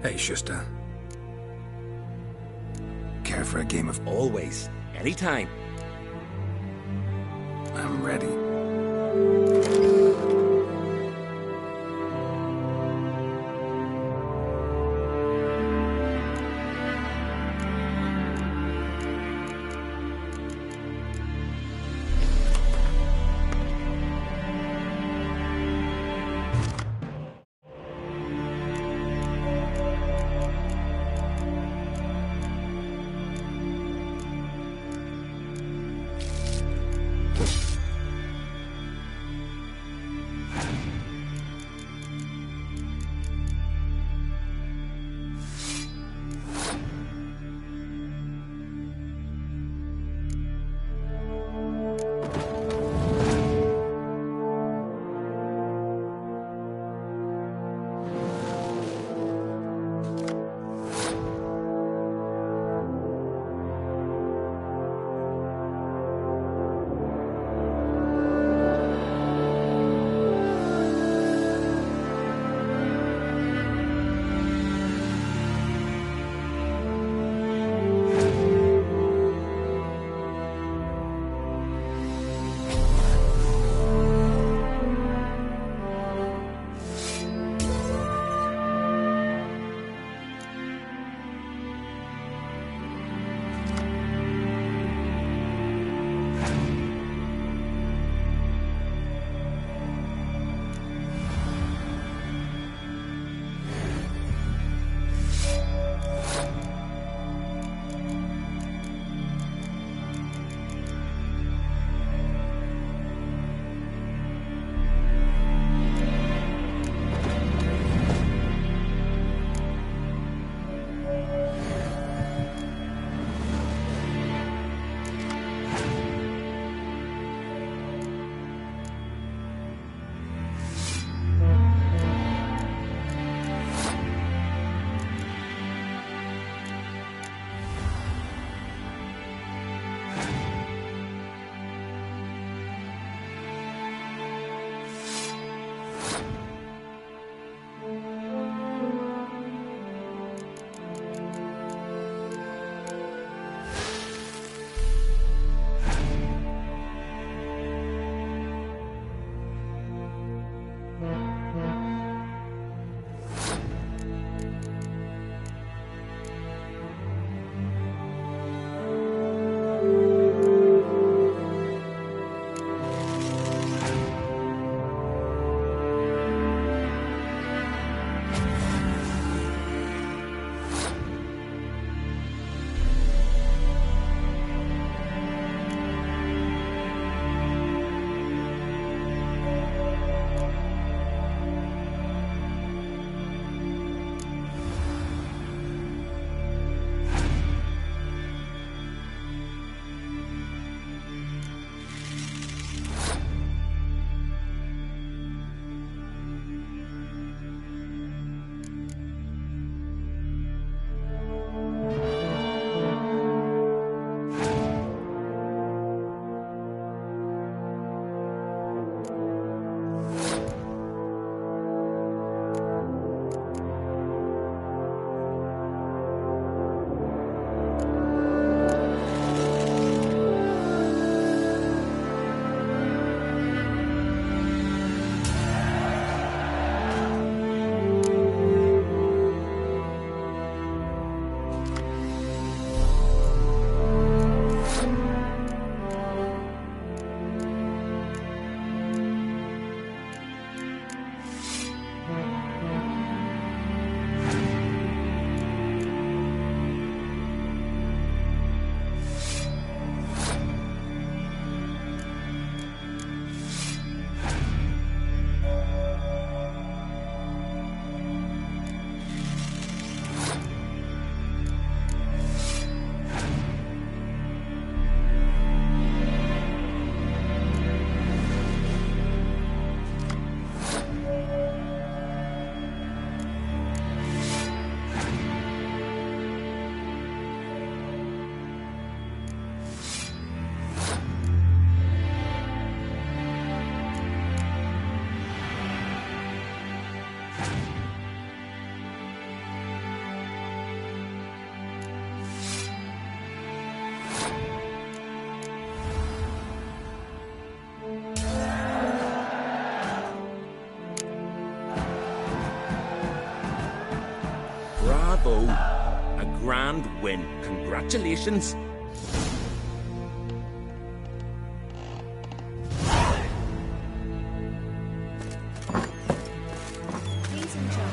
Hey, Shusta. Care for a game of... Always. Anytime. I'm ready. Bravo. A grand win. Congratulations. He's in charge.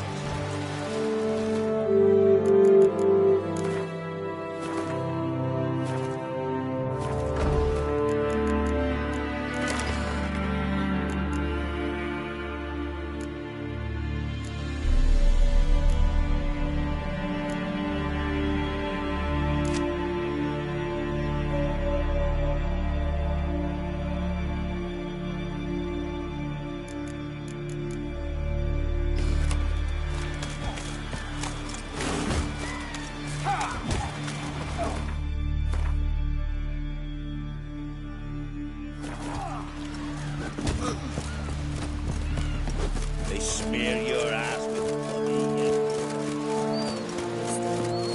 They smear your ass with bloody.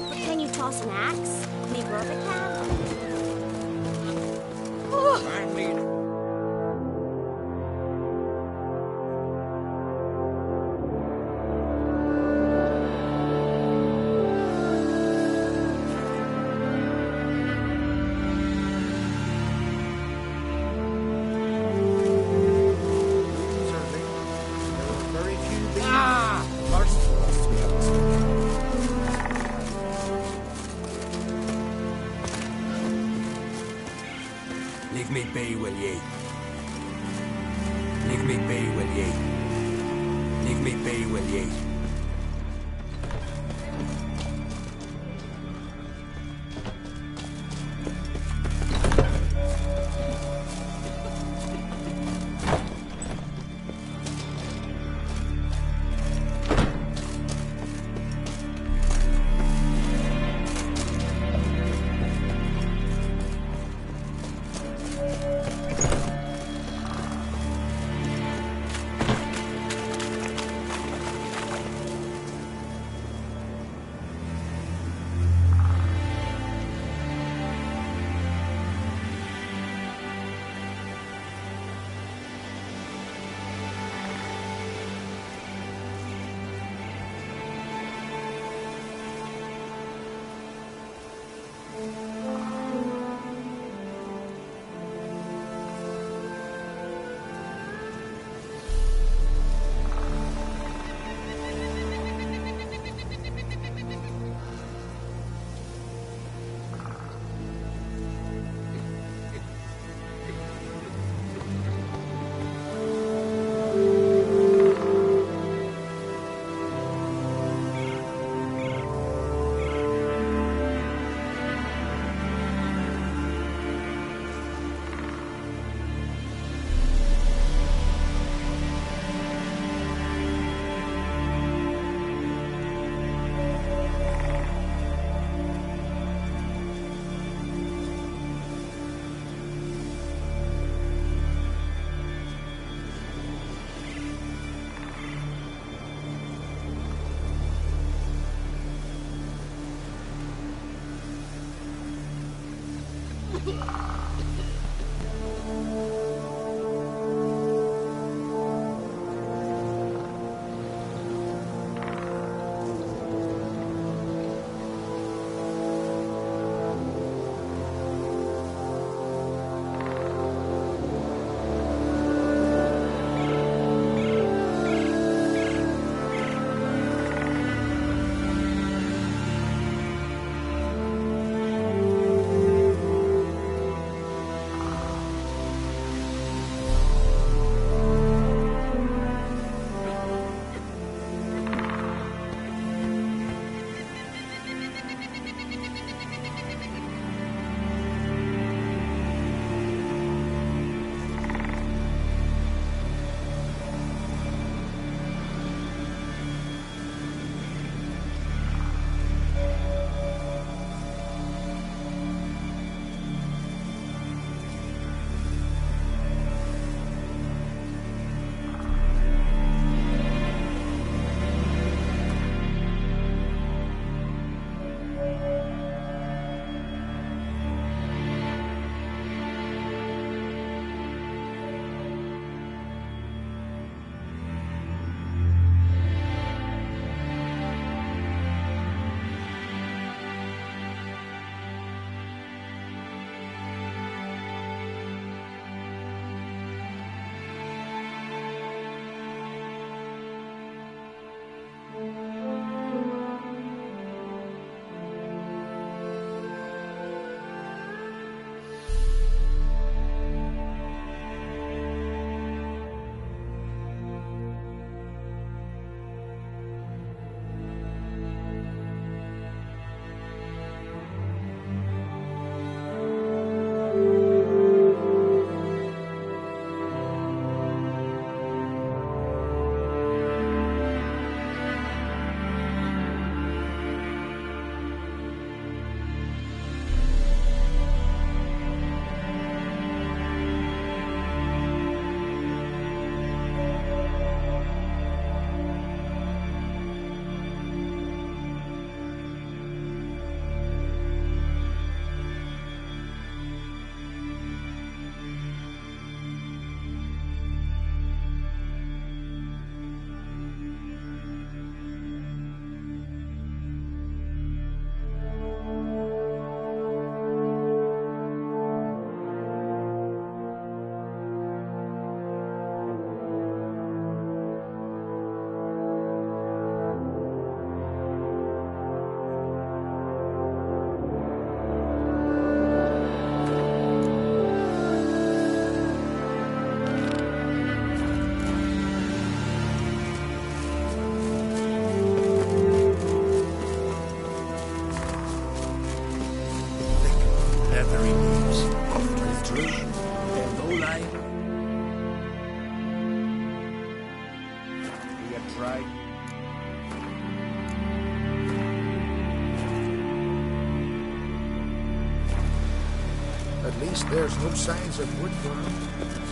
But can you toss an axe? Me brother can. Leave me be, will ye? Leave me be, will ye? Leave me be, will ye? leathery leaves. It's true. No lie. We have tried. At least there's no signs of woodworm.